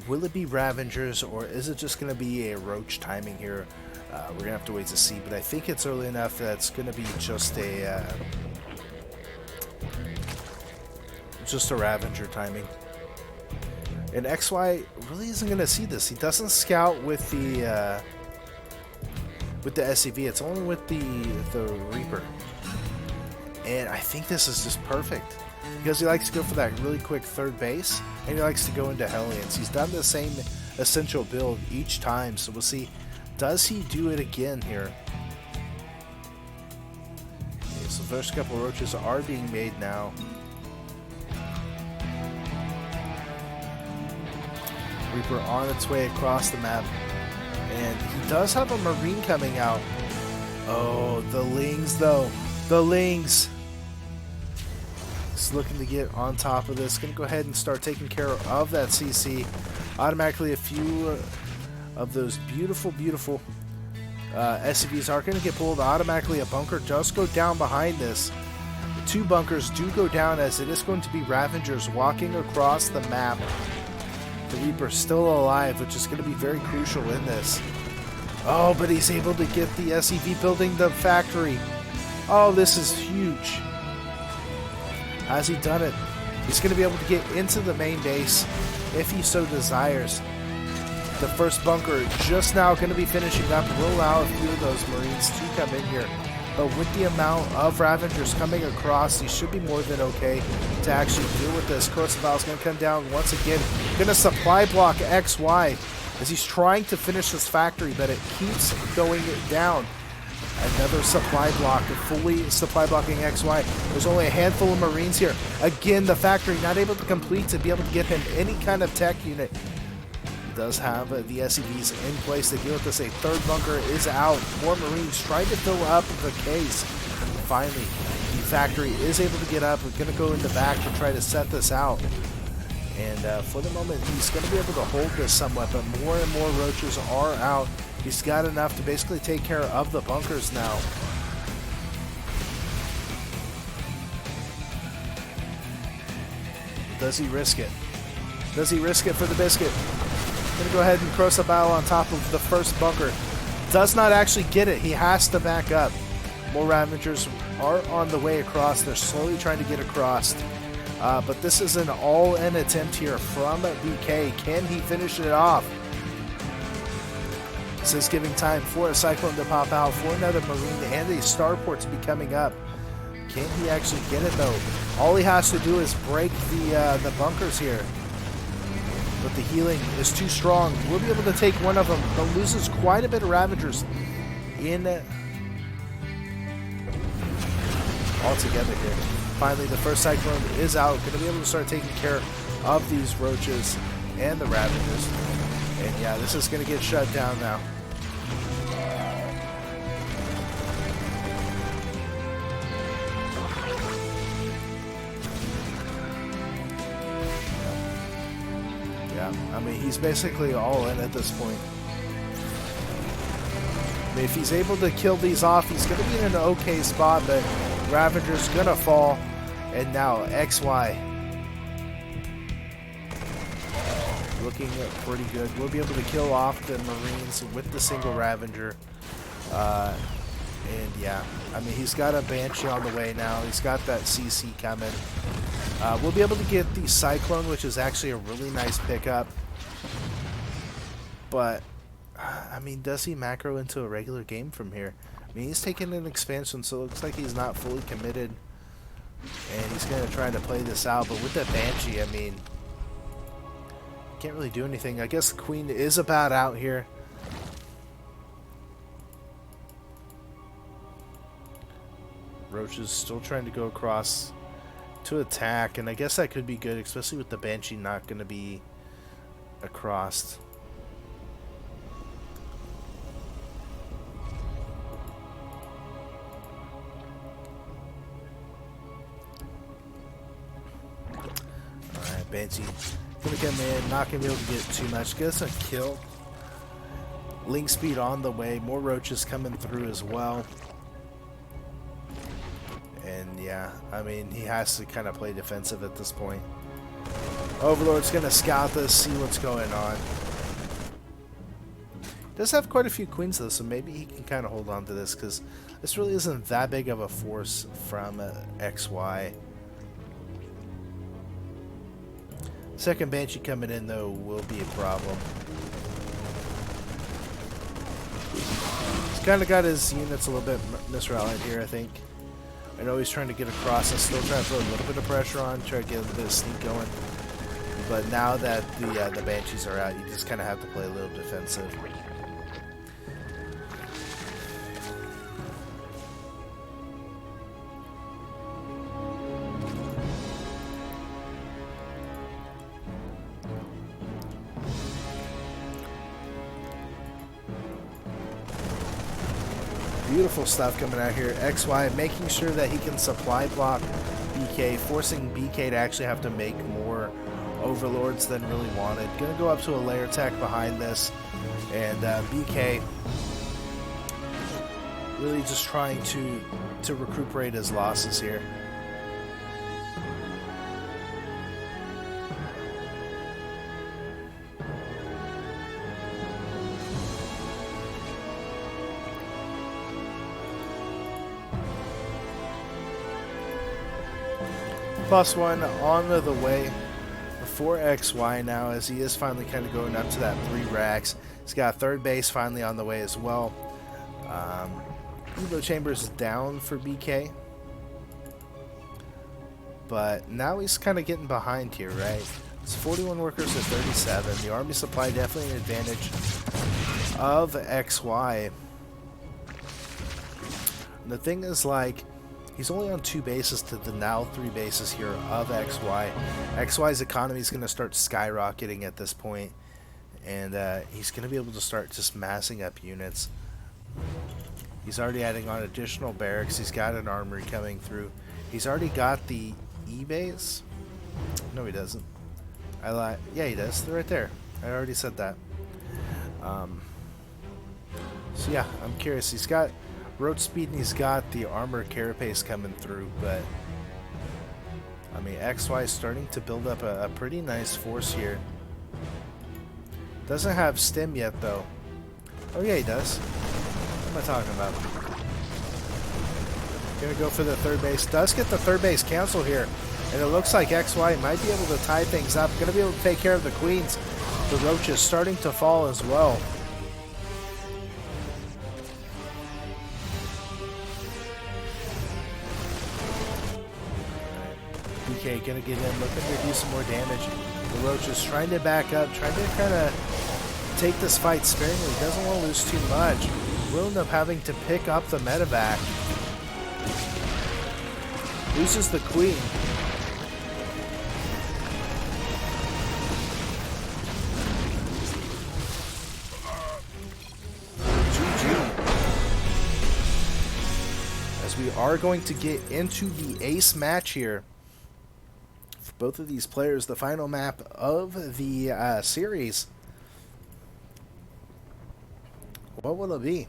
Will it be Ravengers, or is it just going to be a Roach timing here? We're going to have to wait to see, but I think it's early enough that it's going to be just a Ravenger timing. And XY really isn't going to see this. He doesn't scout with the SCV. It's only with the Reaper. And I think this is just perfect, because he likes to go for that really quick third base, and he likes to go into Hellions. He's done the same essential build each time, so we'll see. Does he do it again here? Okay, so the first couple of Roaches are being made now. Reaper on its way across the map. And he does have a Marine coming out. Oh, the Lings though. The Lings. He's looking to get on top of this. Going to go ahead and start taking care of that CC. Automatically a few of those beautiful SCVs are going to get pulled. Automatically a bunker does go down behind this. The 2 bunkers do go down, as it is going to be Ravengers walking across the map. The Reaper still alive, which is going to be very crucial in this. Oh, but he's able to get the SCV building the factory. Oh, this is huge. Has he done it? He's going to be able to get into the main base if he so desires. The first bunker just now going to be finishing up. Will allow a few of those Marines to come in here. But with the amount of Ravagers coming across, he should be more than okay to actually deal with this. Corsaval is going to come down once again. Going to supply block XY as he's trying to finish this factory, but it keeps going down. Another supply block, fully supply blocking XY. There's only a handful of Marines here. Again, the factory not able to complete to be able to get him any kind of tech unit. Does have the SCVs in place to deal with this. A third bunker is out. More Marines trying to fill up the case. Finally, the factory is able to get up. We're going to go in the back to try to set this out. And for the moment, he's going to be able to hold this somewhat, but more and more roaches are out. He's got enough to basically take care of the bunkers now. Does he risk it? Does he risk it for the biscuit? Going to go ahead and cross a battle on top of the first bunker. Does not actually get it. He has to back up. More Ravagers are on the way across. They're slowly trying to get across. But this is an all-in attempt here from BK. Can he finish it off? This is giving time for a Cyclone to pop out, for another Marine, and a Starport to be coming up. Can he actually get it, though? All he has to do is break the bunkers here. But the healing is too strong. We'll be able to take one of them, but loses quite a bit of Ravagers in altogether here. Finally, the first Cyclone is out. Going to be able to start taking care of these roaches and the Ravagers. And yeah, this is going to get shut down now. I mean, he's basically all in at this point. I mean, if he's able to kill these off, he's going to be in an okay spot, but Ravager's going to fall. And now XY looking pretty good. We'll be able to kill off the Marines with the single Ravager. And yeah, I mean, he's got a Banshee on the way now. He's got that CC coming. We'll be able to get the Cyclone, which is actually a really nice pickup. But, I mean, does he macro into a regular game from here? I mean, he's taking an expansion, so it looks like he's not fully committed. And he's going to try to play this out. But with that Banshee, I mean, can't really do anything. I guess the Queen is about out here. Roach is still trying to go across to attack, and I guess that could be good, especially with the Banshee not going to be across. Alright, Banshee going to come in, not going to be able to get too much. Gets a kill. Link speed on the way, more roaches coming through as well. And yeah, I mean, he has to kind of play defensive at this point. Overlord's going to scout this, see what's going on. Does have quite a few queens though, so maybe he can kind of hold on to this, because this really isn't that big of a force from XY. Second Banshee coming in though will be a problem. He's kind of got his units a little bit misrallied here, I think. I know he's trying to get across and still trying to put a little bit of pressure on, try to get a little bit of sneak going. But now that the Banshees are out, you just kind of have to play a little defensive. Beautiful stuff coming out here. XY making sure that he can supply block BK, forcing BK to actually have to make more overlords than really wanted. Gonna go up to a layer attack behind this, and BK really just trying to recuperate his losses here. +1 on the way for XY now, as he is finally kind of going up to that 3 racks. He's got third base finally on the way as well. Evo Chambers is down for BK. But now he's kind of getting behind here, right? It's 41 workers to 37. The army supply definitely an advantage of XY. And the thing is, like, he's only on 2 bases to the now 3 bases here of XY. XY's economy is going to start skyrocketing at this point, and he's going to be able to start just massing up units. He's already adding on additional barracks. He's got an armory coming through. He's already got the E-base. No, he doesn't. I lie. Yeah, he does. They're right there. I already said that. So yeah, I'm curious. He's got road speed and he's got the armor carapace coming through, but I mean, XY is starting to build up a pretty nice force here. Doesn't have stim yet though. Oh yeah, he does. What am I talking about? Gonna go for the third base. Does get the third base cancel here, and it looks like XY might be able to tie things up. Gonna be able to take care of the queens. The roach is starting to fall as well. BK gonna get in, looking to do some more damage. The roach is trying to back up, trying to kind of take this fight sparingly. Doesn't want to lose too much. Will end up having to pick up the medevac. Loses the queen. GG. As we are going to get into the ace match here. For both of these players, the final map of the series. What will it be?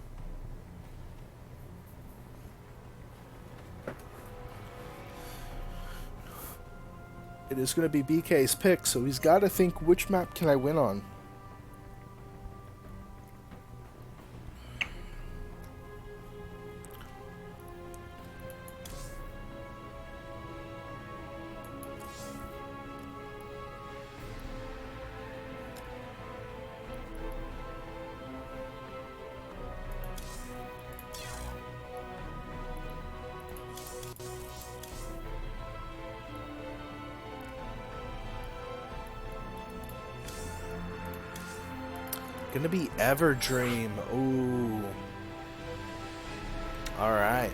It is going to be BK's pick, so he's got to think, which map can I win on? Gonna be Everdream. Ooh. Alright.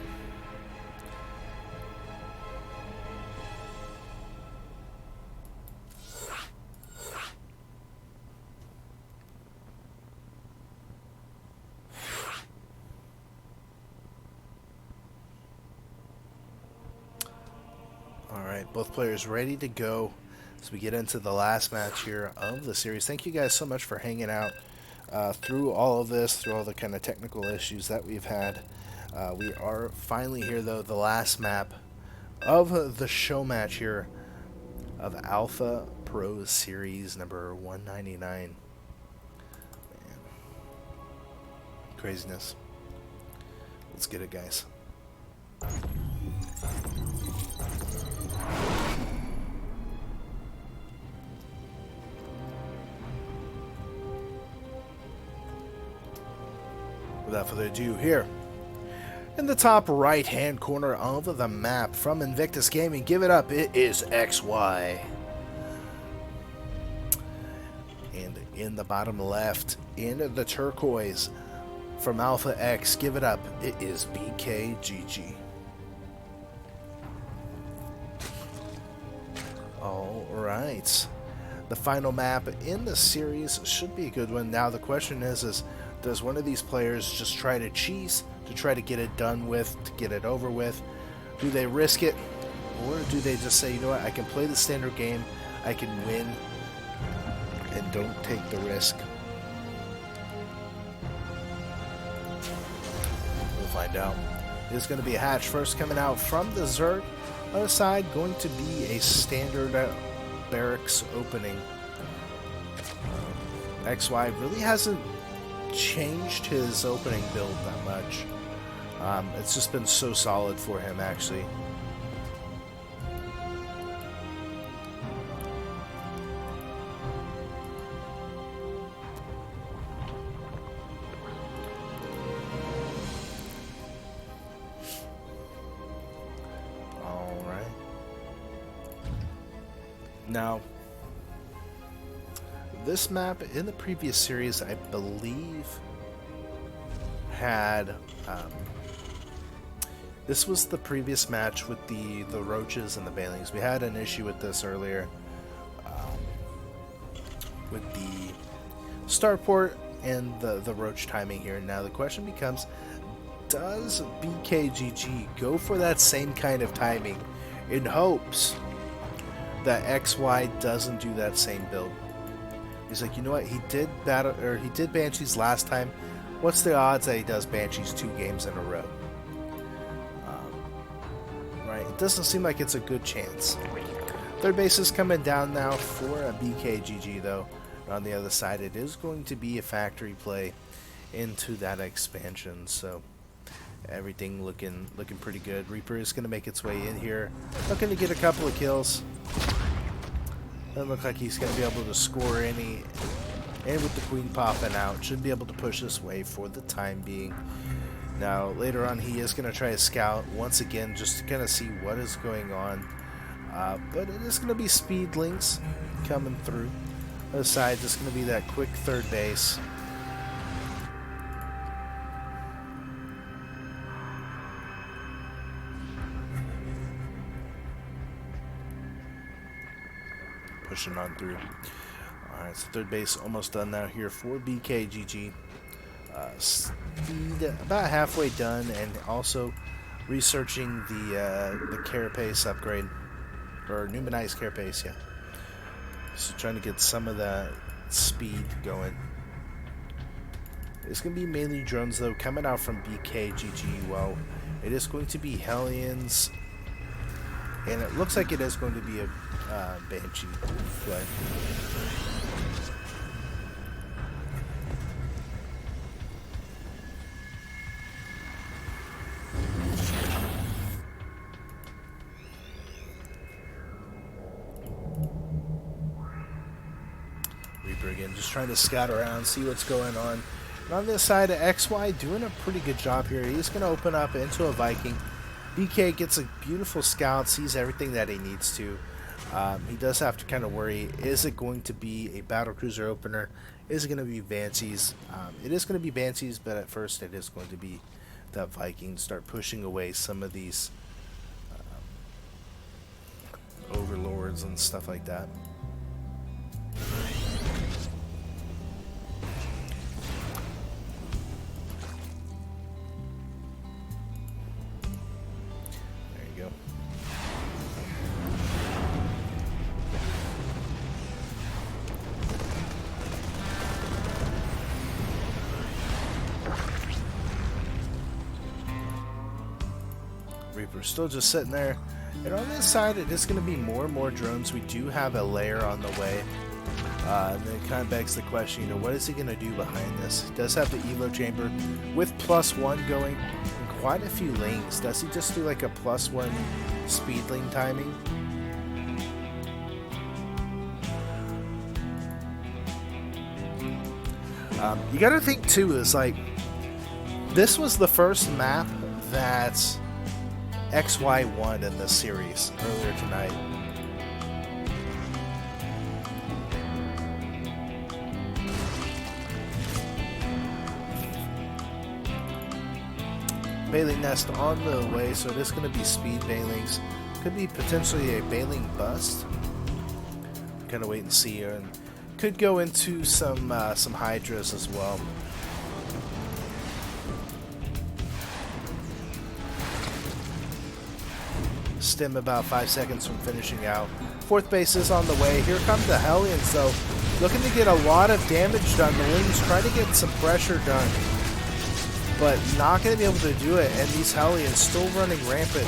Alright, both players ready to go as we get into the last match here of the series. Thank you guys so much for hanging out through all of this, through all the kind of technical issues that we've had. We are finally here, though, the last map of the show match here of Alpha Pro Series number 199. Man. Craziness. Let's get it, guys. Without further ado, here in the top right hand corner of the map from Invictus Gaming, give it up, it is XY. And in the bottom left, in the turquoise from Alpha X, give it up, it is BreakingGG. Alright, the final map in the series should be a good one. Now the question is does one of these players just try to cheese to try to get it done with, to get it over with? Do they risk it? Or do they just say, you know what, I can play the standard game, I can win, and don't take the risk? We'll find out. It's going to be a hatch first coming out from the Zerg. Other side going to be a standard barracks opening. XY really hasn't changed his opening build that much. It's just been so solid for him, actually. Now, this map in the previous series, I believe, had this was the previous match with the roaches and the Bailings. We had an issue with this earlier with the starport and the roach timing here. Now the question becomes, does BreakingGG go for that same kind of timing in hopes that XY doesn't do that same build? He's like, you know what, he did Banshees last time. What's the odds that he does Banshees 2 games in a row? Right, it doesn't seem like it's a good chance. Third base is coming down now for a BreakingGG though. And on the other side, it is going to be a factory play into that expansion. So everything looking pretty good. Reaper is going to make its way in here, looking to get a couple of kills. Doesn't look like he's going to be able to score any. And with the queen popping out, should be able to push this way for the time being. Now, later on, he is going to try to scout once again just to kind of see what is going on. But it is going to be speed links coming through. Other side, just going to be that quick third base. Pushing on through. Alright, so third base almost done now here for BreakingGG. Speed about halfway done, and also researching the carapace upgrade, or Numanized carapace, yeah. So trying to get some of that speed going. It's going to be mainly drones though coming out from BreakingGG. Well, it is going to be Hellions, and it looks like it is going to be a Banshee play. Reaper again, just trying to scout around, see what's going on. And on this side of XY, doing a pretty good job here. He's going to open up into a Viking. BK gets a beautiful scout, sees everything that he needs to. He does have to kind of worry, is it going to be a battlecruiser opener? Is it going to be Banshees? It is going to be Banshees, but at first it is going to be that Viking. Start pushing away some of these overlords and stuff like that. Reaper still just sitting there. And on this side, it is going to be more and more drones. We do have a layer on the way. And then it kind of begs the question, you know, what is he going to do behind this? He does have the Evo chamber with +1 going and quite a few lanes. Does he just do like a +1 speed lane timing? You got to think too, is like, this was the first map that XY won in this series earlier tonight. Bailing nest on the way, so it is going to be speed bailings. Could be potentially a bailing bust. Kind of wait and see, and could go into some hydras as well. Stim about 5 seconds from finishing out. Fourth base is on the way. Here come the Hellions though, looking to get a lot of damage done. The Lings trying to get some pressure done, but not going to be able to do it. And these Hellions still running rampant.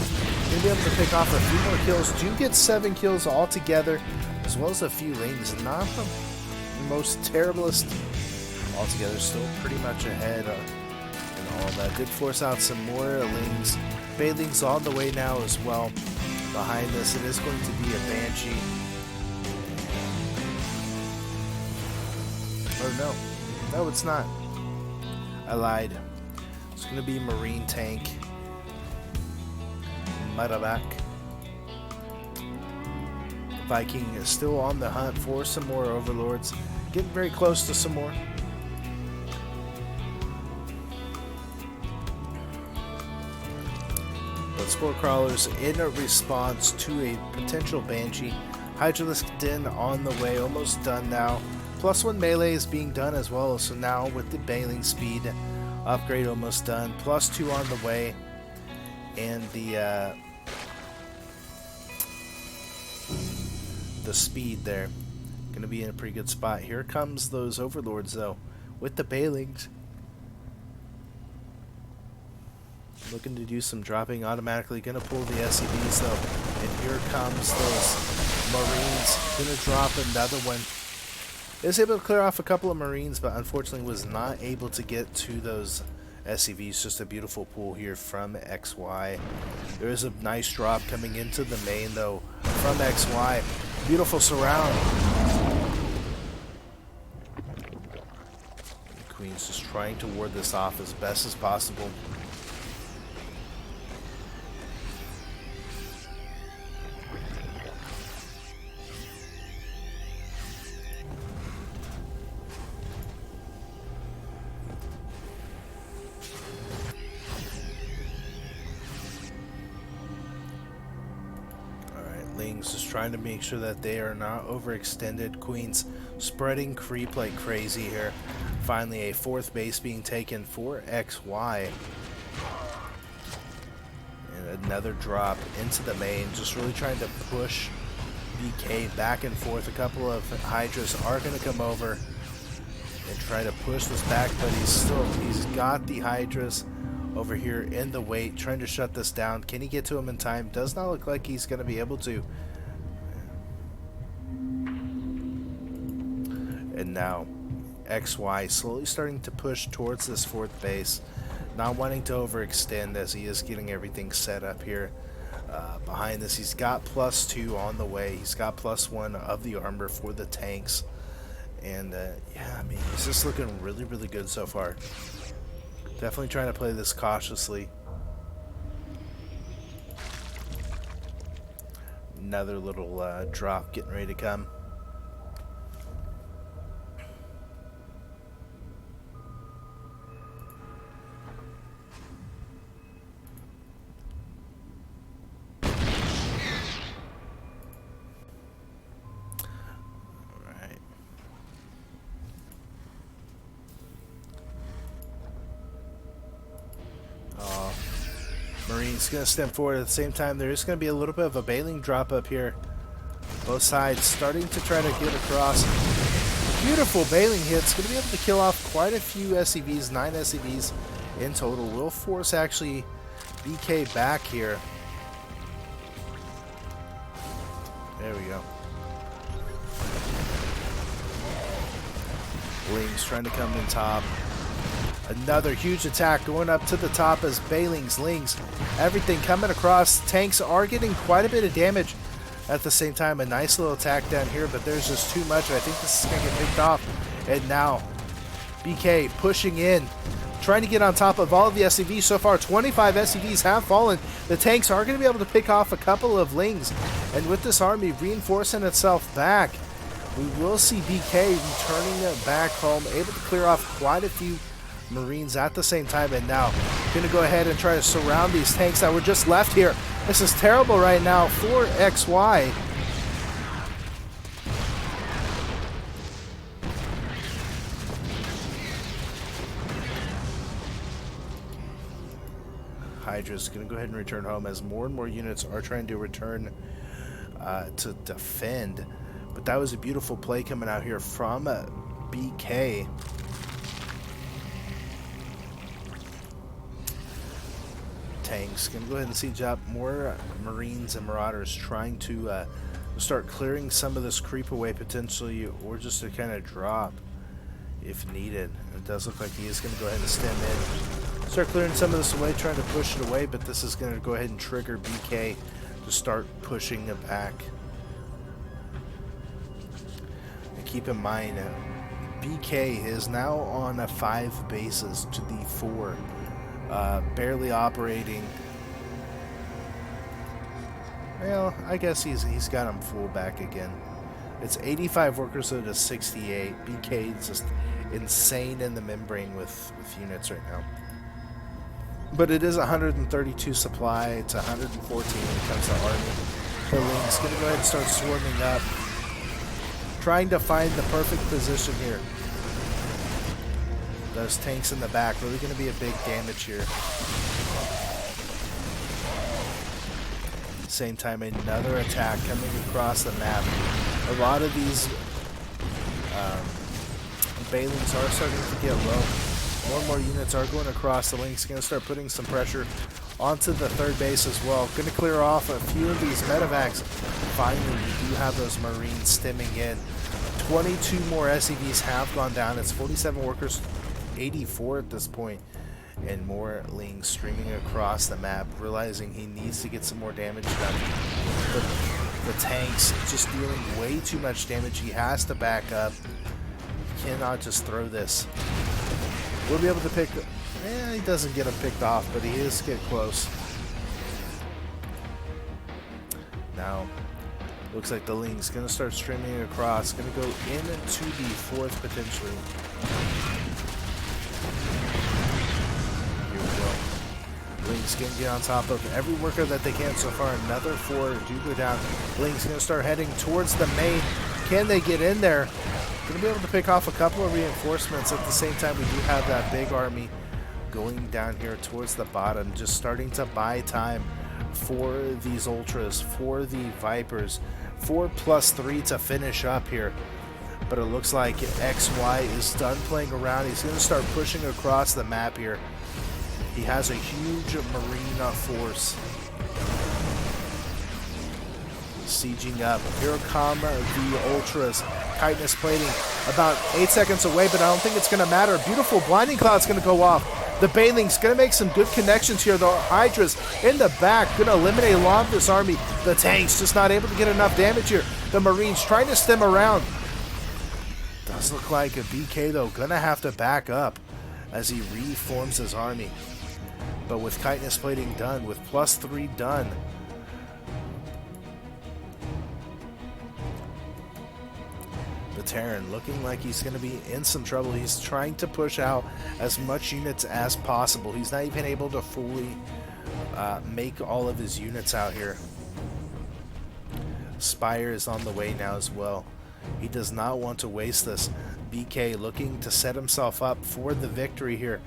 Going to be able to pick off a few more kills. Do get 7 kills altogether, as well as a few Lings. Not the most terriblest altogether. Still pretty much ahead and all that. Did force out some more Lings. Bailing's on the way now as well. Behind this, it is going to be a Banshee. Oh no. No, it's not. I lied. It's going to be Marine Tank. Medevac. Viking is still on the hunt for some more overlords. Getting very close to some more. But Spore Crawlers in a response to a potential Banshee. Hydralisk Den on the way, almost done now. +1 melee is being done as well, so now with the bailing speed upgrade almost done. +2 on the way. And the speed there. Going to be in a pretty good spot. Here comes those overlords though, with the bailings. Looking to do some dropping, automatically going to pull the SCVs though. And here comes those Marines, going to drop another one. Is able to clear off a couple of Marines, but unfortunately was not able to get to those SCVs. Just a beautiful pull here from XY. There is a nice drop coming into the main though from XY. Beautiful surround. The Queen's just trying to ward this off as best as possible. Just trying to make sure that they are not overextended. Queens spreading creep like crazy here. Finally a 4th base being taken for XY. And another drop into the main. Just really trying to push BK back and forth. A couple of Hydras are going to come over and try to push this back, but he's got the Hydras over here in the wait, trying to shut this down. Can he get to him in time? Does not look like he's going to be able to. And now XY slowly starting to push towards this 4th base, not wanting to overextend as he is getting everything set up here. Behind this, he's got +2 on the way. He's got +1 of the armor for the tanks. And yeah, I mean, he's just looking really, really good so far. Definitely trying to play this cautiously. Another little drop getting ready to come. Marine's going to step forward. At the same time, there is going to be a little bit of a bailing drop up here. Both sides starting to try to get across. Beautiful bailing hits. Going to be able to kill off quite a few SCVs. 9 SCVs in total. Will force actually BK back here. There we go. Lings trying to come in top. Another huge attack going up to the top as Bailings, Lings, everything coming across. Tanks are getting quite a bit of damage. At the same time, a nice little attack down here, but there's just too much. I think this is going to get picked off. And now, BK pushing in, trying to get on top of all of the SCVs. So far, 25 SCVs have fallen. The tanks are going to be able to pick off a couple of Lings. And with this army reinforcing itself back, we will see BK returning back home, able to clear off quite a few Marines at the same time. And now going to go ahead and try to surround these tanks that were just left here. This is terrible right now for XY. Hydra's going to go ahead and return home as more and more units are trying to return to defend. But that was a beautiful play coming out here from BK. Tanks gonna go ahead and siege up more Marines and Marauders, trying to start clearing some of this creep away potentially, or just to kind of drop if needed. It does look like he is going to go ahead and stem in, start clearing some of this away, trying to push it away, but this is going to go ahead and trigger BK to start pushing it back. And keep in mind, BK is now on 5 bases to the 4. Barely operating. Well, I guess he's got him full back again. It's 85 workers to 68. BK is just insane in the membrane with units right now. But it is 132 supply. It's 114 when it comes to army. The Link's going to go ahead and start swarming up. Trying to find the perfect position here. Those tanks in the back really going to be a big damage here. Same time, another attack coming across the map. A lot of these Balings are starting to get low. More and more units are going across. The Link's going to start putting some pressure onto the third base as well. Going to clear off a few of these medevacs. Finally, we do have those Marines stemming in. 22 more SCVs have gone down. It's 47 workers, 84 at this point. And more Ling streaming across the map, realizing he needs to get some more damage done. The tanks just dealing way too much damage. He has to back up. He cannot just throw this. We'll be able to pick... he doesn't get him picked off, but he is getting close. Now, looks like the Ling's going to start streaming across. Going to go into the fourth potentially. Link's going to get on top of every worker that they can so far. Another 4 do go down. Link's going to start heading towards the main. Can they get in there? Going to be able to pick off a couple of reinforcements. At the same time, we do have that big army going down here towards the bottom. Just starting to buy time for these Ultras, for the Vipers. 4+3 to finish up here. But it looks like XY is done playing around. He's going to start pushing across the map here. He has a huge marine force. Sieging up. Here come the Ultras. Chitinous plating about 8 seconds away, but I don't think it's going to matter. Beautiful blinding cloud's going to go off. The Baling's going to make some good connections here. The Hydras in the back going to eliminate a lot of this army. The tanks just not able to get enough damage here. The Marines trying to stem around. Does look like a BK though going to have to back up as he reforms his army. But with chitinous plating done, with +3 done, the Terran looking like he's going to be in some trouble. He's trying to push out as much units as possible. He's not even able to fully make all of his units out here. Spire is on the way now as well. He does not want to waste this. BK looking to set himself up for the victory here.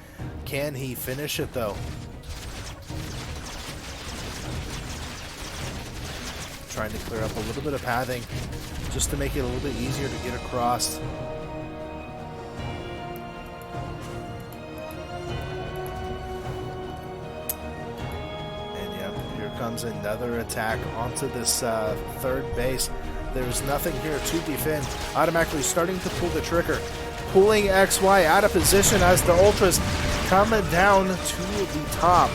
Can he finish it though? Trying to clear up a little bit of pathing just to make it a little bit easier to get across. And yeah, here comes another attack onto this third base. There's nothing here to defend. Automatically starting to pull the trigger. Pulling XY out of position as the Ultras come down to the top.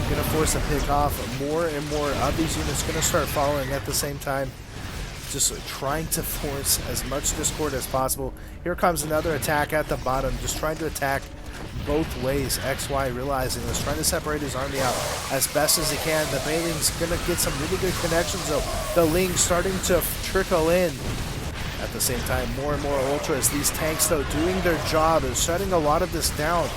Going to force a pick off. More and more of these units going to start following at the same time. Just trying to force as much discord as possible. Here comes another attack at the bottom. Just trying to attack both ways. XY realizing this. Trying to separate his army out as best as he can. The Baling's going to get some really good connections though. The Ling starting to trickle in. At the same time, more and more Ultras. These tanks though doing their job is shutting a lot of this down.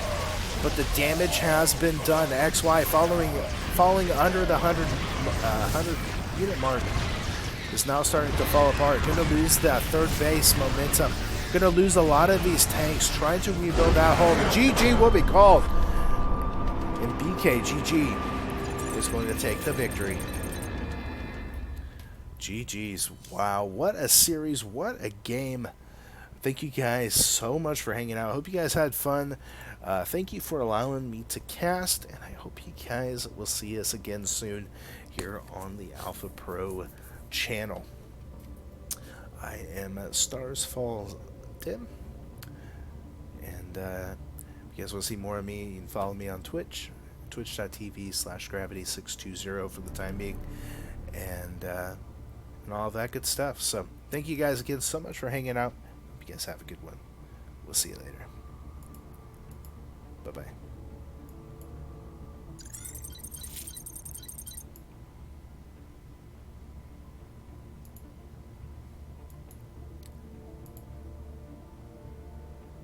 But the damage has been done. XY falling under the 100 unit mark is now starting to fall apart. Going to lose that third base momentum. Going to lose a lot of these tanks trying to rebuild that home. GG will be called. And BreakingGG is going to take the victory. GG's. Wow, what a series. What a game. Thank you guys so much for hanging out. I hope you guys had fun. Thank you for allowing me to cast, and I hope you guys will see us again soon here on the Alpha Pro channel. I am Stars Fall Tim, and if you guys want to see more of me, you can follow me on Twitch, twitch.tv/gravity620 for the time being, and all of that good stuff. So thank you guys again so much for hanging out. Hope you guys have a good one. We'll see you later. Bye-bye.